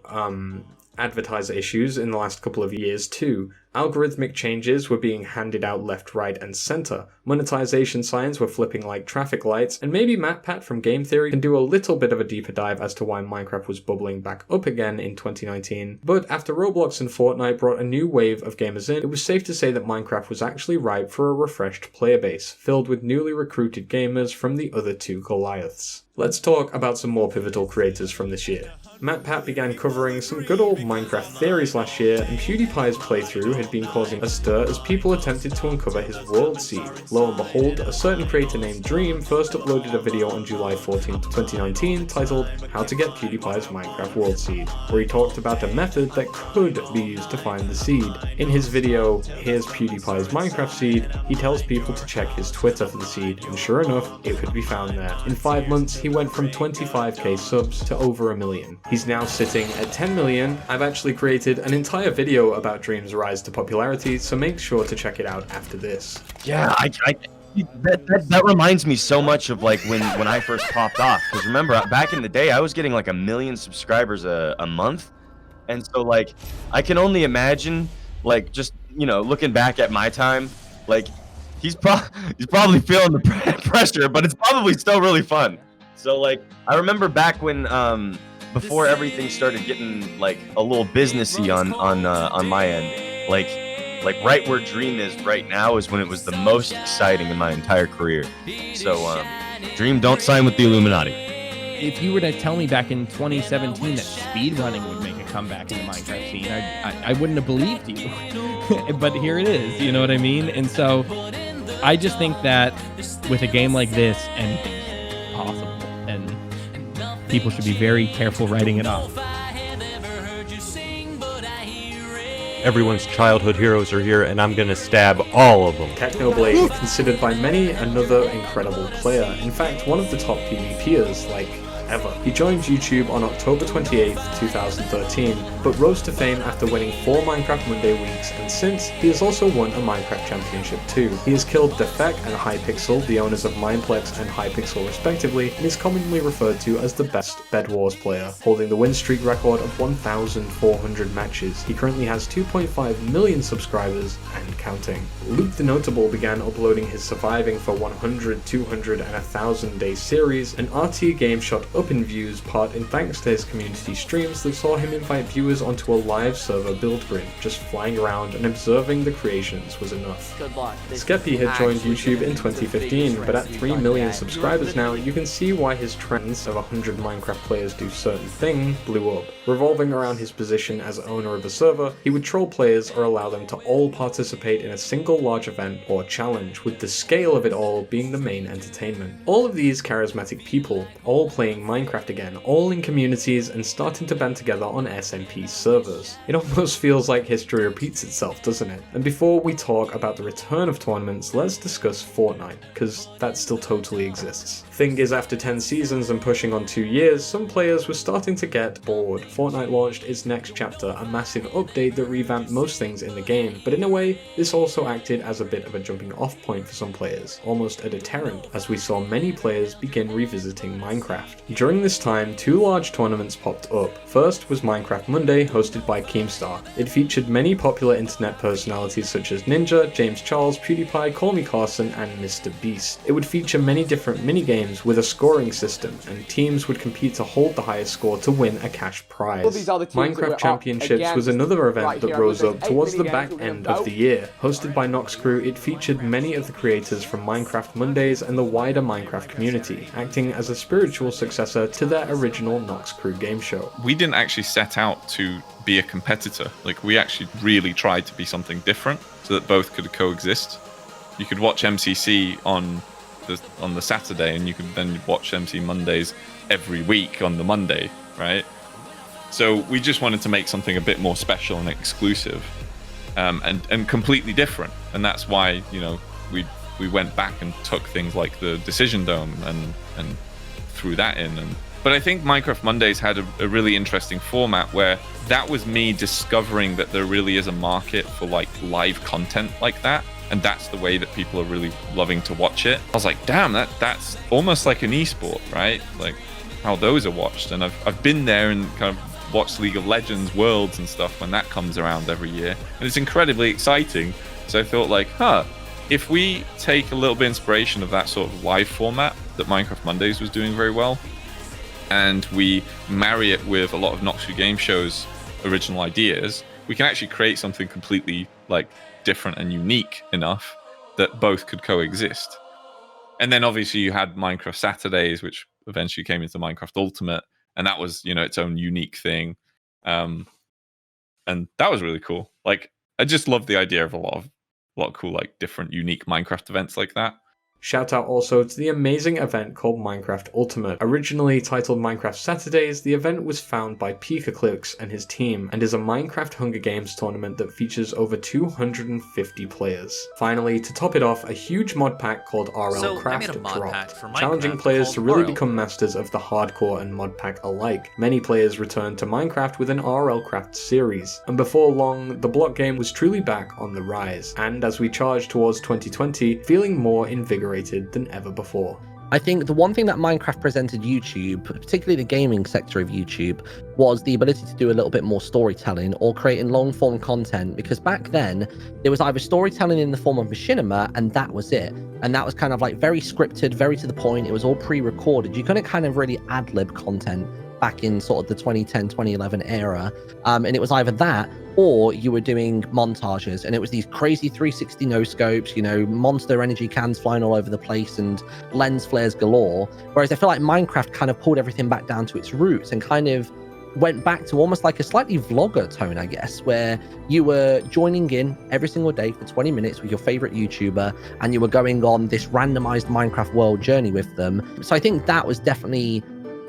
advertiser issues in the last couple of years too. Algorithmic changes were being handed out left, right, and center. Monetization signs were flipping like traffic lights, and maybe MatPat from Game Theory can do a little bit of a deeper dive as to why Minecraft was bubbling back up again in 2019. But after Roblox and Fortnite brought a new wave of gamers in, it was safe to say that Minecraft was actually ripe for a refreshed player base, filled with newly recruited gamers from the other two Goliaths. Let's talk about some more pivotal creators from this year. MatPat began covering some good old Minecraft theories last year, and PewDiePie's playthrough had been causing a stir as people attempted to uncover his world seed. Lo and behold, a certain creator named Dream first uploaded a video on July 14, 2019 titled How to Get PewDiePie's Minecraft World Seed, where he talked about a method that could be used to find the seed. In his video, Here's PewDiePie's Minecraft Seed, he tells people to check his Twitter for the seed, and sure enough, it could be found there. In 5 months, he went from 25k subs to over 1 million. He's now sitting at 10 million. I've actually created an entire video about Dream's rise to popularity, so make sure to check it out after this. Yeah, that reminds me so much of like when I first popped off. Because remember, back in the day, I was getting like 1 million subscribers a month. And so like, I can only imagine, like, just, you know, looking back at my time, like, he's probably feeling the pressure, but it's probably still really fun. So like, I remember back when before everything started getting like a little businessy on my end, like right where Dream is right now is when it was the most exciting in my entire career. So Dream, don't sign with the Illuminati. If you were to tell me back in 2017 that speedrunning would make a comeback in the Minecraft scene, I wouldn't have believed you. But here it is, you know what I mean? And so I just think that with a game like this, anything's possible, and people should be very careful writing it off. Everyone's childhood heroes are here, and I'm gonna stab all of them. Technoblade, considered by many another incredible player. In fact, one of the top PvPers, like, ever. He joined YouTube on October 28th, 2013, but rose to fame after winning 4 Minecraft Monday weeks, and since, he has also won a Minecraft Championship too. He has killed Defec and Hypixel, the owners of Mineplex and Hypixel respectively, and is commonly referred to as the best Bed Wars player, holding the win streak record of 1,400 matches. He currently has 2.5 million subscribers and counting. Luke the Notable began uploading his Surviving for 100, 200, and 1,000 day series, and RT Game shot up in views, part in thanks to his community streams that saw him invite viewers onto a live server build grid. Just flying around and observing the creations was enough. Good luck. Skeppy had joined YouTube in 2015, but at 3 million subscribers now, you can see why his trends of 100 Minecraft players do certain thing blew up. Revolving around his position as owner of a server, he would troll players or allow them to all participate in a single large event or challenge, with the scale of it all being the main entertainment. All of these charismatic people, all playing Minecraft again, all in communities and starting to band together on SMP servers. It almost feels like history repeats itself, doesn't it? And before we talk about the return of tournaments, let's discuss Fortnite, because that still totally exists. Thing is, after 10 seasons and pushing on 2 years, some players were starting to get bored. Fortnite launched its next chapter, a massive update that revamped most things in the game, but in a way, this also acted as a bit of a jumping off point for some players, almost a deterrent, as we saw many players begin revisiting Minecraft. During this time, 2 large tournaments popped up. First was Minecraft Monday, hosted by Keemstar. It featured many popular internet personalities such as Ninja, James Charles, PewDiePie, Call Me Carson, and Mr. Beast. It would feature many different minigames with a scoring system, and teams would compete to hold the highest score to win a cash prize. Minecraft Championships was another event that rose up towards the back end of the year. Hosted by Noxcrew, it featured many of the creators from Minecraft Mondays and the wider Minecraft community, acting as a spiritual successor to their original Noxcrew game show. We didn't actually set out to be a competitor. Like, we actually really tried to be something different so that both could coexist. You could watch MCC on the Saturday, and you could then watch MC Mondays every week on the Monday, right? So we just wanted to make something a bit more special and exclusive, and completely different. And that's why, you know, we went back and took things like the Decision Dome and threw that in, and But I think Minecraft Mondays had a really interesting format where that was me discovering that there really is a market for like live content like that. And that's the way that people are really loving to watch it. I was like, damn, that's almost like an esport, right? Like how those are watched. And I've been there and kind of watched League of Legends Worlds and stuff when that comes around every year. And it's incredibly exciting. So I thought like, if we take a little bit of inspiration of that sort of live format that Minecraft Mondays was doing very well, and we marry it with a lot of Noxcrew Game Show's original ideas, we can actually create something completely like different and unique enough that both could coexist. And then obviously you had Minecraft Saturdays, which eventually came into Minecraft Ultimate, and that was, you know, its own unique thing. And that was really cool. Like, I just love the idea of a lot of cool, like different, unique Minecraft events like that. Shout out also to the amazing event called Minecraft Ultimate. Originally titled Minecraft Saturdays, the event was found by PikaClicks and his team, and is a Minecraft Hunger Games tournament that features over 250 players. Finally, to top it off, a huge mod pack called RL Craft dropped, challenging players to really become masters of the hardcore and mod pack alike. Many players returned to Minecraft with an RL Craft series, and before long, the block game was truly back on the rise, and as we charged towards 2020, feeling more invigorated than ever before. I think the one thing that Minecraft presented YouTube, particularly the gaming sector of YouTube, was the ability to do a little bit more storytelling or creating long-form content, because back then there was either storytelling in the form of machinima and that was it, and that was kind of like very scripted, very to the point. It was all pre-recorded. You couldn't kind of really ad-lib content back in sort of the 2010, 2011 era, and it was either that or you were doing montages, and it was these crazy 360 no scopes, you know, monster energy cans flying all over the place and lens flares galore. Whereas I feel like Minecraft kind of pulled everything back down to its roots and kind of went back to almost like a slightly vlogger tone, I guess, where you were joining in every single day for 20 minutes with your favorite YouTuber, and you were going on this randomized Minecraft world journey with them. So I think that was definitely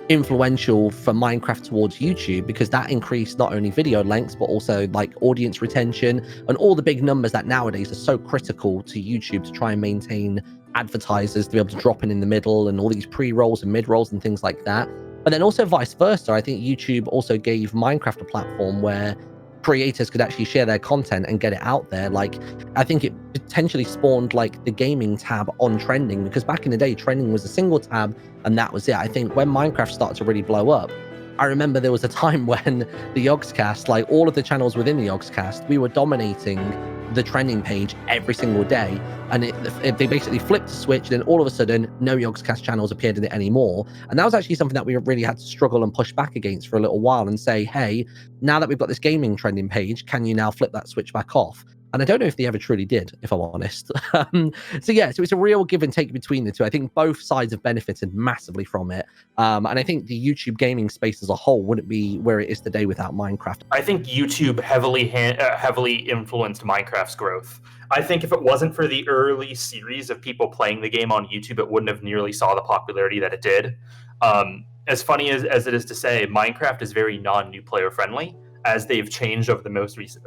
influential for Minecraft towards YouTube, because that increased not only video lengths but also like audience retention and all the big numbers that nowadays are so critical to YouTube to try and maintain advertisers to be able to drop in the middle and all these pre-rolls and mid-rolls and things like that. But then also vice versa, I think YouTube also gave Minecraft a platform where creators could actually share their content and get it out there. Like, I think it potentially spawned like the gaming tab on trending, because back in the day trending was a single tab and that was it. I think when Minecraft started to really blow up, I remember there was a time when the Yogscast, like all of the channels within the Yogscast, we were dominating the trending page every single day, and they basically flipped a switch, and then all of a sudden no Yogscast channels appeared in it anymore. And that was actually something that we really had to struggle and push back against for a little while and say, hey, now that we've got this gaming trending page, can you now flip that switch back off? And I don't know if they ever truly did, if I'm honest. So it's a real give and take between the two. I think both sides have benefited massively from it. And I think the YouTube gaming space as a whole wouldn't be where it is today without Minecraft. I think YouTube heavily influenced Minecraft's growth. I think if it wasn't for the early series of people playing the game on YouTube, it wouldn't have nearly saw the popularity that it did. As funny as it is to say, Minecraft is very non-new player friendly, as they've changed over the latest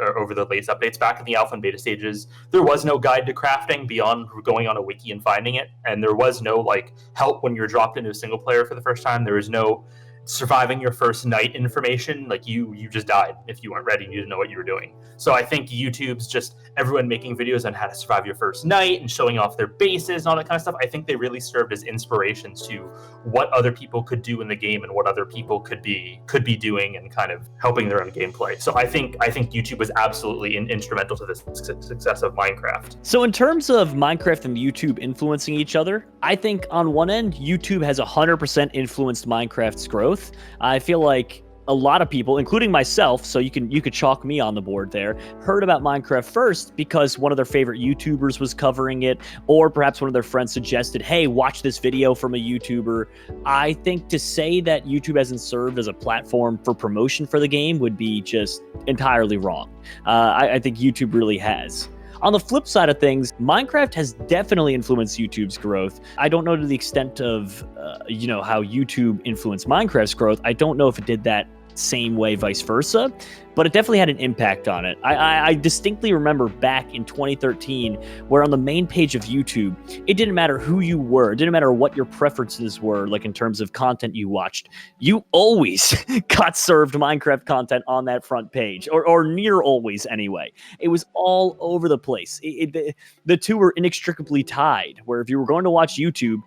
updates. Back in the alpha and beta stages, there was no guide to crafting beyond going on a wiki and finding it, and there was no like help when you're dropped into a single player for the first time. There was no surviving your first night information. Like you just died if you weren't ready, you didn't know what you were doing. So I think YouTube's just everyone making videos on how to survive your first night and showing off their bases and all that kind of stuff. I think they really served as inspirations to what other people could do in the game and what other people could be doing and kind of helping their own gameplay. So I think YouTube was absolutely instrumental to the success of Minecraft. So in terms of Minecraft and YouTube influencing each other, I think on one end, YouTube has 100% influenced Minecraft's growth. I feel like a lot of people, including myself, so you could chalk me on the board there, heard about Minecraft first because one of their favorite YouTubers was covering it, or perhaps one of their friends suggested, hey, watch this video from a YouTuber. I think to say that YouTube hasn't served as a platform for promotion for the game would be just entirely wrong. I think YouTube really has. On the flip side of things, Minecraft has definitely influenced YouTube's growth. I don't know to the extent of, how YouTube influenced Minecraft's growth. I don't know if it did that same way, vice versa. But it definitely had an impact on it. I distinctly remember back in 2013, where on the main page of YouTube, it didn't matter who you were, it didn't matter what your preferences were, like in terms of content you watched, you always got served Minecraft content on that front page, or near always anyway. It was all over the place. The two were inextricably tied, where if you were going to watch YouTube,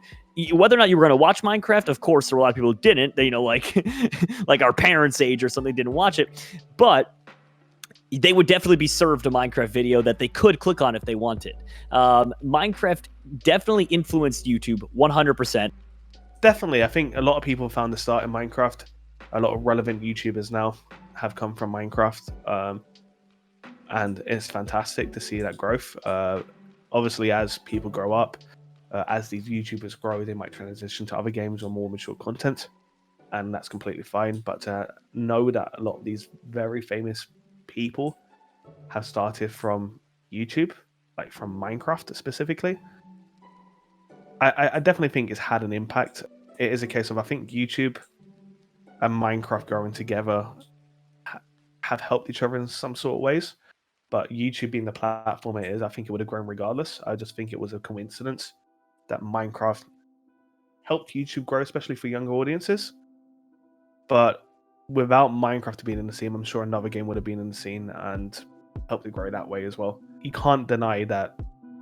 whether or not you were going to watch Minecraft, of course, there were a lot of people who didn't. They, like, like our parents' age or something, didn't watch it. But they would definitely be served a Minecraft video that they could click on if they wanted. Minecraft definitely influenced YouTube 100%. Definitely. I think a lot of people found the start in Minecraft. A lot of relevant YouTubers now have come from Minecraft. And it's fantastic to see that growth. Obviously, as people grow up, as these YouTubers grow, they might transition to other games or more mature content, and that's completely fine. But know that a lot of these very famous people have started from YouTube, like from Minecraft specifically. I definitely think it's had an impact. It is a case of, I think YouTube and Minecraft growing together have helped each other in some sort of ways. But YouTube being the platform it is, I think it would have grown regardless. I just think it was a coincidence that Minecraft helped YouTube grow, especially for younger audiences. But without Minecraft being in the scene, I'm sure another game would have been in the scene and helped it grow that way as well. You can't deny that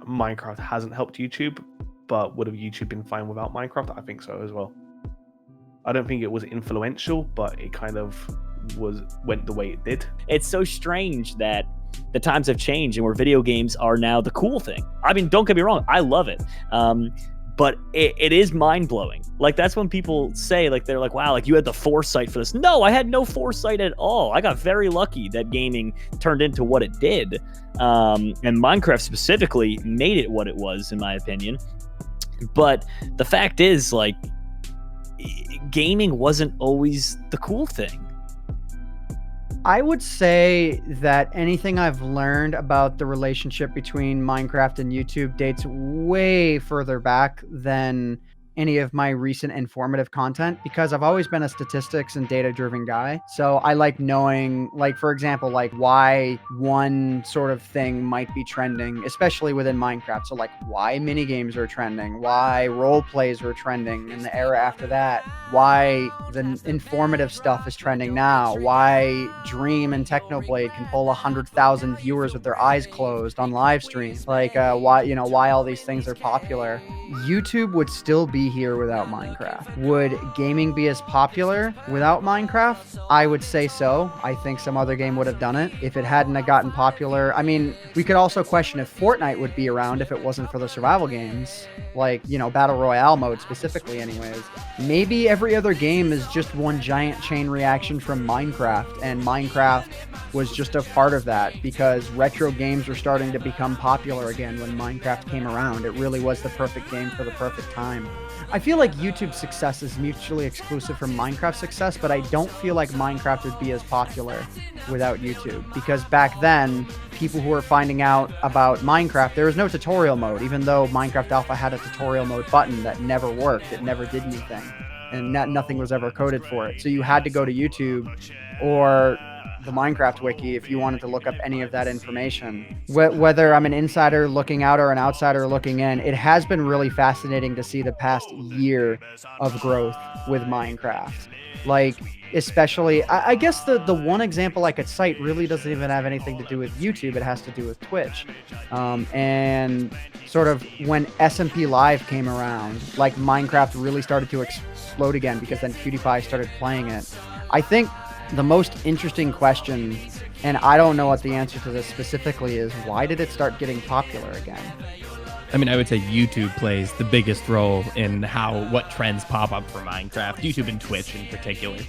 Minecraft hasn't helped YouTube, but would have YouTube been fine without Minecraft? I think so as well. I don't think it was influential, but it kind of went the way it did. It's so strange that the times have changed and where video games are now the cool thing. I mean, don't get me wrong, I love it. But it is mind-blowing. Like, that's when people say, like, they're like, wow, like, you had the foresight for this. No, I had no foresight at all. I got very lucky that gaming turned into what it did. And Minecraft specifically made it what it was, in my opinion. But the fact is, like, gaming wasn't always the cool thing. I would say that anything I've learned about the relationship between Minecraft and YouTube dates way further back than any of my recent informative content, because I've always been a statistics and data-driven guy. So I like knowing, like, for example, like why one sort of thing might be trending, especially within Minecraft. So like why minigames are trending, why role plays were trending in the era after that, why the informative stuff is trending now, why Dream and Technoblade can pull 100,000 viewers with their eyes closed on live streams, like why all these things are popular. YouTube would still be here without Minecraft. Would gaming be as popular without Minecraft? I would say so. I think some other game would have done it if it hadn't have gotten popular. I mean, we could also question if Fortnite would be around if it wasn't for the survival games, like, Battle Royale mode specifically anyways. Maybe every other game is just one giant chain reaction from Minecraft, and Minecraft was just a part of that because retro games were starting to become popular again when Minecraft came around. It really was the perfect game for the perfect time. I feel like YouTube's success is mutually exclusive from Minecraft's success, but I don't feel like Minecraft would be as popular without YouTube, because back then, people who were finding out about Minecraft, there was no tutorial mode, even though Minecraft Alpha had a tutorial mode button that never worked. It never did anything, and nothing was ever coded for it. So you had to go to YouTube or the Minecraft wiki if you wanted to look up any of that information. Whether I'm an insider looking out or an outsider looking in, it has been really fascinating to see the past year of growth with Minecraft. Like, especially, I guess the one example I could cite really doesn't even have anything to do with YouTube. It has to do with Twitch. And sort of when SMP Live came around, like, Minecraft really started to explode again because then PewDiePie started playing it. I think the most interesting question, and I don't know what the answer to this specifically is, why did it start getting popular again? I mean, I would say YouTube plays the biggest role in what trends pop up for Minecraft, YouTube and Twitch in particular.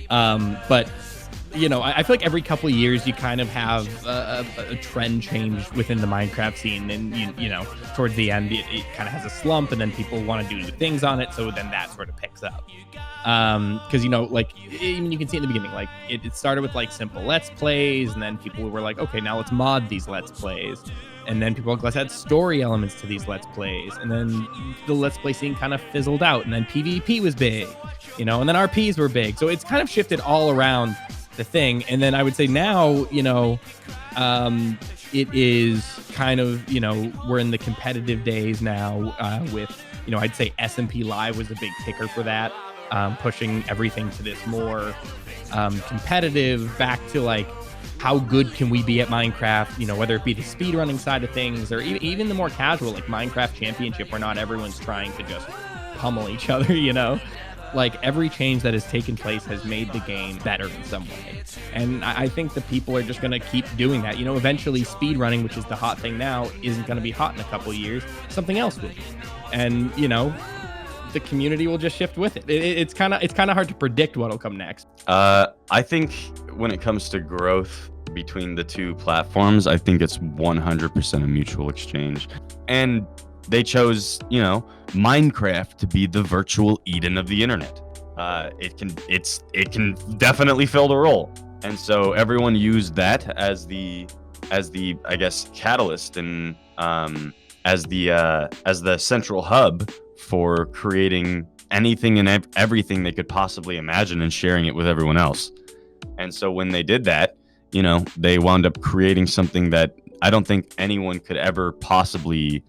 But, I feel like every couple of years you kind of have a trend change within the Minecraft scene. And, towards the end, it kind of has a slump, and then people want to do new things on it. So then that sort of picks up. Because, you can see in the beginning, like, it started with, like, simple Let's Plays, and then people were like, okay, now let's mod these Let's Plays. And then people are like, let's add story elements to these Let's Plays. And then the Let's Play scene kind of fizzled out. And then PvP was big, you know, and then RPs were big. So it's kind of shifted all around the thing. And then I would say now, you know, it is kind of, you know, we're in the competitive days now with, you know, I'd say SMP Live was a big kicker for that, pushing everything to this more competitive, back to like, how good can we be at Minecraft, you know, whether it be the speedrunning side of things or even the more casual, like Minecraft Championship, where not everyone's trying to just pummel each other, you know? Like, every change that has taken place has made the game better in some way. And I think the people are just going to keep doing that. You know, eventually speedrunning, which is the hot thing now, isn't going to be hot in a couple of years. Something else will be. And, you know, the community will just shift with it. It's kind of hard to predict what'll come next. I think when it comes to growth between the two platforms, I think it's 100% a mutual exchange. And they chose, you know, Minecraft to be the virtual Eden of the internet. It can definitely fill the role. And so everyone used that as the I guess catalyst and as the central hub for creating anything and everything they could possibly imagine and sharing it with everyone else. And so when they did that, you know, they wound up creating something that I don't think anyone could ever possibly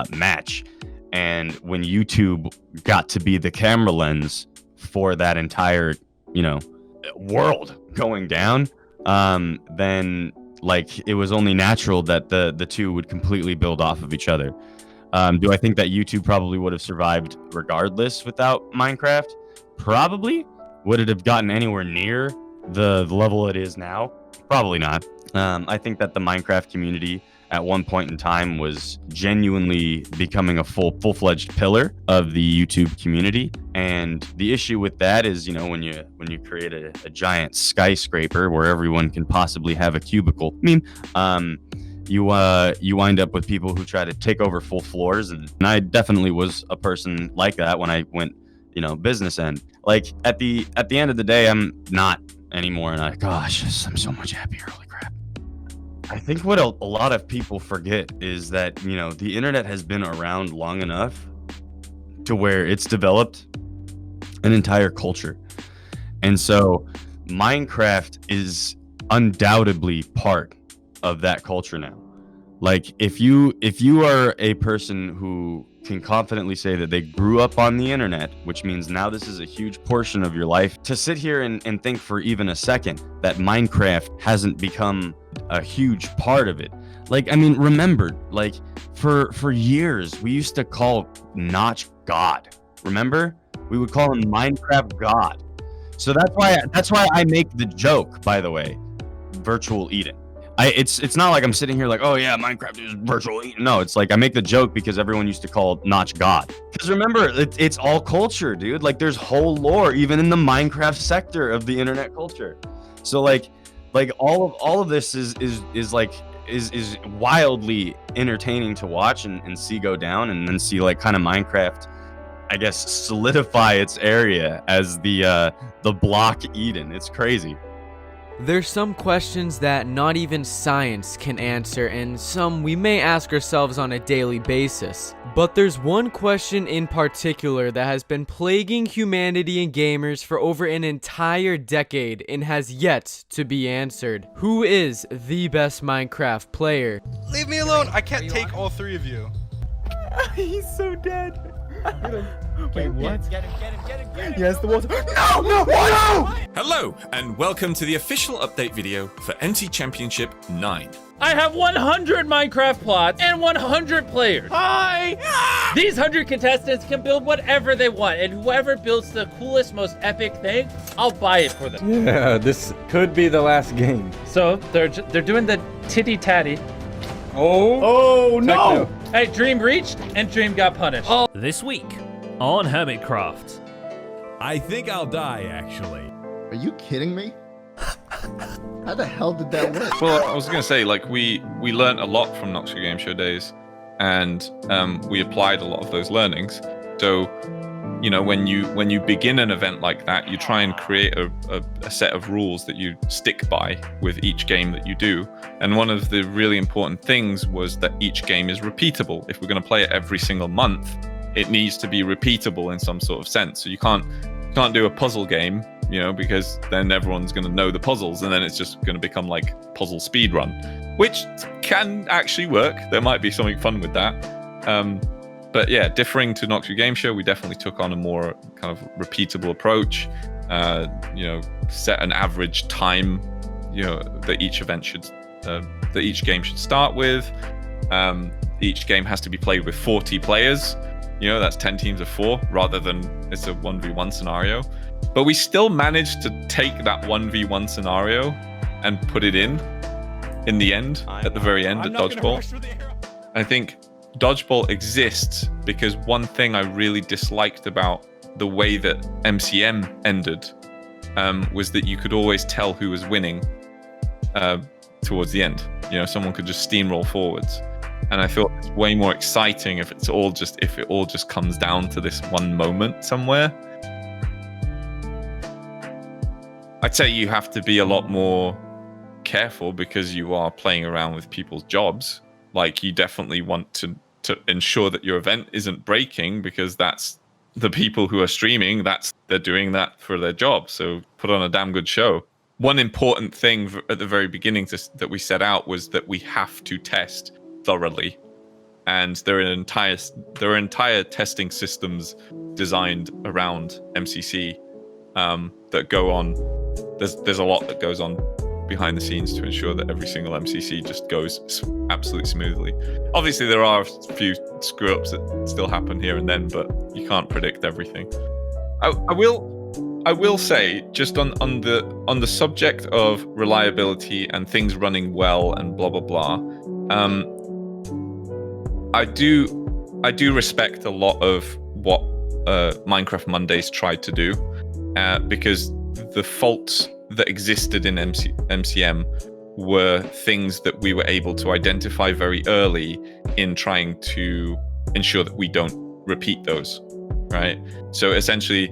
match. And when YouTube got to be the camera lens for that entire, you know, world going down, then like it was only natural that the two would completely build off of each other. Do I think that YouTube probably would have survived regardless without Minecraft? Probably. Would it have gotten anywhere near the level it is now? Probably not. I think that the Minecraft community at one point in time was genuinely becoming a full-fledged pillar of the YouTube community. And the issue with that is, you know, when you create a giant skyscraper where everyone can possibly have a cubicle, you wind up with people who try to take over full floors. And I definitely was a person like that when I went, you know, business end. Like at the end of the day, I'm not anymore. And gosh, I'm so much happier. Holy crap. I think what a lot of people forget is that, you know, the internet has been around long enough to where it's developed an entire culture. And so Minecraft is undoubtedly part of that culture now. Like if you are a person who can confidently say that they grew up on the internet, which means now this is a huge portion of your life, to sit here and think for even a second that Minecraft hasn't become a huge part of it. Like, I mean, remember, like for years we used to call Notch God. Remember? We would call him Minecraft God. So that's why I make the joke, by the way, virtual Eden. It's not like I'm sitting here like, oh yeah, Minecraft is virtual Eden. No, it's like I make the joke because everyone used to call Notch God. Because remember, it's all culture, dude. Like there's whole lore even in the Minecraft sector of the internet culture. So like all of this is wildly entertaining to watch and see go down, and then see like kind of Minecraft, I guess, solidify its area as the block Eden. It's crazy. There's some questions that not even science can answer, and some we may ask ourselves on a daily basis. But there's one question in particular that has been plaguing humanity and gamers for over an entire decade and has yet to be answered. Who is the best Minecraft player? Leave me alone! I can't take all three of you. He's so dead. Wait, what? Get him. Yes, the water. No! Hello, and welcome to the official update video for NT Championship 9. I have 100 Minecraft plots and 100 players. Hi! These 100 contestants can build whatever they want, and whoever builds the coolest, most epic thing, I'll buy it for them. Yeah, this could be the last game. So they're doing the titty tatty. Oh no! Hey, Dream reached and Dream got punished. This week on Hermitcraft. I think I'll die, actually. Are you kidding me? How the hell did that work? Well, I was going to say, like, we learned a lot from Noxcrew Game Show days, and we applied a lot of those learnings. So you know, when you begin an event like that, you try and create a set of rules that you stick by with each game that you do. And one of the really important things was that each game is repeatable. If we're going to play it every single month, it needs to be repeatable in some sort of sense. So you can't do a puzzle game, you know, because then everyone's going to know the puzzles, and then it's just going to become like puzzle speed run, which can actually work. There might be something fun with that. But yeah, differing to Noxcrew Game Show, we definitely took on a more kind of repeatable approach. You know, set an average time, you know, that each event should, that each game should start with. Each game has to be played with 40 players. You know, that's 10 teams of 4 rather than it's a 1v1 scenario. But we still managed to take that 1v1 scenario and put it in the end, at the very end, at Dodgeball. I think Dodgeball exists because one thing I really disliked about the way that MCM ended was that you could always tell who was winning towards the end. You know, someone could just steamroll forwards. And I thought it's way more exciting if it all just comes down to this one moment somewhere. I'd say you have to be a lot more careful because you are playing around with people's jobs. Like, you definitely want to ensure that your event isn't breaking, because that's the people who are streaming, they're doing that for their job. So put on a damn good show. One important thing at the very beginning that we set out was that we have to test thoroughly, and there are entire testing systems designed around MCC that go on. There's a lot that goes on behind the scenes to ensure that every single MCC just goes absolutely smoothly. Obviously, there are a few screw ups that still happen here and then, but you can't predict everything. I will say, just on the subject of reliability and things running well and blah blah blah. I do respect a lot of what Minecraft Mondays tried to do, because the faults that existed in MCM were things that we were able to identify very early in trying to ensure that we don't repeat those, right? So essentially,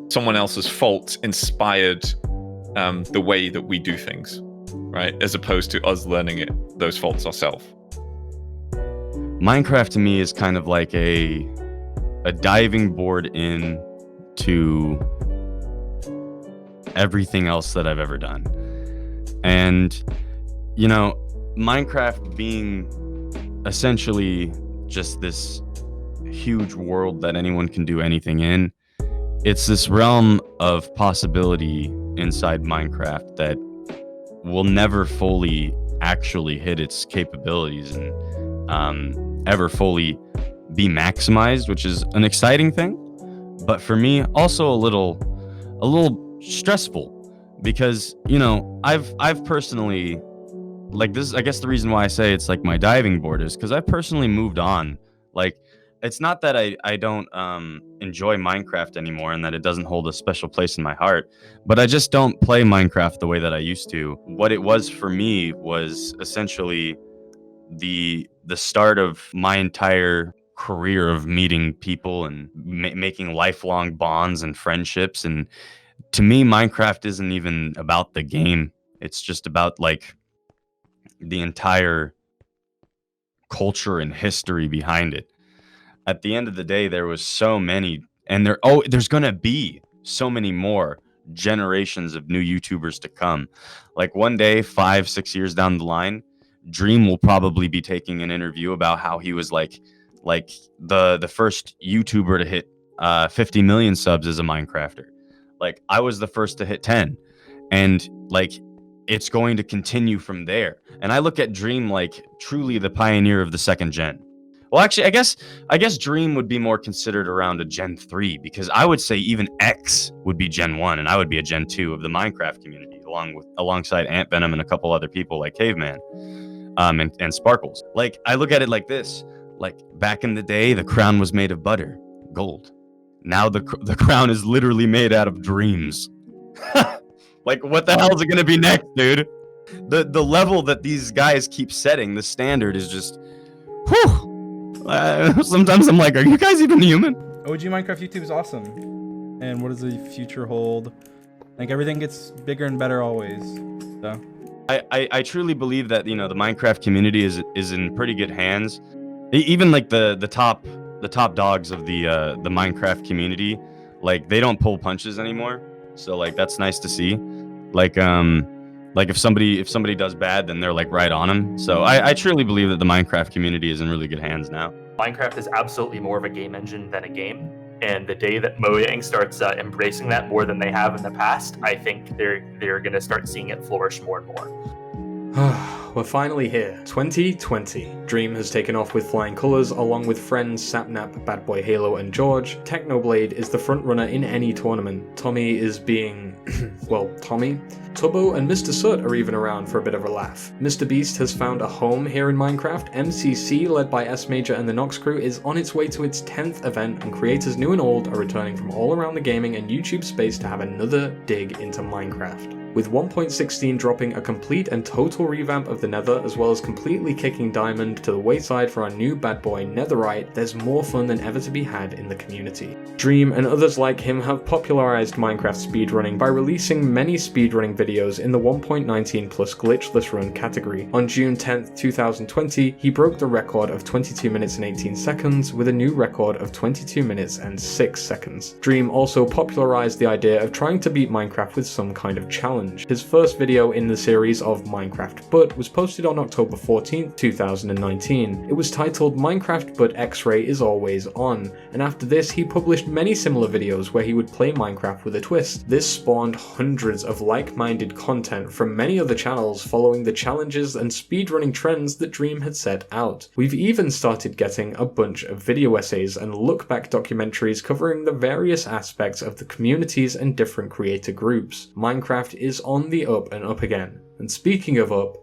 someone else's fault inspired the way that we do things, right? As opposed to us learning those faults ourselves. Minecraft to me is kind of like a diving board into everything else that I've ever done. And, you know, Minecraft being essentially just this huge world that anyone can do anything in, it's this realm of possibility inside Minecraft that will never fully actually hit its capabilities and ever fully be maximized, which is an exciting thing, but for me also a little stressful, because, you know, I've personally, like, this is, I guess the reason why I say it's like my diving board is because I've personally moved on. Like, it's not that I don't enjoy Minecraft anymore and that it doesn't hold a special place in my heart, but I just don't play Minecraft the way that I used to. What it was for me was essentially the start of my entire career of meeting people and making lifelong bonds and friendships. And to me, Minecraft isn't even about the game. It's just about, like, the entire culture and history behind it. At the end of the day, there was so many, and there's gonna be so many more generations of new YouTubers to come. Like, one day, 5-6 years down the line, Dream will probably be taking an interview about how he was like the first YouTuber to hit 50 million subs as a Minecrafter. Like, I was the first to hit 10, and like, it's going to continue from there. And I look at Dream like truly the pioneer of the second gen. Well, actually, I guess Dream would be more considered around a Gen 3, because I would say even X would be Gen 1, and I would be a Gen 2 of the Minecraft community, alongside AntVenom and a couple other people like Caveman, and Sparkles. Like, I look at it like this: like, back in the day, the crown was made of butter, gold. Now the crown is literally made out of dreams. Like, what the hell is it gonna be next, dude? The level that these guys keep setting, the standard is just, whew. Sometimes I'm like, are you guys even human? OG Minecraft YouTube is awesome. And what does the future hold? Like everything gets bigger and better always. So I truly believe that, you know, the Minecraft community is in pretty good hands. Even like the top dogs of the Minecraft community, like they don't pull punches anymore. So like that's nice to see. Like if somebody does bad, then they're like right on them. So I truly believe that the Minecraft community is in really good hands now. Minecraft is absolutely more of a game engine than a game. And the day that Mojang starts embracing that more than they have in the past, I think they're going to start seeing it flourish more and more. We're finally here. 2020. Dream has taken off with flying colours along with friends Sapnap, Bad Boy Halo and George. Technoblade is the front runner in any tournament. Tommy is being... well, Tommy. Tubbo and Mr. Soot are even around for a bit of a laugh. Mr. Beast has found a home here in Minecraft. MCC, led by S Major and the Noxcrew, is on its way to its 10th event, and creators new and old are returning from all around the gaming and YouTube space to have another dig into Minecraft. With 1.16 dropping a complete and total revamp of the Nether, as well as completely kicking Diamond to the wayside for our new bad boy Netherite, there's more fun than ever to be had in the community. Dream and others like him have popularized Minecraft speedrunning by releasing many speedrunning videos in the 1.19 plus glitchless run category. On June 10th, 2020, he broke the record of 22 minutes and 18 seconds with a new record of 22 minutes and 6 seconds. Dream also popularized the idea of trying to beat Minecraft with some kind of challenge. His first video in the series of Minecraft But was posted on October 14th, 2019. It was titled Minecraft But X-Ray is Always On, and after this he published many similar videos where he would play Minecraft with a twist. This spawned hundreds of like-minded content from many other channels following the challenges and speedrunning trends that Dream had set out. We've even started getting a bunch of video essays and look-back documentaries covering the various aspects of the communities and different creator groups. Minecraft is on the up and up again. And speaking of up,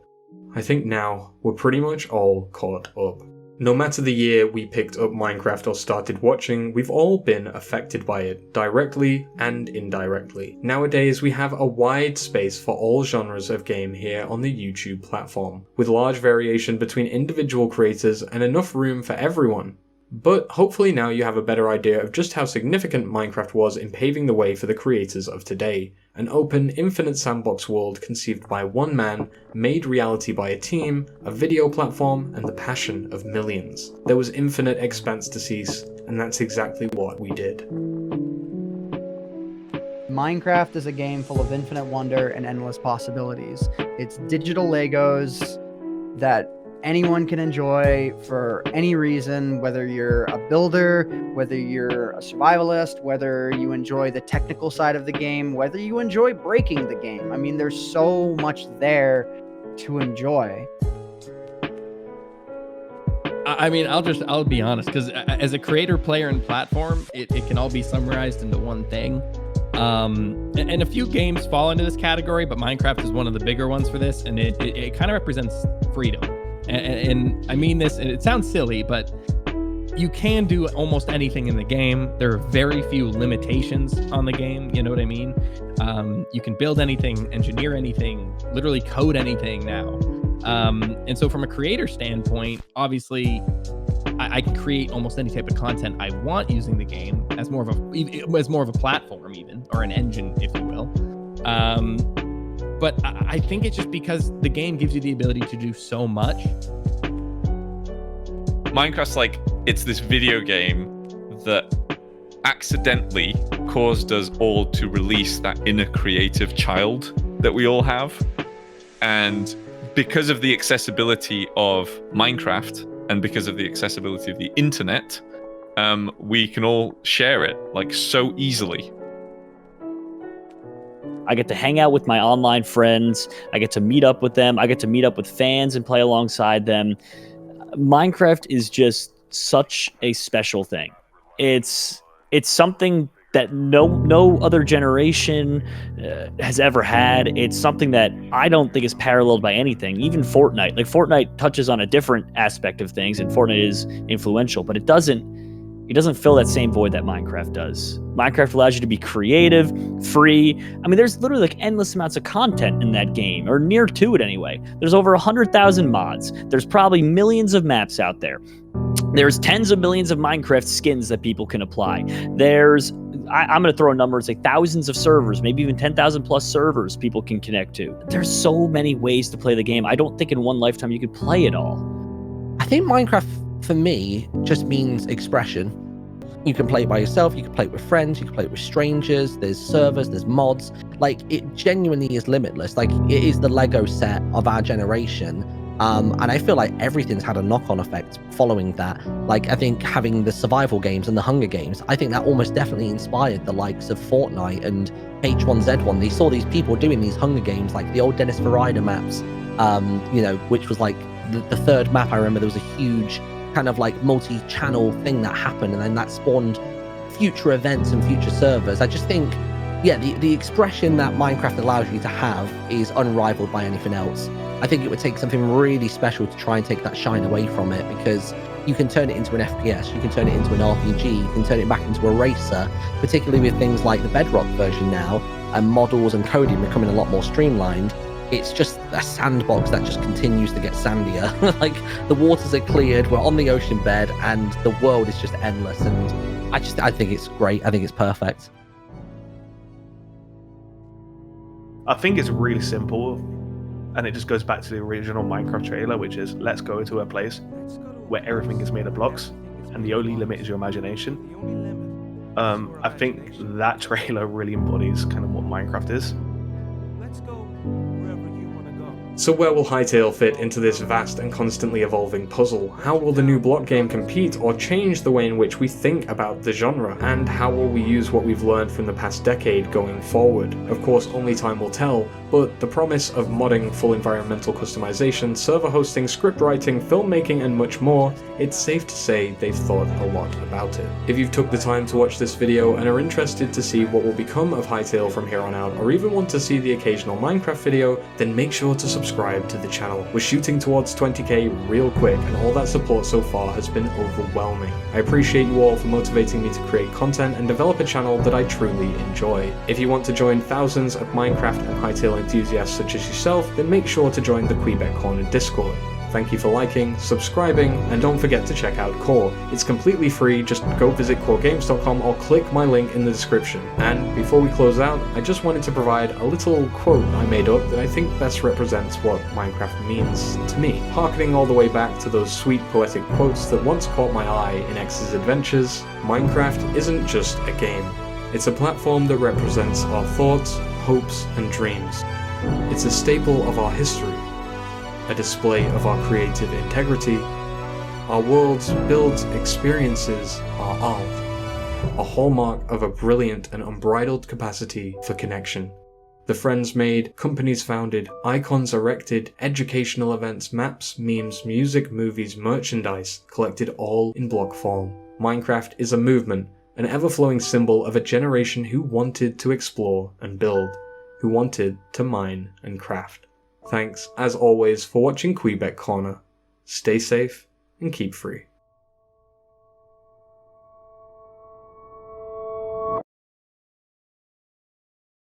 I think now we're pretty much all caught up. No matter the year we picked up Minecraft or started watching, we've all been affected by it, directly and indirectly. Nowadays we have a wide space for all genres of game here on the YouTube platform, with large variation between individual creators and enough room for everyone. But hopefully now you have a better idea of just how significant Minecraft was in paving the way for the creators of today. An open, infinite sandbox world conceived by one man, made reality by a team, a video platform, and the passion of millions. There was infinite expanse to seize, and that's exactly what we did. Minecraft is a game full of infinite wonder and endless possibilities. It's digital Legos that anyone can enjoy for any reason, whether you're a builder, whether you're a survivalist, whether you enjoy the technical side of the game, whether you enjoy breaking the game. I mean, there's so much there to enjoy. I mean, I'll be honest, because as a creator, player, and platform, it can all be summarized into one thing. And a few games fall into this category, but Minecraft is one of the bigger ones for this, and it kind of represents freedom. And I mean this, and it sounds silly, but you can do almost anything in the game. There are very few limitations on the game, you know what I mean? You can build anything, engineer anything, literally code anything now. And so from a creator standpoint, obviously, I can create almost any type of content I want using the game as more of a platform even, or an engine, if you will. But I think it's just because the game gives you the ability to do so much. Minecraft's like, it's this video game that accidentally caused us all to release that inner creative child that we all have. And because of the accessibility of Minecraft and because of the accessibility of the internet, we can all share it like so easily. I get to hang out with my online friends. I get to meet up with them. I get to meet up with fans and play alongside them. Minecraft is just such a special thing. It's something that no other generation has ever had. It's something that I don't think is paralleled by anything. Even Fortnite. Like, Fortnite touches on a different aspect of things, and Fortnite is influential, but it doesn't fill that same void that Minecraft does. Minecraft allows you to be creative, free. I mean, there's literally like endless amounts of content in that game, or near to it anyway. There's over 100,000 mods. There's probably millions of maps out there. There's tens of millions of Minecraft skins that people can apply. I'm going to throw a number and say thousands of servers, maybe even 10,000 plus servers people can connect to. There's so many ways to play the game. I don't think in one lifetime you could play it all. I think Minecraft, for me, just means expression. You can play it by yourself, you can play it with friends, you can play it with strangers, there's servers, there's mods. Like, it genuinely is limitless. Like, it is the Lego set of our generation. And I feel like everything's had a knock-on effect following that. Like, I think having the survival games and the Hunger Games, I think that almost definitely inspired the likes of Fortnite and H1Z1. They saw these people doing these Hunger Games, like the old Dennis Farida maps, you know, which was like the third map. I remember there was a huge kind of like multi-channel thing that happened, and then that spawned future events and future servers. I just think, yeah, the expression that Minecraft allows you to have is unrivaled by anything else. I think it would take something really special to try and take that shine away from it, because you can turn it into an FPS, you can turn it into an RPG, you can turn it back into a racer, particularly with things like the Bedrock version now, and models and coding becoming a lot more streamlined. It's just a sandbox that just continues to get sandier. Like, the waters are cleared, we're on the ocean bed, and the world is just endless, and I think it's great. I think it's perfect. I think it's really simple, and it just goes back to the original Minecraft trailer, which is, let's go to a place where everything is made of blocks and the only limit is your imagination. I think that trailer really embodies kind of what Minecraft is. So where will Hytale fit into this vast and constantly evolving puzzle? How will the new block game compete or change the way in which we think about the genre? And how will we use what we've learned from the past decade going forward? Of course, only time will tell, but the promise of modding, full environmental customization, server hosting, script writing, filmmaking, and much more, it's safe to say they've thought a lot about it. If you've took the time to watch this video and are interested to see what will become of Hytale from here on out, or even want to see the occasional Minecraft video, then make sure to subscribe to the channel. We're shooting towards 20k real quick, and all that support so far has been overwhelming. I appreciate you all for motivating me to create content and develop a channel that I truly enjoy. If you want to join thousands of Minecraft and Hytale enthusiasts such as yourself, then make sure to join the Quebec Corner Discord. Thank you for liking, subscribing, and don't forget to check out Core. It's completely free, just go visit coregames.com or click my link in the description. And before we close out, I just wanted to provide a little quote I made up that I think best represents what Minecraft means to me. Harkening all the way back to those sweet poetic quotes that once caught my eye in X's adventures, Minecraft isn't just a game. It's a platform that represents our thoughts, hopes, and dreams. It's a staple of our history, a display of our creative integrity, our world's built experiences, our art, a hallmark of a brilliant and unbridled capacity for connection. The friends made, companies founded, icons erected, educational events, maps, memes, music, movies, merchandise, collected all in block form. Minecraft is a movement, an ever-flowing symbol of a generation who wanted to explore and build, who wanted to mine and craft. Thanks, as always, for watching Quebec Corner. Stay safe and keep free.